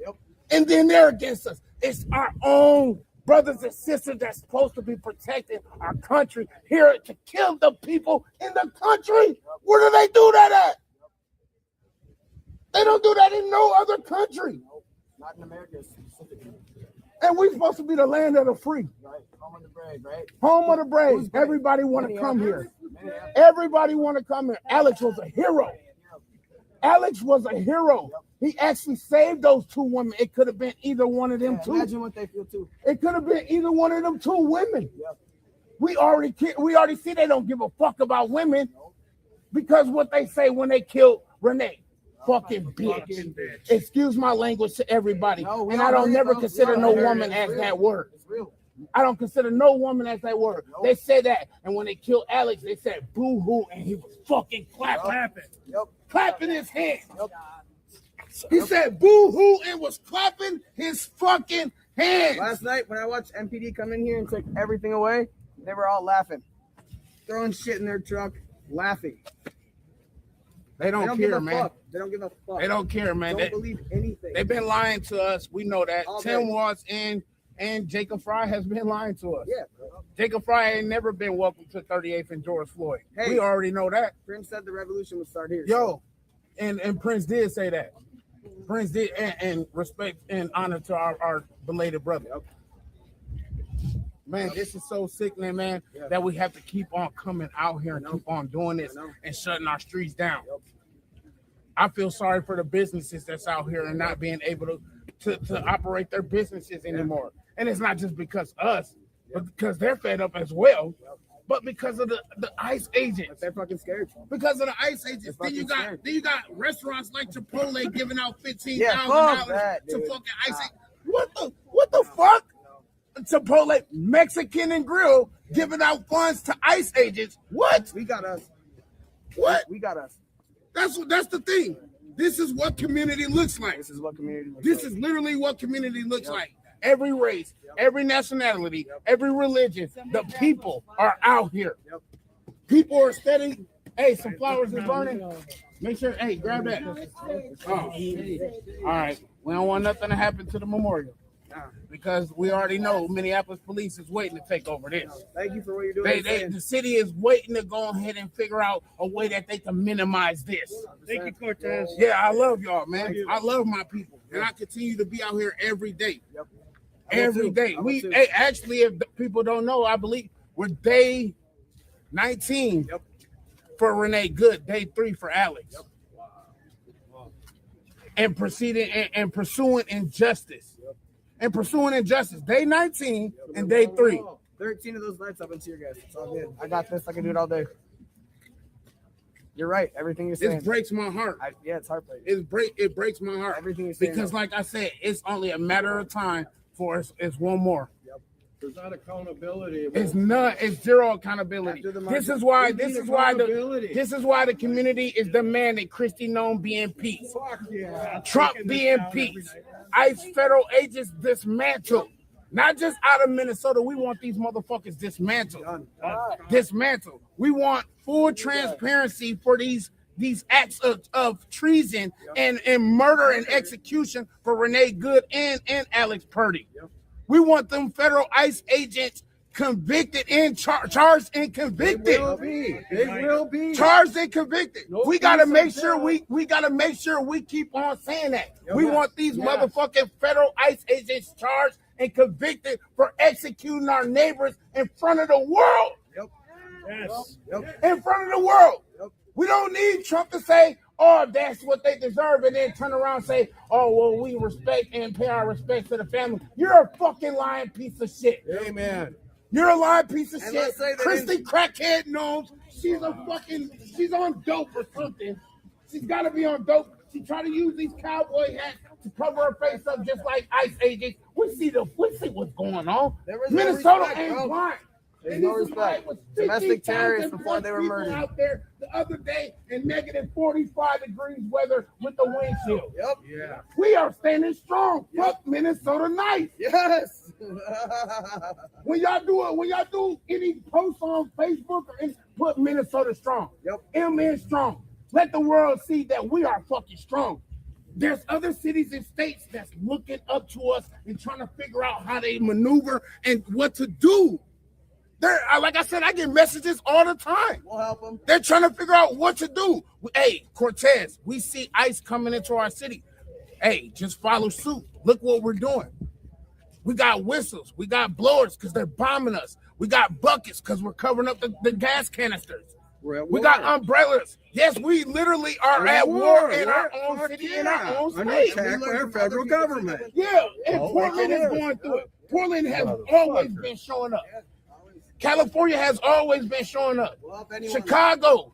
And then they're against us. It's our own brothers and sisters that's supposed to be protecting our country here to kill the people in the country. Where do they do that at? They don't do that in no other country. Not in America specifically. And we're supposed to be the land of the free. Right. Home of the brave, right? Home of the brave. Everybody want to come here. Everybody want to come here. Alex was a hero. Alex was a hero. He actually saved those 2 women. It could have been either one of them 2. Imagine what they feel too. It could have been either one of them 2 women. We already see they don't give a fuck about women because what they say when they killed Renee. Fucking bitch. Excuse my language to everybody. And I don't never consider no woman as that word. I don't consider no woman as that word. They said that. And when they killed Alex, they said boo-hoo, and he was fucking clapping. Clapping his hands. He said boo-hoo and was clapping his fucking hands. Last night when I watched MPD come in here and take everything away, they were all laughing. Throwing shit in their truck, laughing. They don't care, man. They don't give a fuck. They don't care, man. Don't believe anything. They've been lying to us. We know that. All Tim day. Watts and Jacob Fry has been lying to us. Yeah, bro. Jacob Fry ain't never been welcome to 38th and George Floyd. Hey, we already know that. Prince said the revolution would start here. Yo, and Prince did say that. Prince did, and respect and honor to our belated brother. Man, this is so sickening, man, that we have to keep on coming out here and keep on doing this and shutting our streets down. I feel sorry for the businesses that's out here and not being able to operate their businesses anymore. And it's not just because us, but because they're fed up as well, but because of the ICE agents. They're fucking scared. Because of the ICE agents. Then you got restaurants like Chipotle giving out $15,000 to fucking ICE agents. What the fuck? Chipotle Mexican and Grill giving out funds to ICE agents. What? We got us. What? We got us. That's the thing. This is what community looks like. This is what community looks This is literally what community looks like. Every race, every nationality, every religion, the people are out here. People are steady. Hey, some flowers is burning. Make sure, hey, grab that. Oh. All right. We don't want nothing to happen to the memorial. Because we already know Minneapolis police is waiting to take over this. Thank you for what you're doing. The city is waiting to go ahead and figure out a way that they can minimize this. Thank you, Cortez. Yeah, I love y'all, man. I love my people. And I continue to be out here every day. every day. Actually, if people don't know, I believe we're day 19 for Renee Good, day 3 for Alex. And proceeding and pursuing injustice. And pursuing injustice. Day 19 and day 3. 13 of those nights I've been tear gas. It's all good. I got this. I can do it all day. You're right. Everything you're saying. It breaks my heart. Yeah, it's heartbreaking. It breaks my heart. Everything you're saying. Because, like I said, it's only a matter of time for it's one more. There's not accountability. It's none. It's zero accountability. This is why the community is demanding Kristi Noem be in peace. Trump be in peace. ICE federal agents dismantled. Not just out of Minnesota. We want these motherfuckers dismantled. Dismantled. We want full transparency for these acts of treason and murder and execution for Renee Good and Alex Purdy. We want them federal ICE agents convicted and charged and convicted. They will be charged and convicted. We gotta make sure we keep on saying that. We want these motherfucking federal ICE agents charged and convicted for executing our neighbors in front of the world. In front of the world. We don't need Trump to say, oh, that's what they deserve, and then turn around and say, oh, well, we respect and pay our respects to the family. You're a fucking lying piece of shit. Amen. You're a lying piece of And shit. let's say that Kristi Crackhead knows she's on dope or something. She's got to be on dope. She tried to use these cowboy hats to cover her face up just like ICE agents. We see what's going on. Minnesota ain't blind. There's no respect. Domestic terrorists before they were murdered. Out there the other day in negative 45 degrees weather with the windshield. Yeah. We are standing strong. Fuck Minnesota nice. Yes. When y'all do any posts on Facebook or put Minnesota strong. MN strong. Let the world see that we are fucking strong. There's other cities and states that's looking up to us and trying to figure out how they maneuver and what to do. Like I said, I get messages all the time. We'll help them. They're trying to figure out what to do. Hey, Cortez, we see ICE coming into our city. Hey, just follow suit. Look what we're doing. We got whistles. We got blowers because they're bombing us. We got buckets because we're covering up the gas canisters. We got umbrellas. Yes, we literally are at war in our own city, in our own state. Under attack by our federal government. Yeah, and Portland is going through it. Portland has always been showing up. California has always been showing up. Chicago.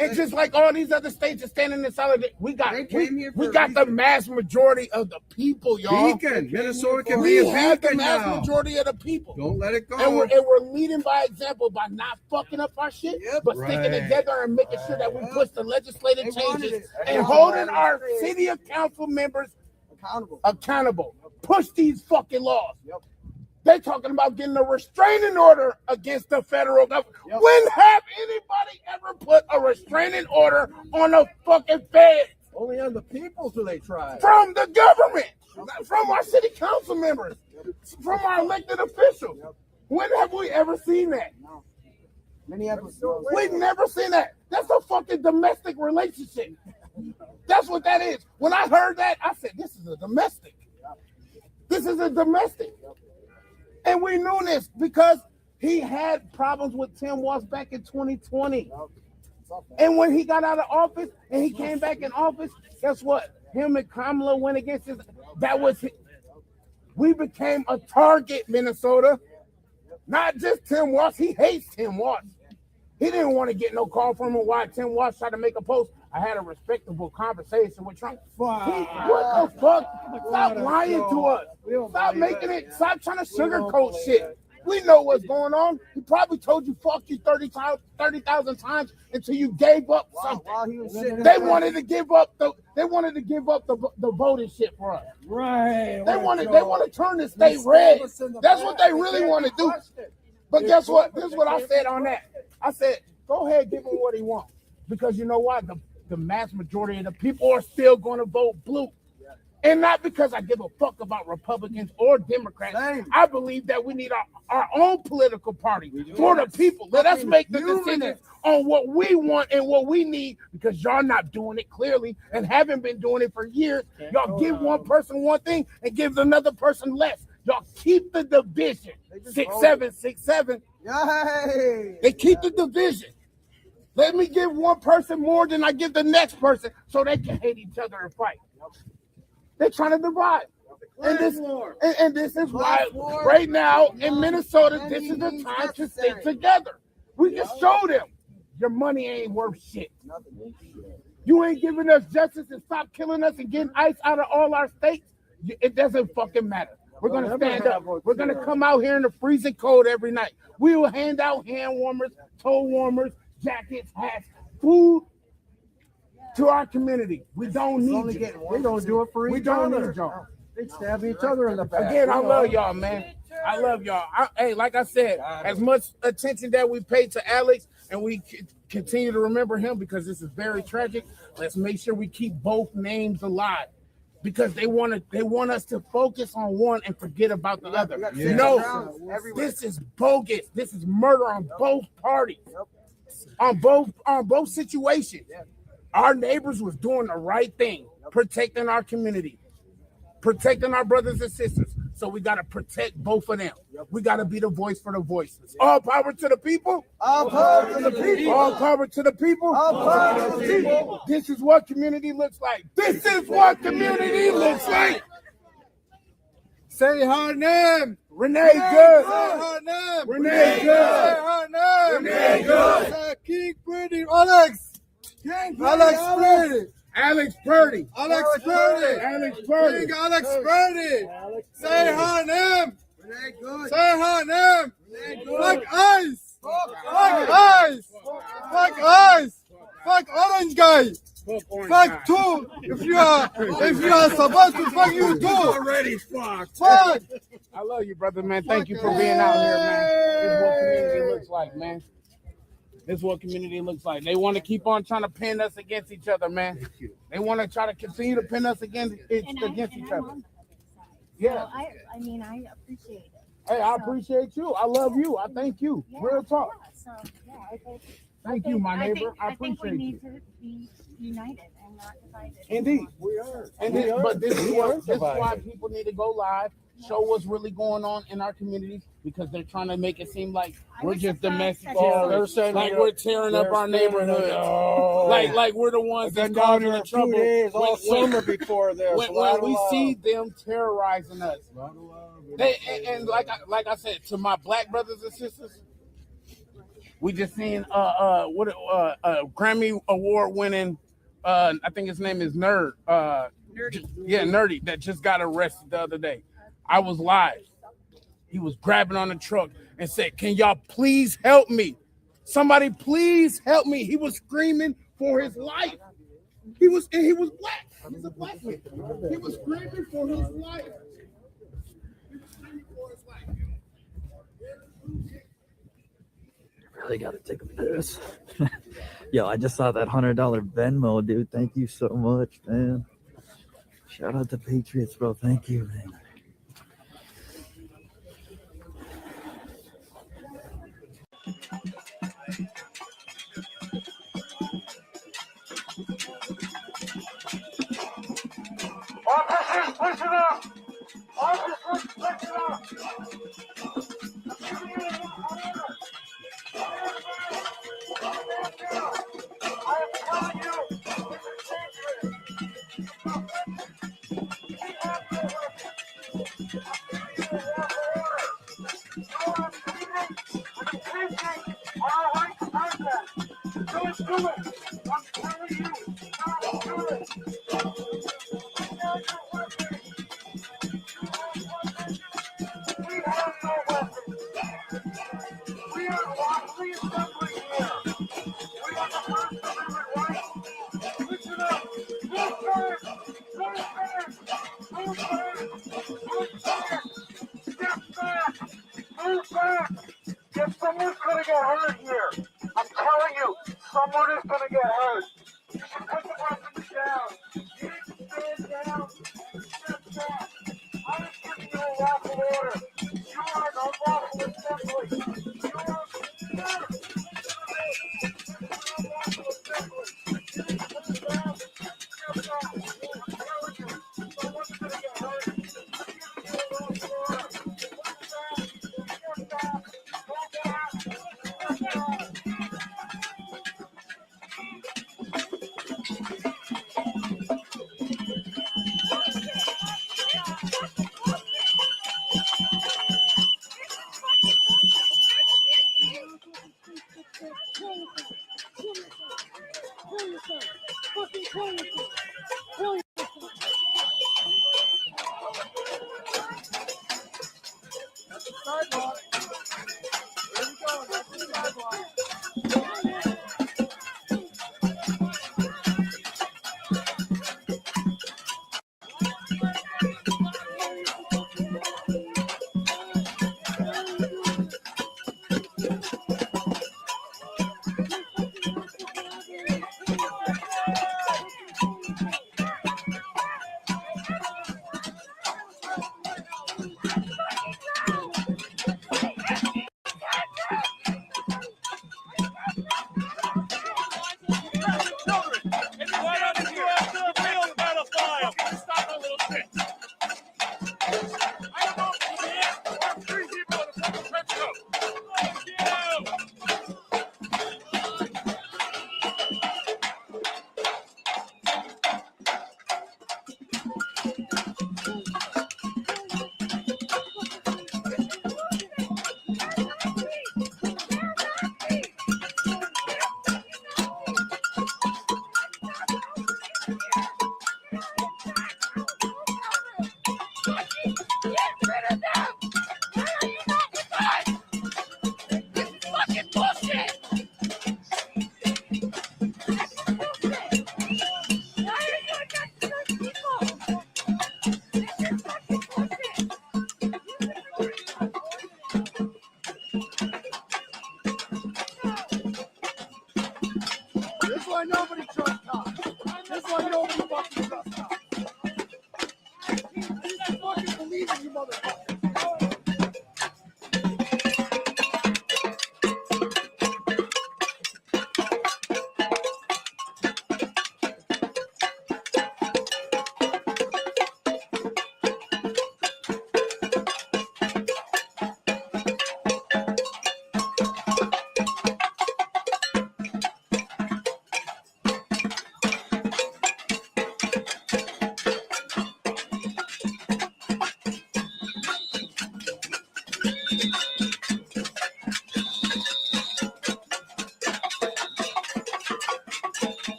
And just like all these other states are standing in solidarity, we got the mass majority of the people, y'all. Beacon. Minnesota can be a beacon now. We have the mass majority of the people. Don't let it go. And we're leading by example by not fucking up our shit, but sticking together and making sure that we push the legislative changes and holding our city council members accountable. Push these fucking laws. They're talking about getting a restraining order against the federal government. When have anybody ever put a restraining order on a fucking Fed? Only on the people do they try. From the government, from our city council members, from our elected officials. When have we ever seen that? Minneapolis. We've never seen that. That's a fucking domestic relationship. That's what that is. When I heard that, I said, this is a domestic. This is a domestic. And we knew this because he had problems with Tim Walz back in 2020. And when he got out of office and he came back in office, guess what? Him and Kamala went against his. That was it. We became a target, Minnesota. Not just Tim Walz. He hates Tim Walz. He didn't want to get no call from him while Tim Walz tried to make a post. I had a respectable conversation with Trump. What the fuck? Stop lying to us. Stop making it. Stop trying to sugarcoat shit. We know what's going on. He probably told you fuck you 30,000 times until you gave up something. They wanted to give up the voting shit for us. Right. They want to turn the state red. That's what they really want to do. But guess what? This is what I said on that. I said, go ahead, give him what he wants. Because you know what? The mass majority of the people are still going to vote blue. And not because I give a fuck about Republicans or Democrats. I believe that we need our own political party for the people. Let us make the decisions on what we want and what we need, because y'all not doing it clearly and haven't been doing it for years. Y'all give one person one thing and give another person less. Y'all keep the division. 6-7, 6-7. Yay! They keep the division. Let me give one person more than I give the next person so they can hate each other and fight. They're trying to divide. And this is why right now in Minnesota, this is the time to stay together. We can show them your money ain't worth shit. You ain't giving us justice and stop killing us and getting ICE out of all our states. It doesn't fucking matter. We're going to stand up. We're going to come out here in the freezing cold every night. We will hand out hand warmers, toe warmers, jackets, hats, food to our community. We don't need you. We don't do it for We each don't other. need y'all. They stab each other in the back. Again, I love y'all, man. I love y'all. Hey, like I said, as much attention that we pay to Alex and we continue to remember him because this is very tragic, let's make sure we keep both names alive because they want us to focus on one and forget about the other. Yeah. No, this is bogus. This is murder on both parties, on both situations. Our neighbors was doing the right thing, protecting our community, protecting our brothers and sisters. So we got to protect both of them. We got to be the voice for the voiceless. All power to the people. All power to the people. All power to the people. All power to the people. This is what community looks like. This is what community looks like. Say her name. Renee Good. Say her name. Renee Good. Say her name. Renee Good. Say King Pretty. Alex. Alex Pretty. Alex Purdy. Alex Purdy. Alex Purdy. King Alex Purdy. Say her name. Say her name. Fuck ice. Fuck ice. Fuck ice. Fuck orange guy. Fuck two. If you are supposed to fuck you too. Already fucked. Fuck. I love you, brother, man. Thank you for being out here, man. This is what community looks like, man. This is what community looks like. They want to keep on trying to pin us against each other, man. They want to try to continue to pin us against each other. Yeah. I mean, I appreciate it. Hey, I appreciate you. I love you. I thank you. Real talk. So, yeah, I think. Thank you, my neighbor. I think we appreciate need you. to be united and not divided. Indeed. We are. But this is why people need to go live, show what's really going on in our communities, because they're trying to make it seem like we're just domestic terrorists, like we're tearing up our neighborhood, like we're the ones that's causing the trouble. All summer before this. When we see them terrorizing us, and like I said to my black brothers and sisters, we just seen Grammy award winning. I think his name is Nerdy. Yeah, Nerdy, that just got arrested the other day. I was live. He was grabbing on the truck and said, "Can y'all please help me? Somebody please help me." He was screaming for his life. He was black. He's a black man. He was screaming for his life. He was screaming for his life. Really got to take a piss. Yo, I just saw that $100 Venmo, dude. Thank you so much, man. Shout out to Patriots, bro. Thank you, man. Officers, listen up! Officers, listen up! I am telling you, this is dangerous. We have no weapons. We have order. You are treating and taking our right to contact. Don't do it. I'm telling you, don't do it. We have no weapons. We are lawfully assembling here. We are the First Amendment right. Listen up. Move back. Move back. Move back. Move back. Step back. Move back. If someone's going to get hurt here, I'm telling you, someone is going to get hurt. You should put the weapons down. You need to stand down.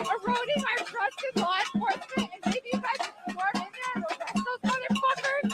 Eroding our trust in law enforcement, and maybe you guys should swarm in there and arrest those motherfuckers.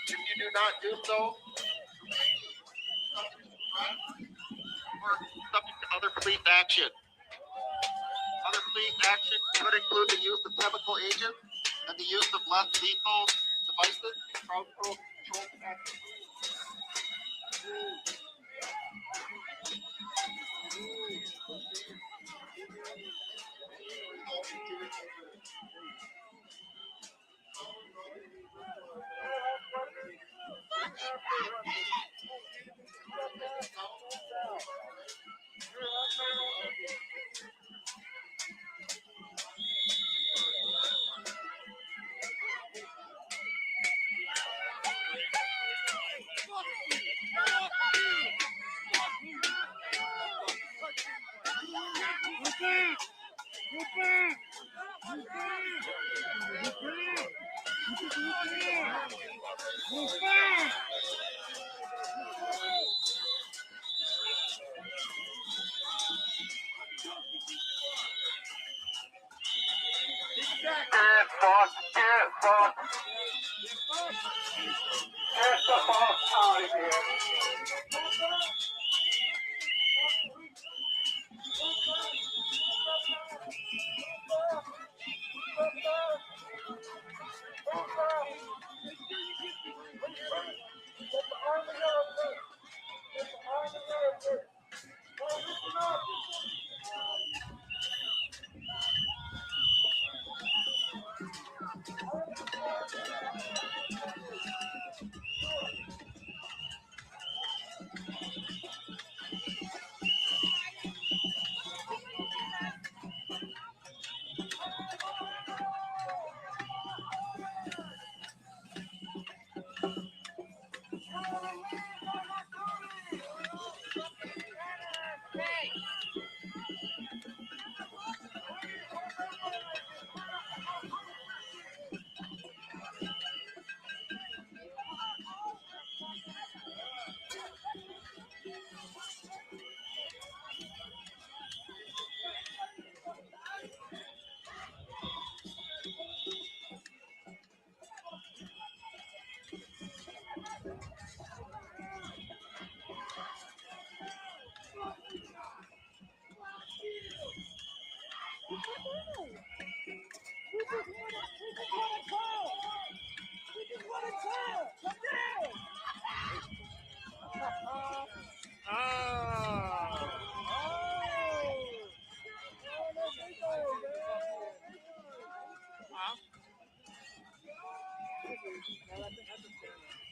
If you do not do so, we're subject to other police action. Other police action could include the use of chemical agents and the use of less lethal devices. Crowd control action. Get the fuck out of here.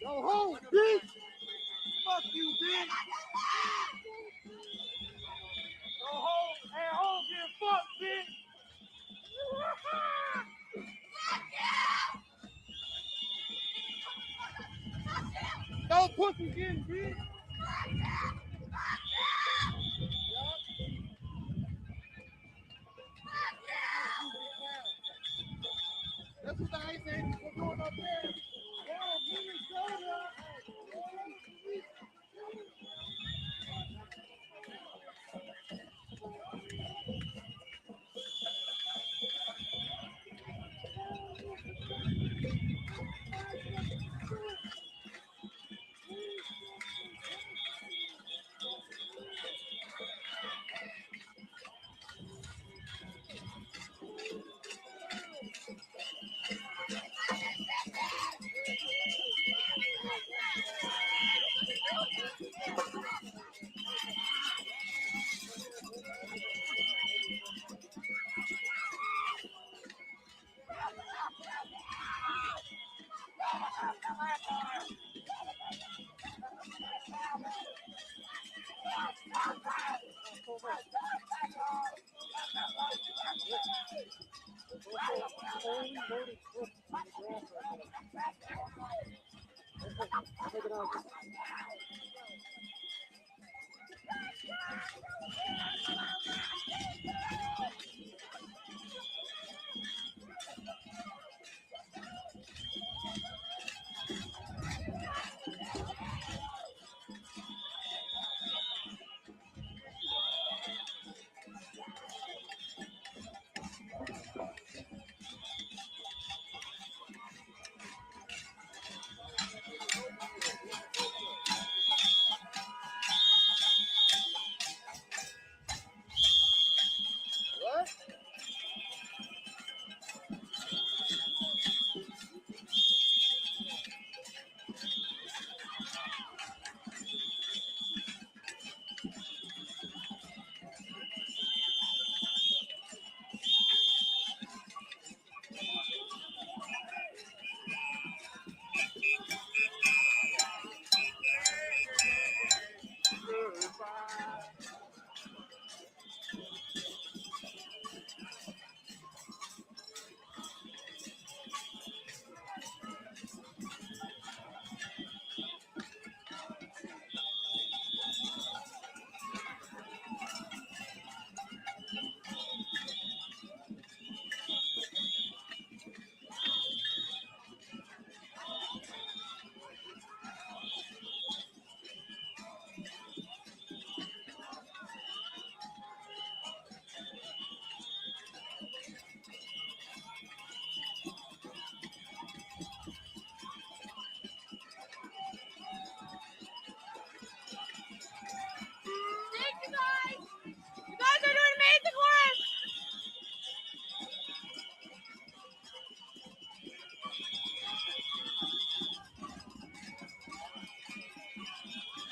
Go home, bitch! Fuck you, bitch! Go home, and home get fucked, bitch! No pussy getting bitch! That's what I ain't saying people doing up there. Minnesota.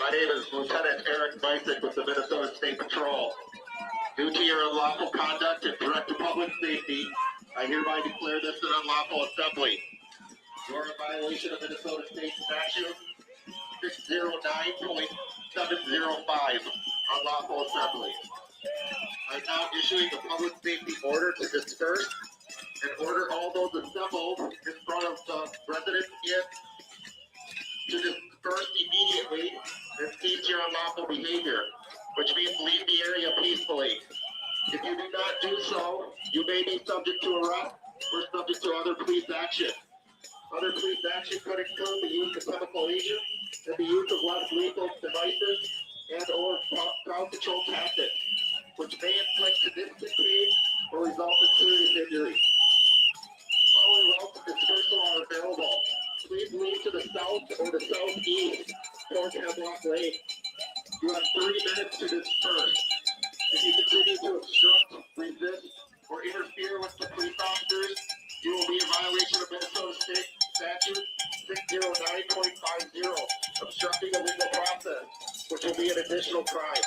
My name is Lieutenant Eric Bisick with the Minnesota State Patrol. Due to your unlawful conduct and threat to public safety, I hereby declare this an unlawful assembly. You are in violation of Minnesota State Statute 609.705, unlawful assembly. I'm now issuing the public safety order to disperse and order all those assembled in front of the residence inn to disperse immediately and cease your unlawful behavior, which means leave the area peacefully. If you do not do so, you may be subject to arrest or subject to other police action. Other police action could include the use of chemical agents and the use of less lethal devices and or crowd control tactics, which may inflict significant pain or result in serious injury. The following routes of dispersal are available. Please leave to the south or the southeast towards Hemlock Lake. You have 3 minutes to disperse. If you continue to obstruct, resist, or interfere with the police officers, you will be in violation of Minnesota State Statute 609.50, obstructing a legal process, which will be an additional crime.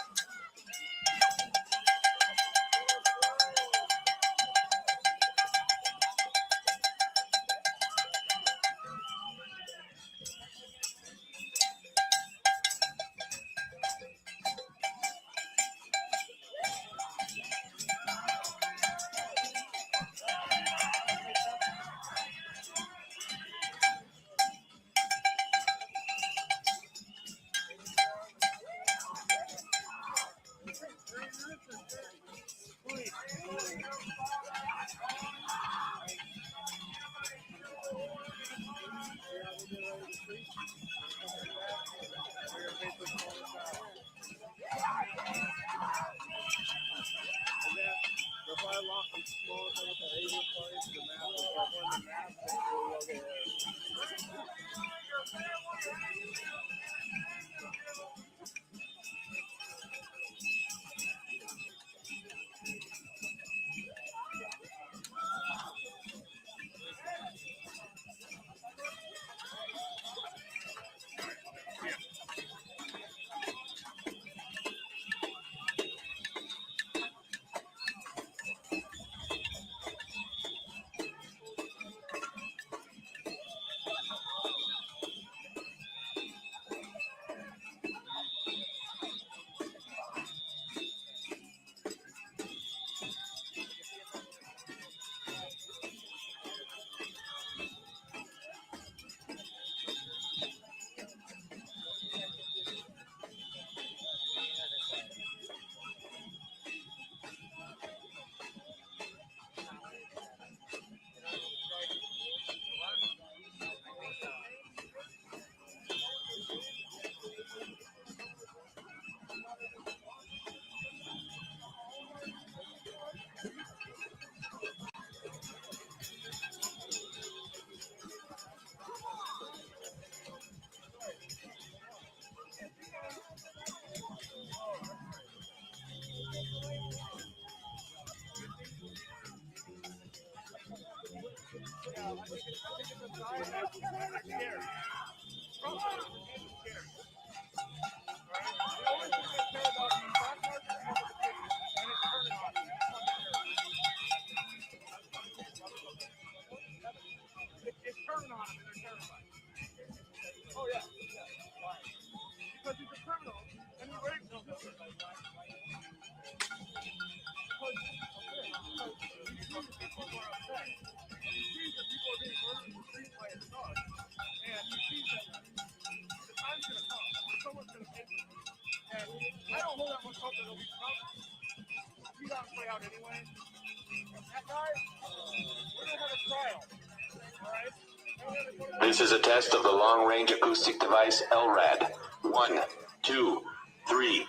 This is a test of the long-range acoustic device LRAD. 1, 2, 3.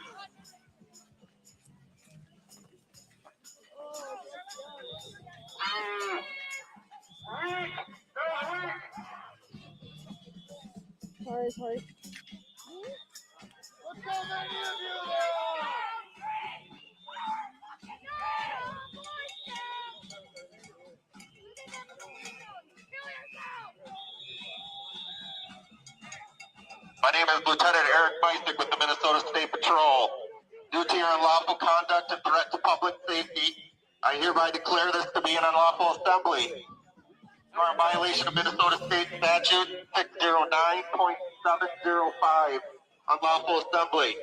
Sorry. Let's go, many of you there! My name is Lieutenant Eric Meisick with the Minnesota State Patrol. Due to your unlawful conduct and threat to public safety, I hereby declare this to be an unlawful assembly. You are in violation of Minnesota State Statute 609.705, unlawful assembly.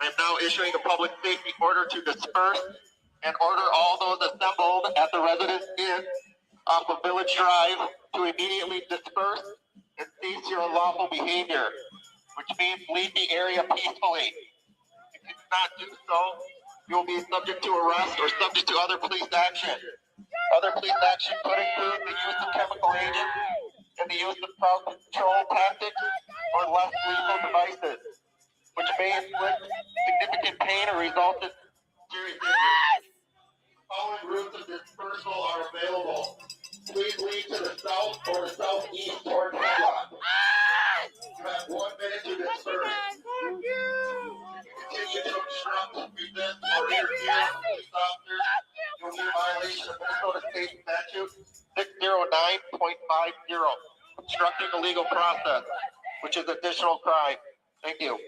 I am now issuing a public safety order to disperse and order all those assembled at the Residence Inn off of Village Drive to immediately disperse and cease your unlawful behavior, which means leave the area peacefully. If you do not do so, you will be subject to arrest or subject to other police action. Other police action could include the use of chemical agents and the use of crowd control tactics or less lethal devices, which may inflict significant pain or result in serious injury. Following routes of dispersal are available. Please leave to the south or the southeast toward Hancock. You have 1 minute to disperse. If you continue to obstruct, resist, or interfere with police officers, you will be in violation of Minnesota State Statute 609.50, obstructing the legal process, which is additional crime. Thank you.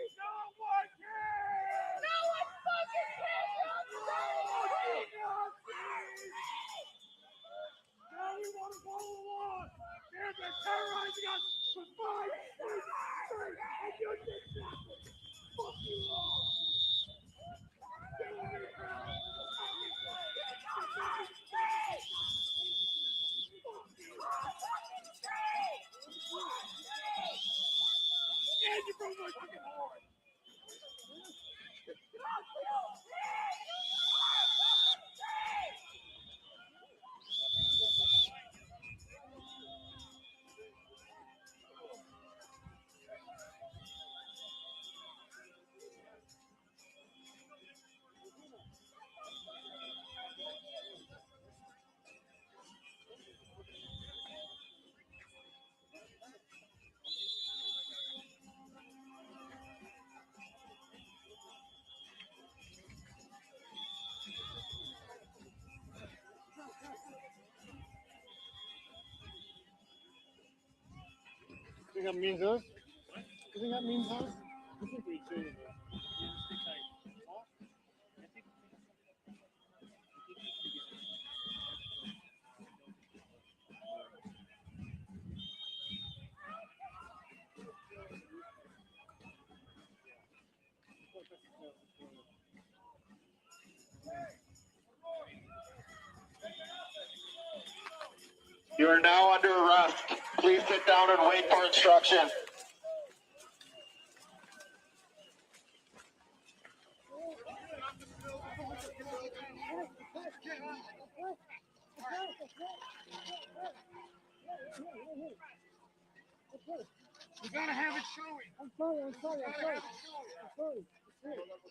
You think that means us? You think that means us? You are now under arrest. Please sit down and wait for instruction. We gotta have it showing. I'm sorry.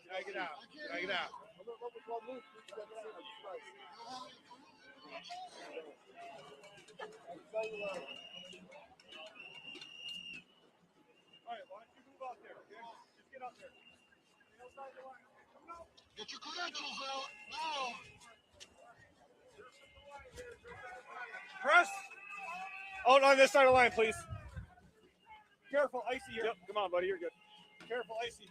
Drag it out. Alright, why don't you move out there, okay? Just get out there. Get your credentials out now. Press. Oh, on this side of the line, please. Careful, icy here. Yep, come on, buddy, you're good. Careful, icy.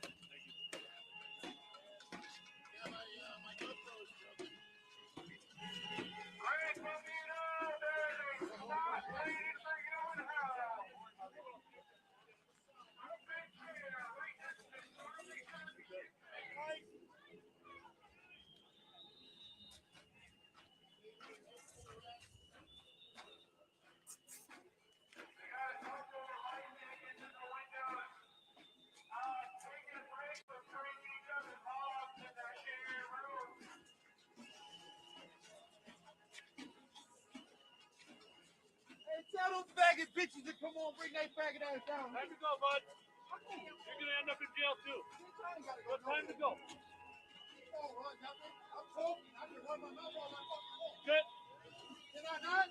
Tell those faggot bitches to come on, bring that faggot ass down. Time to go, bud. You're gonna end up in jail too. What time to go? I'm talking. I can run my mouth all I fucking want. Good. Can I not?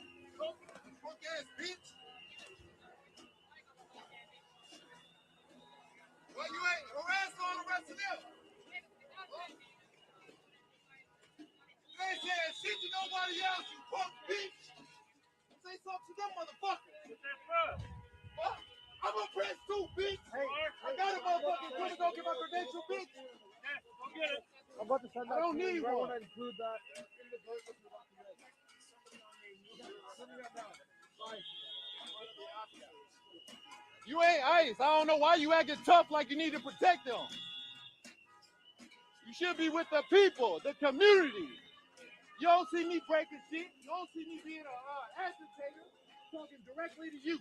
Punk ass bitch. Well, you ain't harassed all the rest of them. You ain't saying shit to nobody else, you punk bitch. Say something to them motherfuckers. What? I'm gonna press too. too, bitch. I got a motherfucking equipment. Go get my credential, bitch. Go get it. I'm about to send that I don't to you. need Right one. when I include that. You ain't ICE. I don't know why you acting tough like you need to protect them. You should be with the people, the community. You don't see me breaking shit. You don't see me being an agitator. Talking directly to you.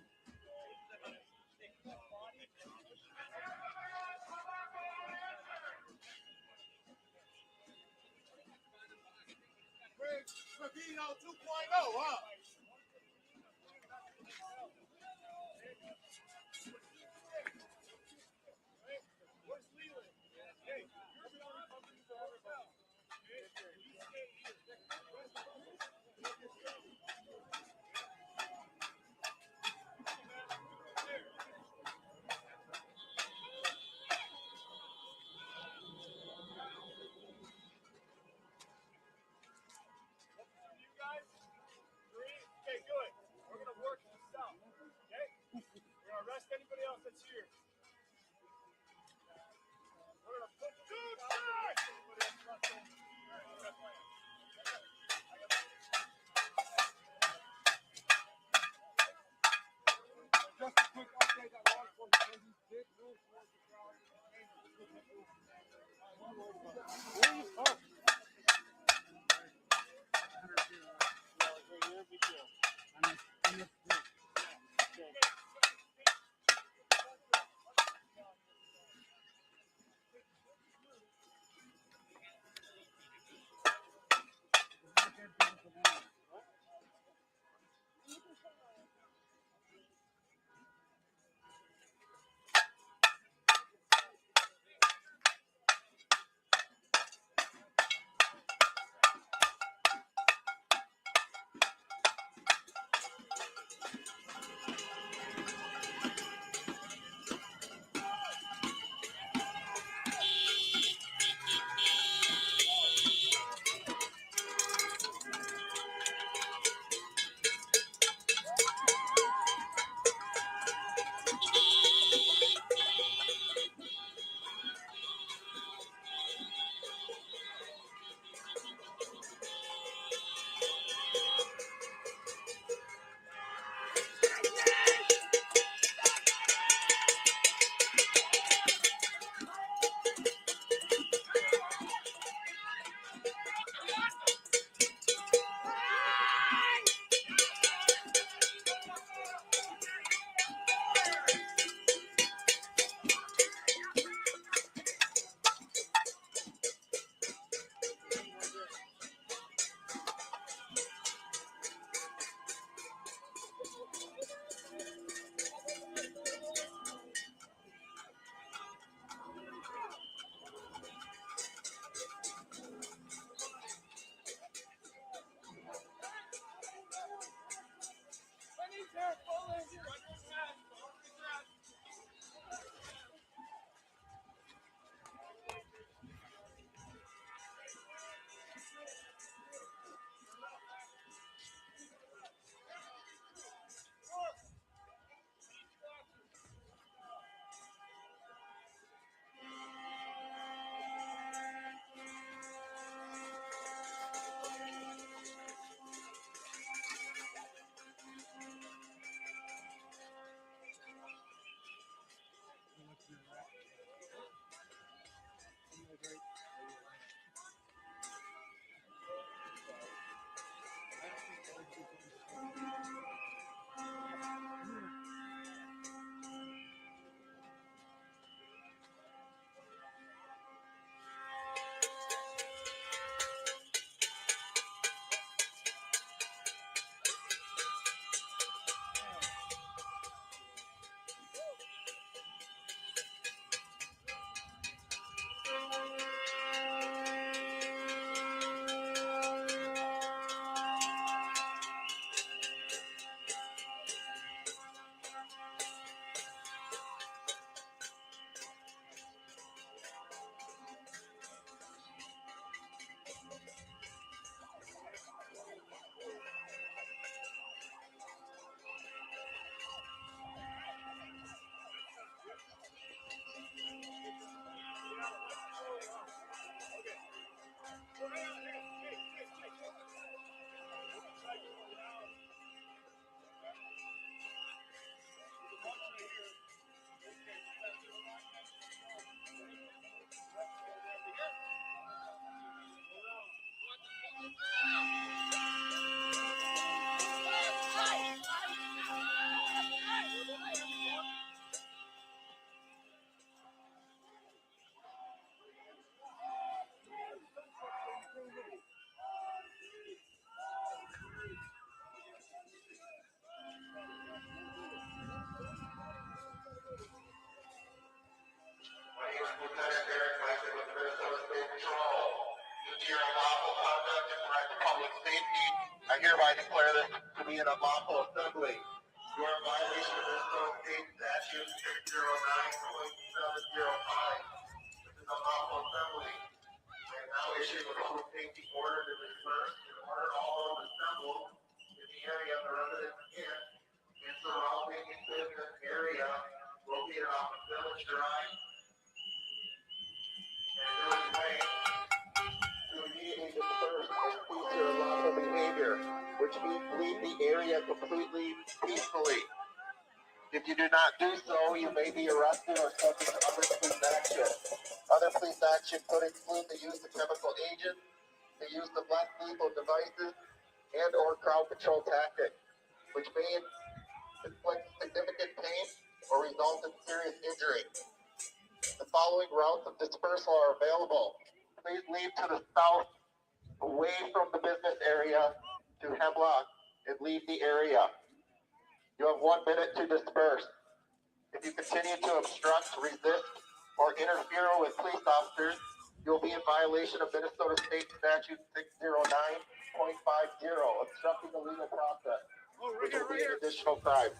Trevino 2.0, huh? Okay, good. We're gonna work this out. Okay? We're gonna arrest anybody else that's here. We're gonna put two shots! Just a quick update that one for the did move towards the crowd. be an unlawful assembly. You are in violation of Minnesota State Statute 609.705. This is unlawful assembly. I am now issuing a public safety order to disperse and order all those assembled in the area of the residence in and surrounding business area located off of Village Drive and Village Way to immediately disperse and cease your unlawful behavior, which means leave the area completely peacefully. If you do not do so, you may be arrested or subject to other police action. Other police action could include the use of chemical agents, the use of less lethal devices, and or crowd control tactics, which may inflict significant pain or result in serious injury. The following routes of dispersal are available. Please leave to the south, away from the business area, to Hemlock, and leave the area. You have 1 minute to disperse. If you continue to obstruct, resist, or interfere with police officers, you'll be in violation of Minnesota State Statute 609.50, obstructing the legal process, which will be an additional crime.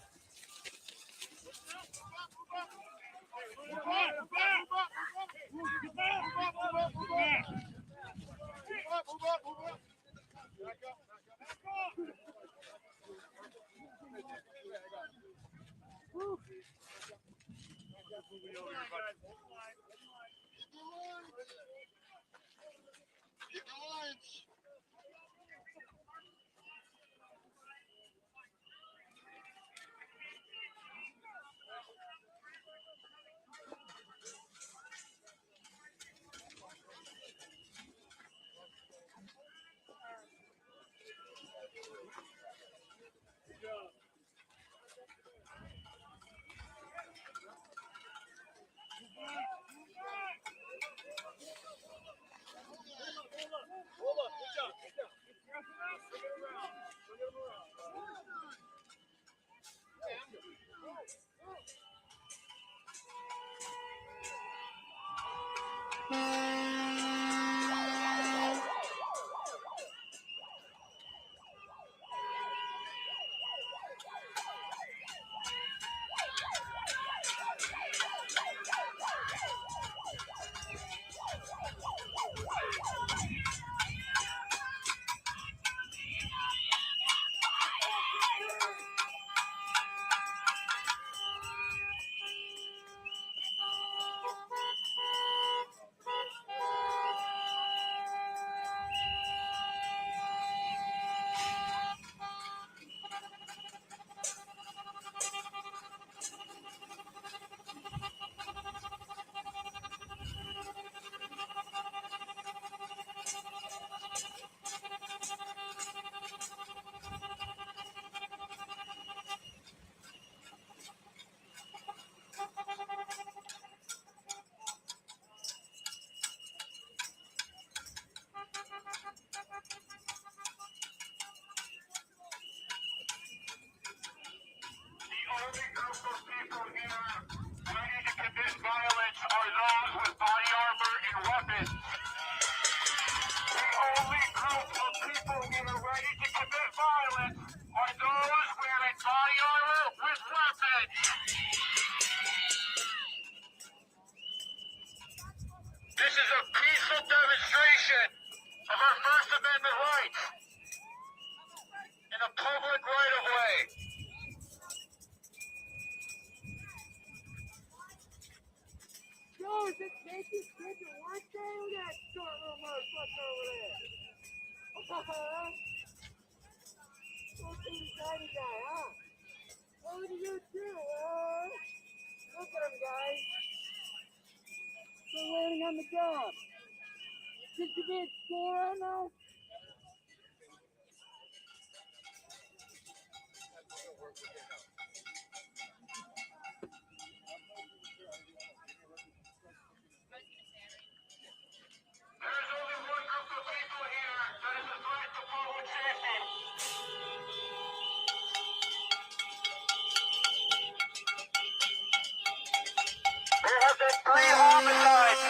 This is a peaceful demonstration of our First Amendment rights in a public right-of-way. Yo, is it Casey's kid to work day? Look at that short little motherfucker over there. Look at the tiny guy, huh? Oh, look at you too, look at him, guys. They're learning on the job. Did you be at school right now? There have been 3 homicides.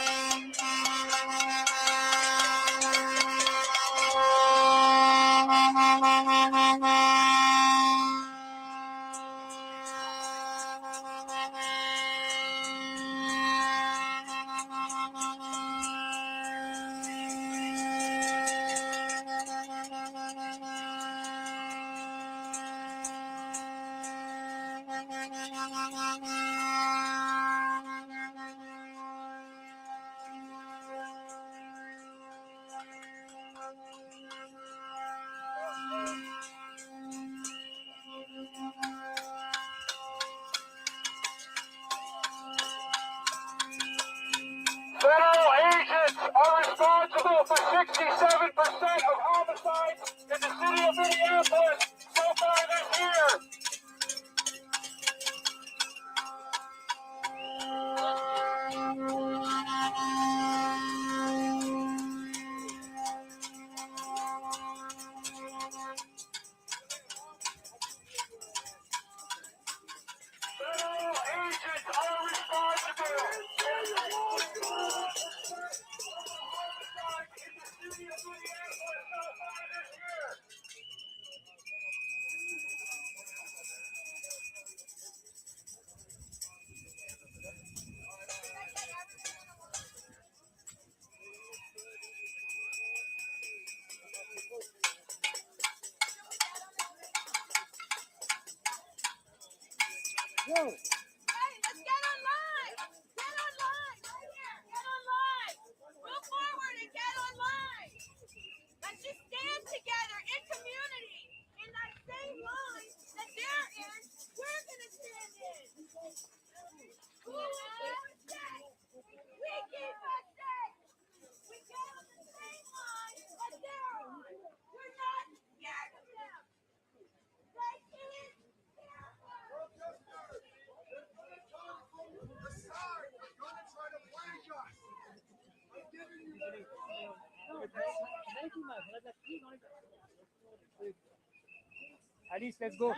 responsible for 67% of homicides in the city of Minneapolis so far this year. Federal agents are responsible. Hey, let's get online. Get online. Right here. Get online. Move forward and get online. Let's just stand together in community in that same line that they're in. We're going to stand in. Who keep us safe? We keep us safe. We get on the same line that they're on. We're not scared of them. They can't scare us. Alice, let's go.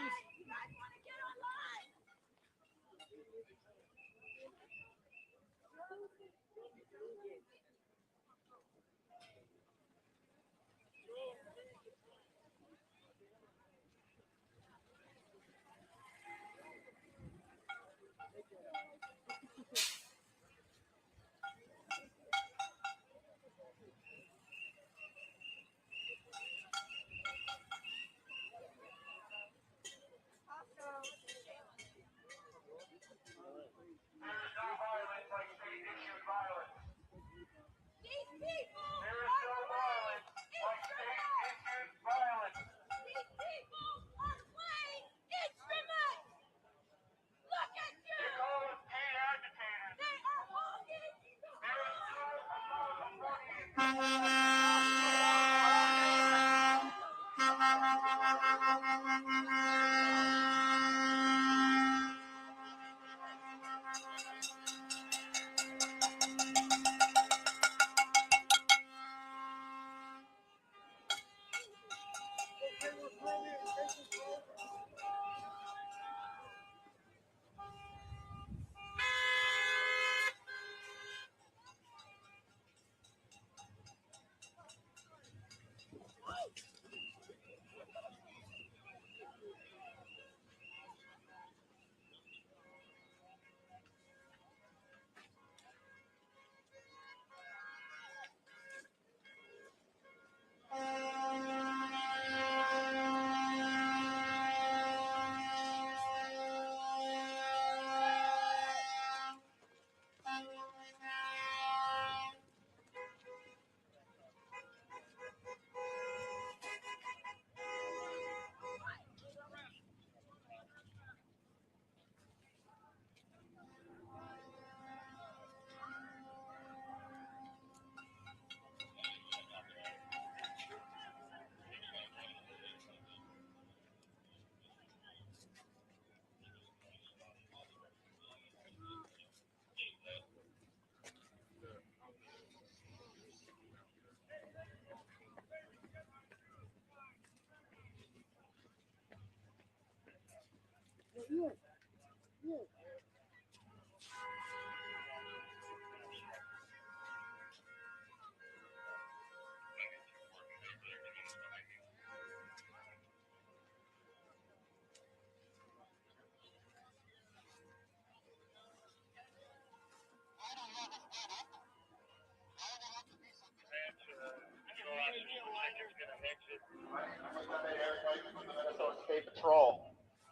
Minnesota State Patrol.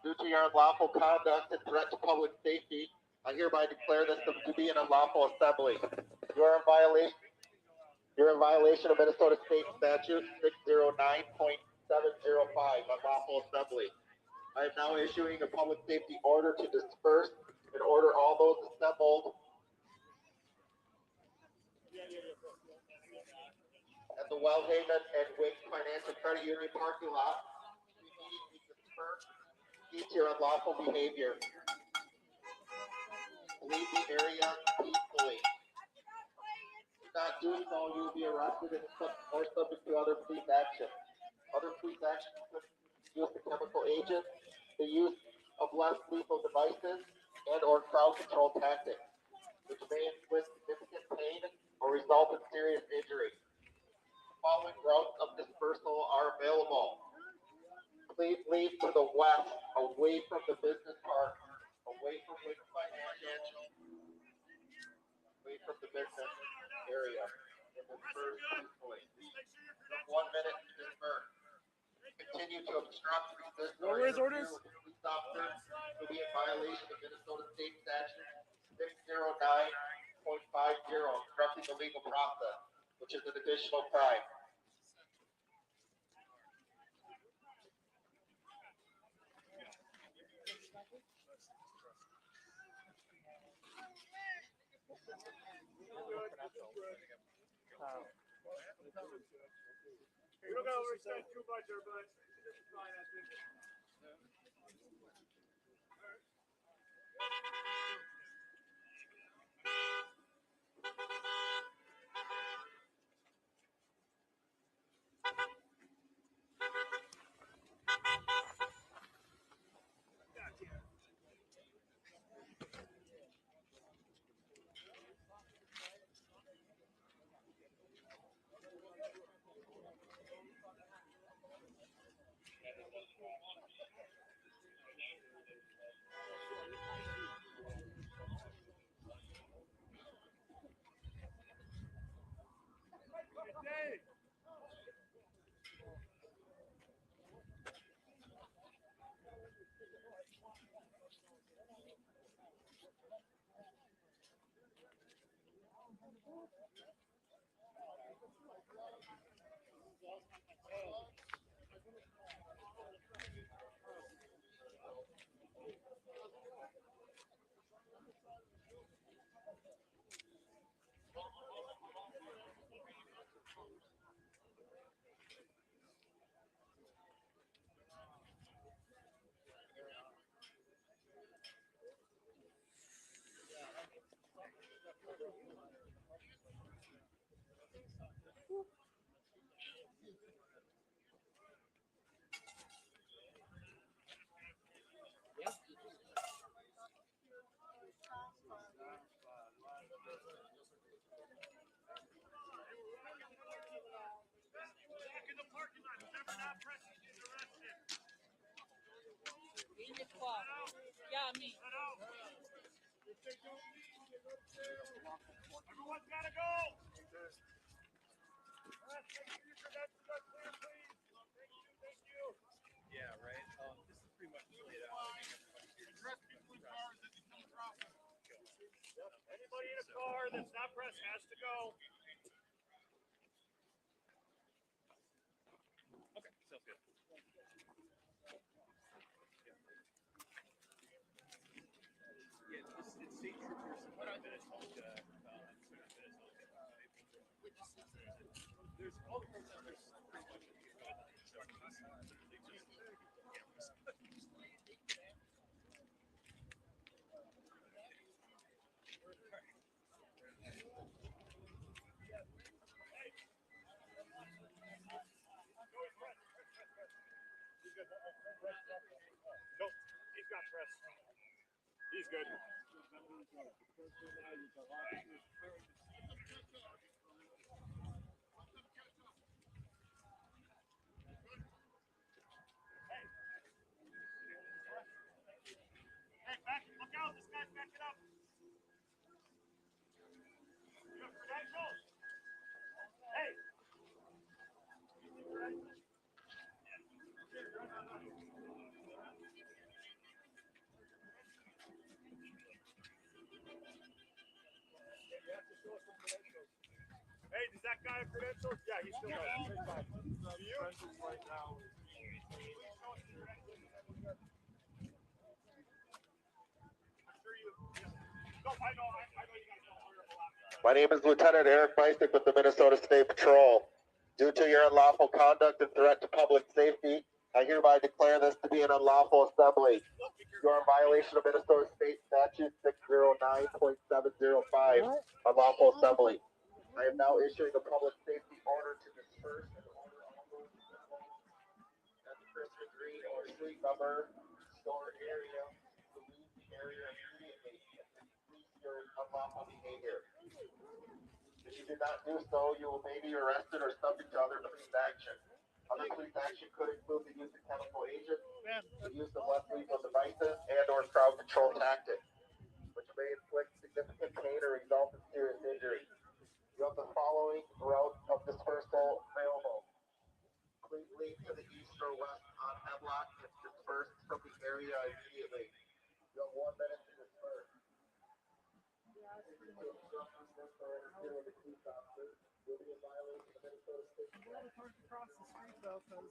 Due to your unlawful conduct and threat to public safety, I hereby declare this to be an unlawful assembly. You're in violation of Minnesota State Statute 609.705, unlawful assembly. I am now issuing a public safety order to disperse and order all those assembled at the Wellhaven and Wake Financial Credit Union parking lot to immediately disperse due to your unlawful behavior. Leave the area peacefully. If not do so, you will be arrested and or subject to other police action. Other police action include the use of chemical agents, the use of less lethal devices, and or crowd control tactics, which may inflict significant pain or result in serious injury. The following routes of dispersal are available. Please leave to the west, away from the business park, away from Wake Financial, away from the business area, and disperse peacefully. 1 minute to disperse. Continue to obstruct, resist, or interfere with the police officers will be in violation of Minnesota State Statute 609.50, obstructing the legal process, which is an additional crime. We don't gotta overextend too much, everybody. This is fine, I think. In the club. Yeah, me. Everyone's gotta go. Thank you. Yeah, right. This is pretty much laid out. Anybody in a car that's not pressed has to go. Okay, sounds good. Yeah, it's state troopers in Minnesota. There's all the protesters pretty much. Nope, he's got press. He's good. Hey, back, look out, this guy's backing up. You have credentials? Hey. Hey, does that guy have credentials? Yeah, he still does. Do you? Right now. My name is Lieutenant Eric Meisick with the Minnesota State Patrol. Due to your unlawful conduct and threat to public safety, I hereby declare this to be an unlawful assembly. You are in violation of Minnesota State Statute 609.705, unlawful assembly. I am now issuing a public safety order to disperse and order all those assembled at the Christmas Green or street number store area to leave the area immediately and to cease your unlawful behavior. If you do not do so, you may be arrested or subject to other police action. Other police action could include the use of chemical agents, the use of less lethal devices, and/or crowd control tactics, which may inflict significant pain or result in serious injury. You have the following route of dispersal available. Please leave to the east or west on Hemlock and disperse from the area immediately. You have 1 minute to disperse. You'll be in violation of Minnesota State. Across the street though, because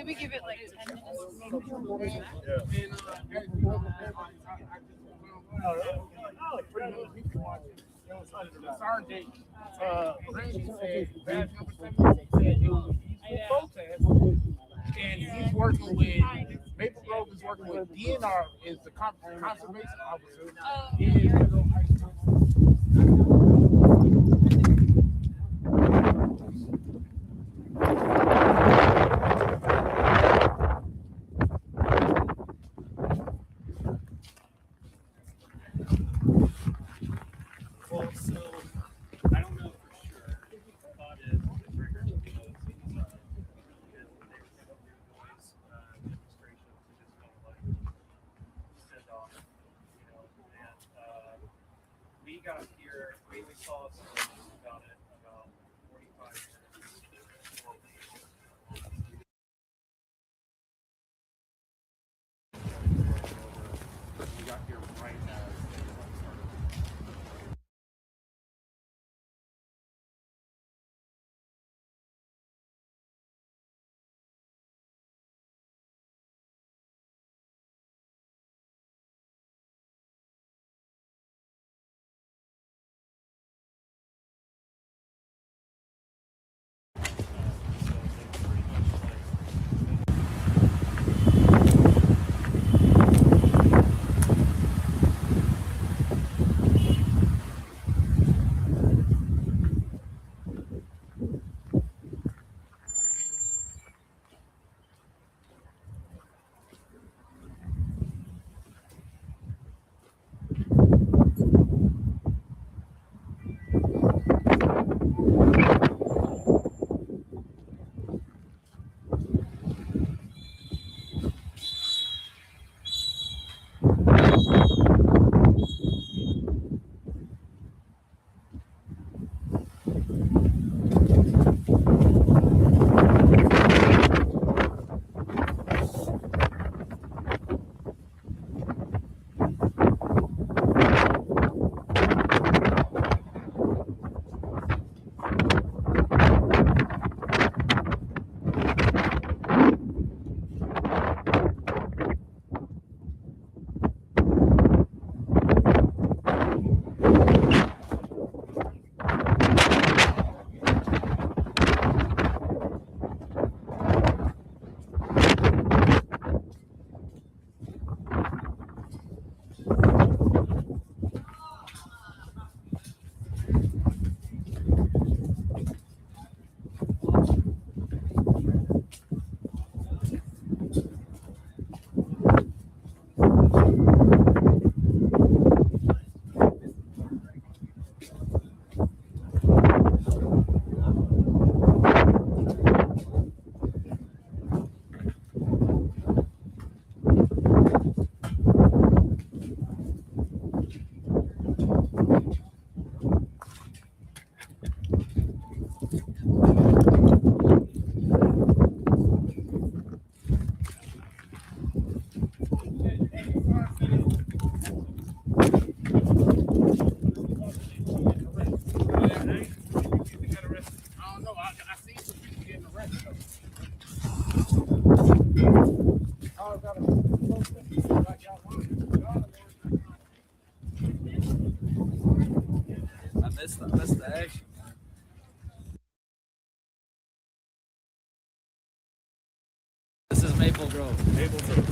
Should we give it like 10 minutes? Sergeant Randy said, badge number 76 said it was a protest, and he's working with, Maple Grove is working with DNR, is the conservation officer. Well, so I don't know for sure, but if the trigger will be those because there's noise demonstrations to just kind of like send off, you know, and we got here, we saw some news about it about 45 minutes before we got here right as they started. I missed the action. This is Maple Grove. Maple Grove.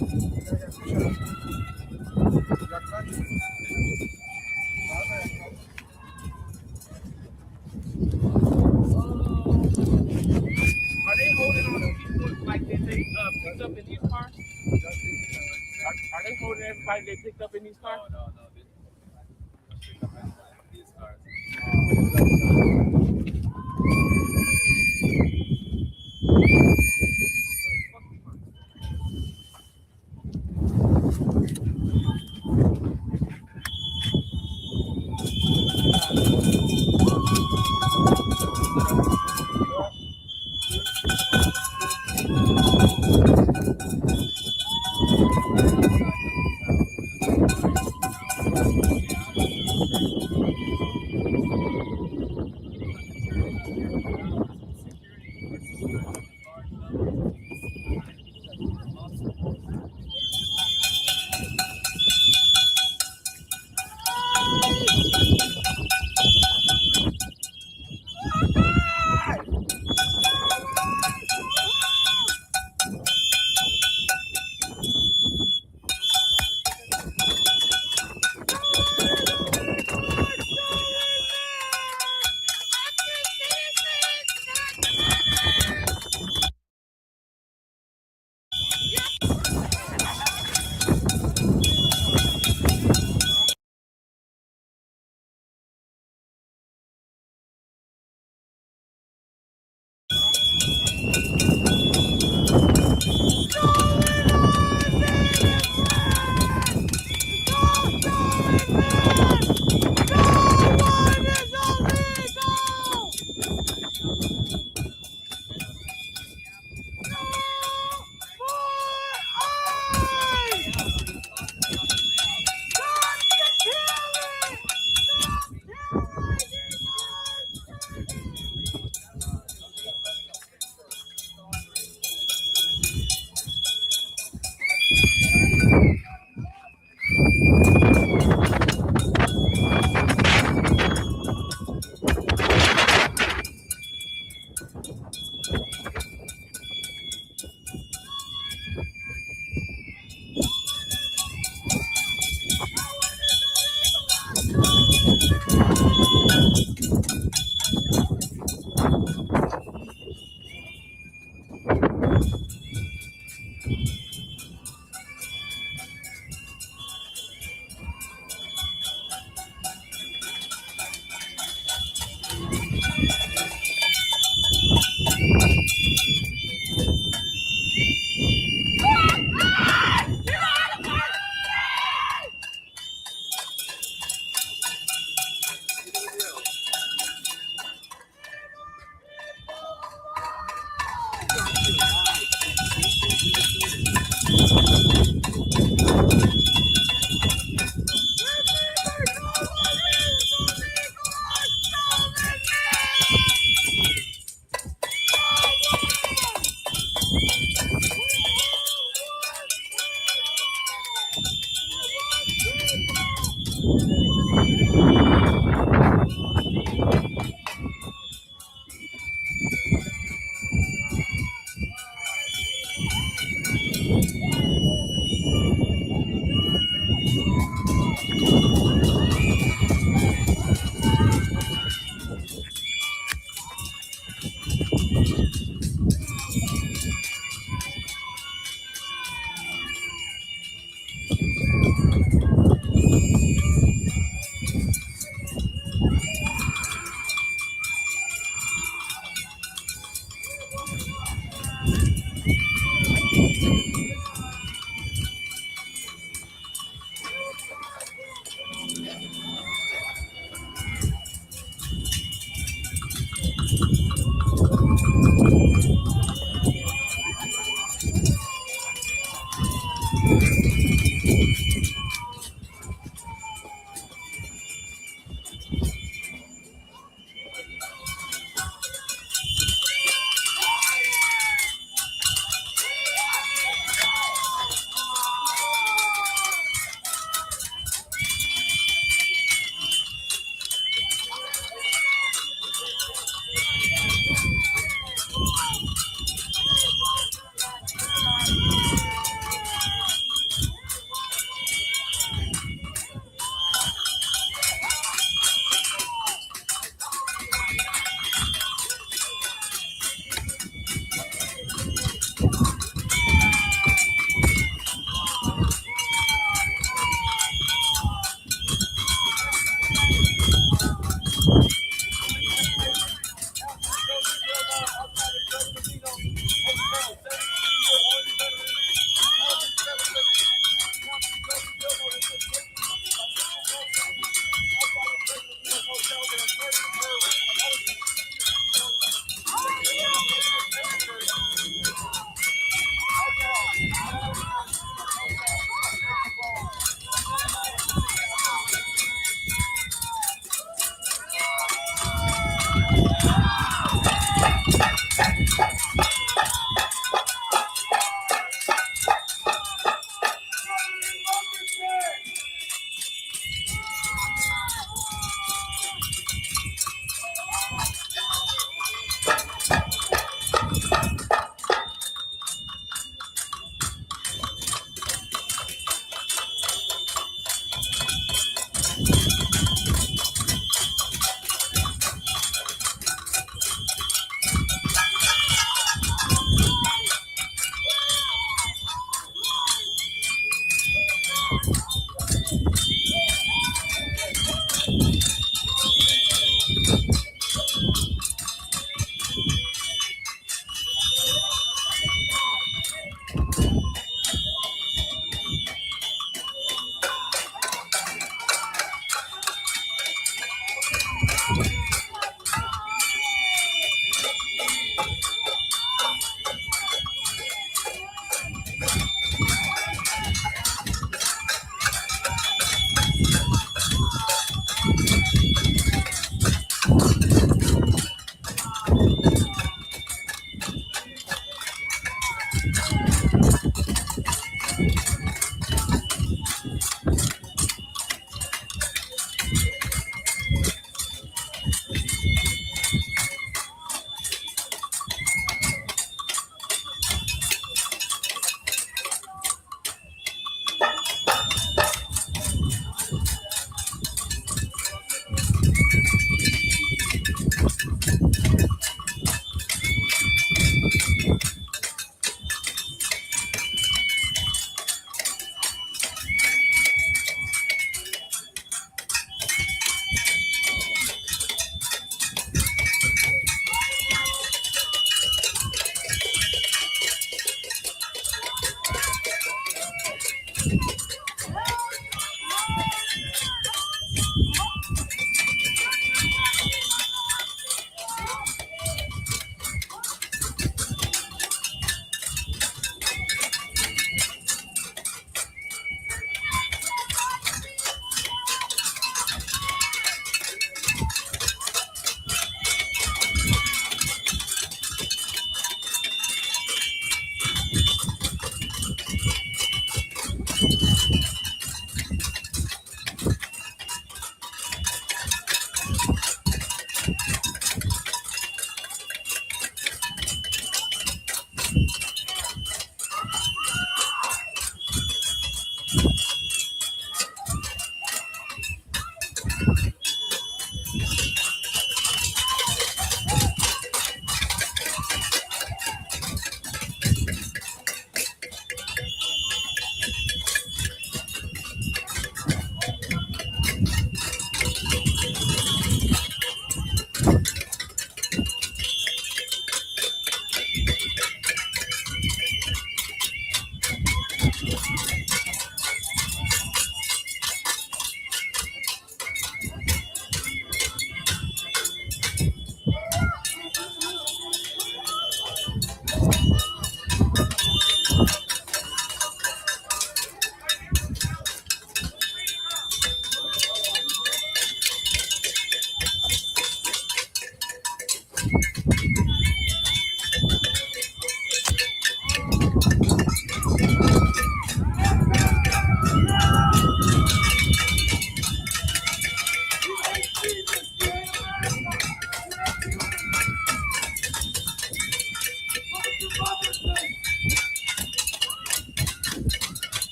Are they holding on to people like they picked up in these cars? Are they holding everybody they picked up in these cars? No. These cars.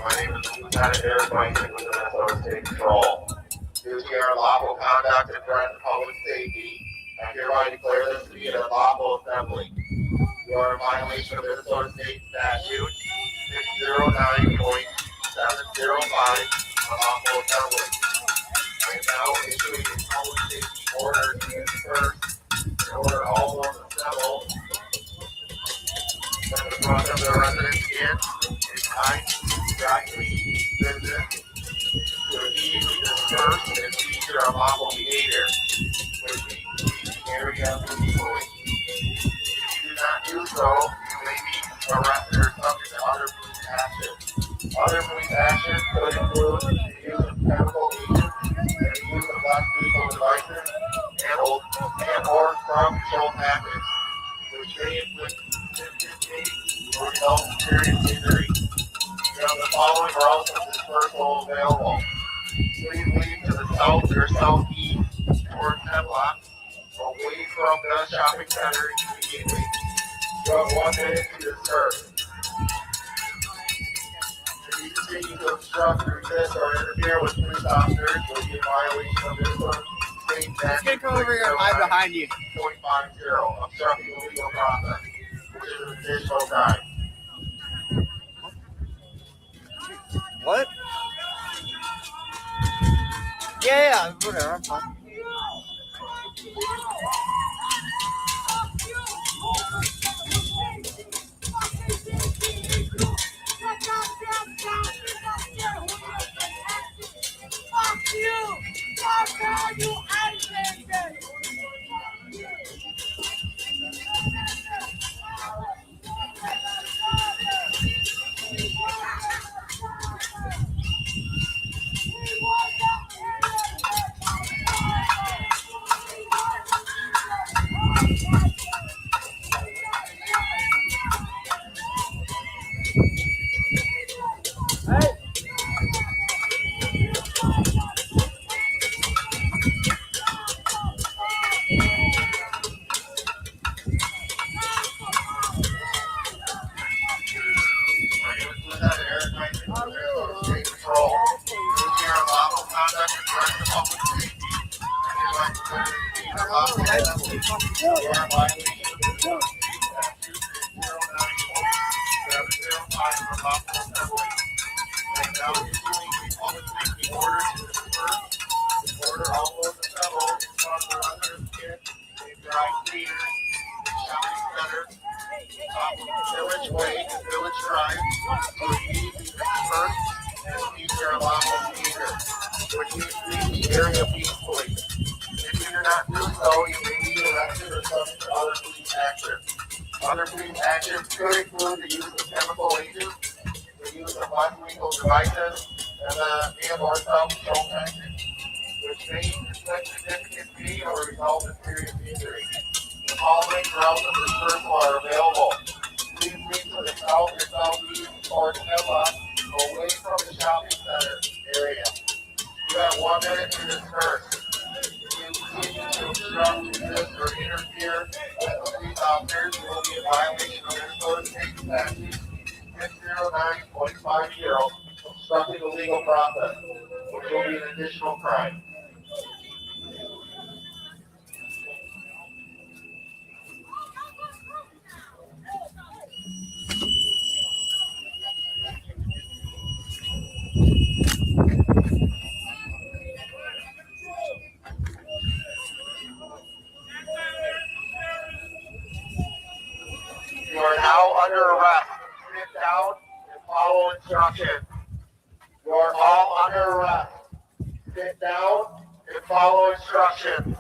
My name is Lieutenant Eric Bison with the Minnesota State Patrol. Due to your unlawful conduct and threat to public safety, I hereby declare this to be an unlawful assembly. You are in violation of Minnesota State Statute 609.705, unlawful assembly. I am now issuing a public safety order to disperse in order all those assembled from the front of the residence in time, practically business to immediately disperse and cease your unlawful behavior, which means leave the area peacefully. If you do not do so, you may be arrested or subject to other police action. Other police action could include the use of chemical agents and the use of less lethal devices and or crowd control tactics, which may inflict significant or result in serious injury. You have the following routes of dispersal available. Please leave to the south or southeast towards Hemlock, away from the shopping center immediately. You have 1 minute to disperse. If you continue to obstruct, resist, or interfere with police officers, you will be in violation of Minnesota State Statute. Get over here and hide behind you. .50, obstructing the legal process, which is an additional crime. What? Yeah, whatever, I'm fine. Fuck you! Fuck all you Islanders! Village Way, Village Drive, to immediately disperse and cease your unlawful behavior, which means leave the area peacefully. If you do not do so, you may be arrested or subject to other police action. Other police actions could include the use of chemical agents, the use of less lethal devices, and or self-control tactics, which may inflict significant pain or result in serious injury. The following routes of dispersal are available. Please leave to the south or southeast towards Hemlock, away from the shopping center area. You have 1 minute to disperse. If you continue to obstruct, resist, or interfere with the police officers, you will be in violation of Minnesota State Statute 609.50, obstructing the legal process, which will be an additional crime. You are now under arrest. Sit down and follow instructions. You are all under arrest. Sit down and follow instructions.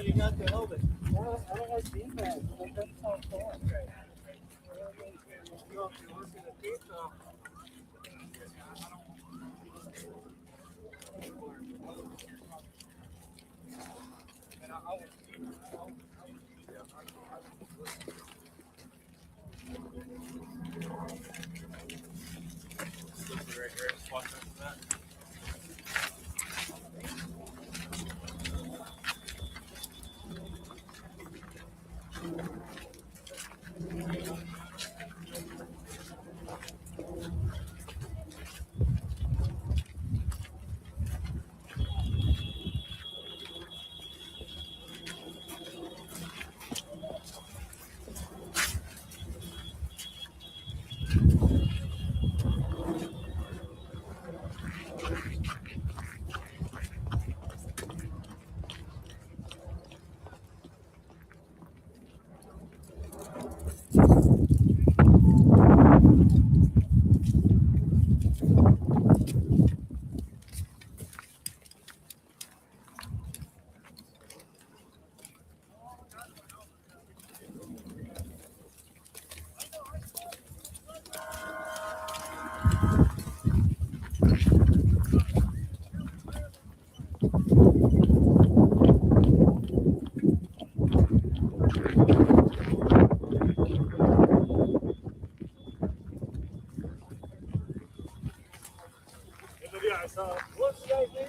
You got the helmet. No, I don't like beanbags. That sounds fun. You know, if you work in a pizza. What's the idea?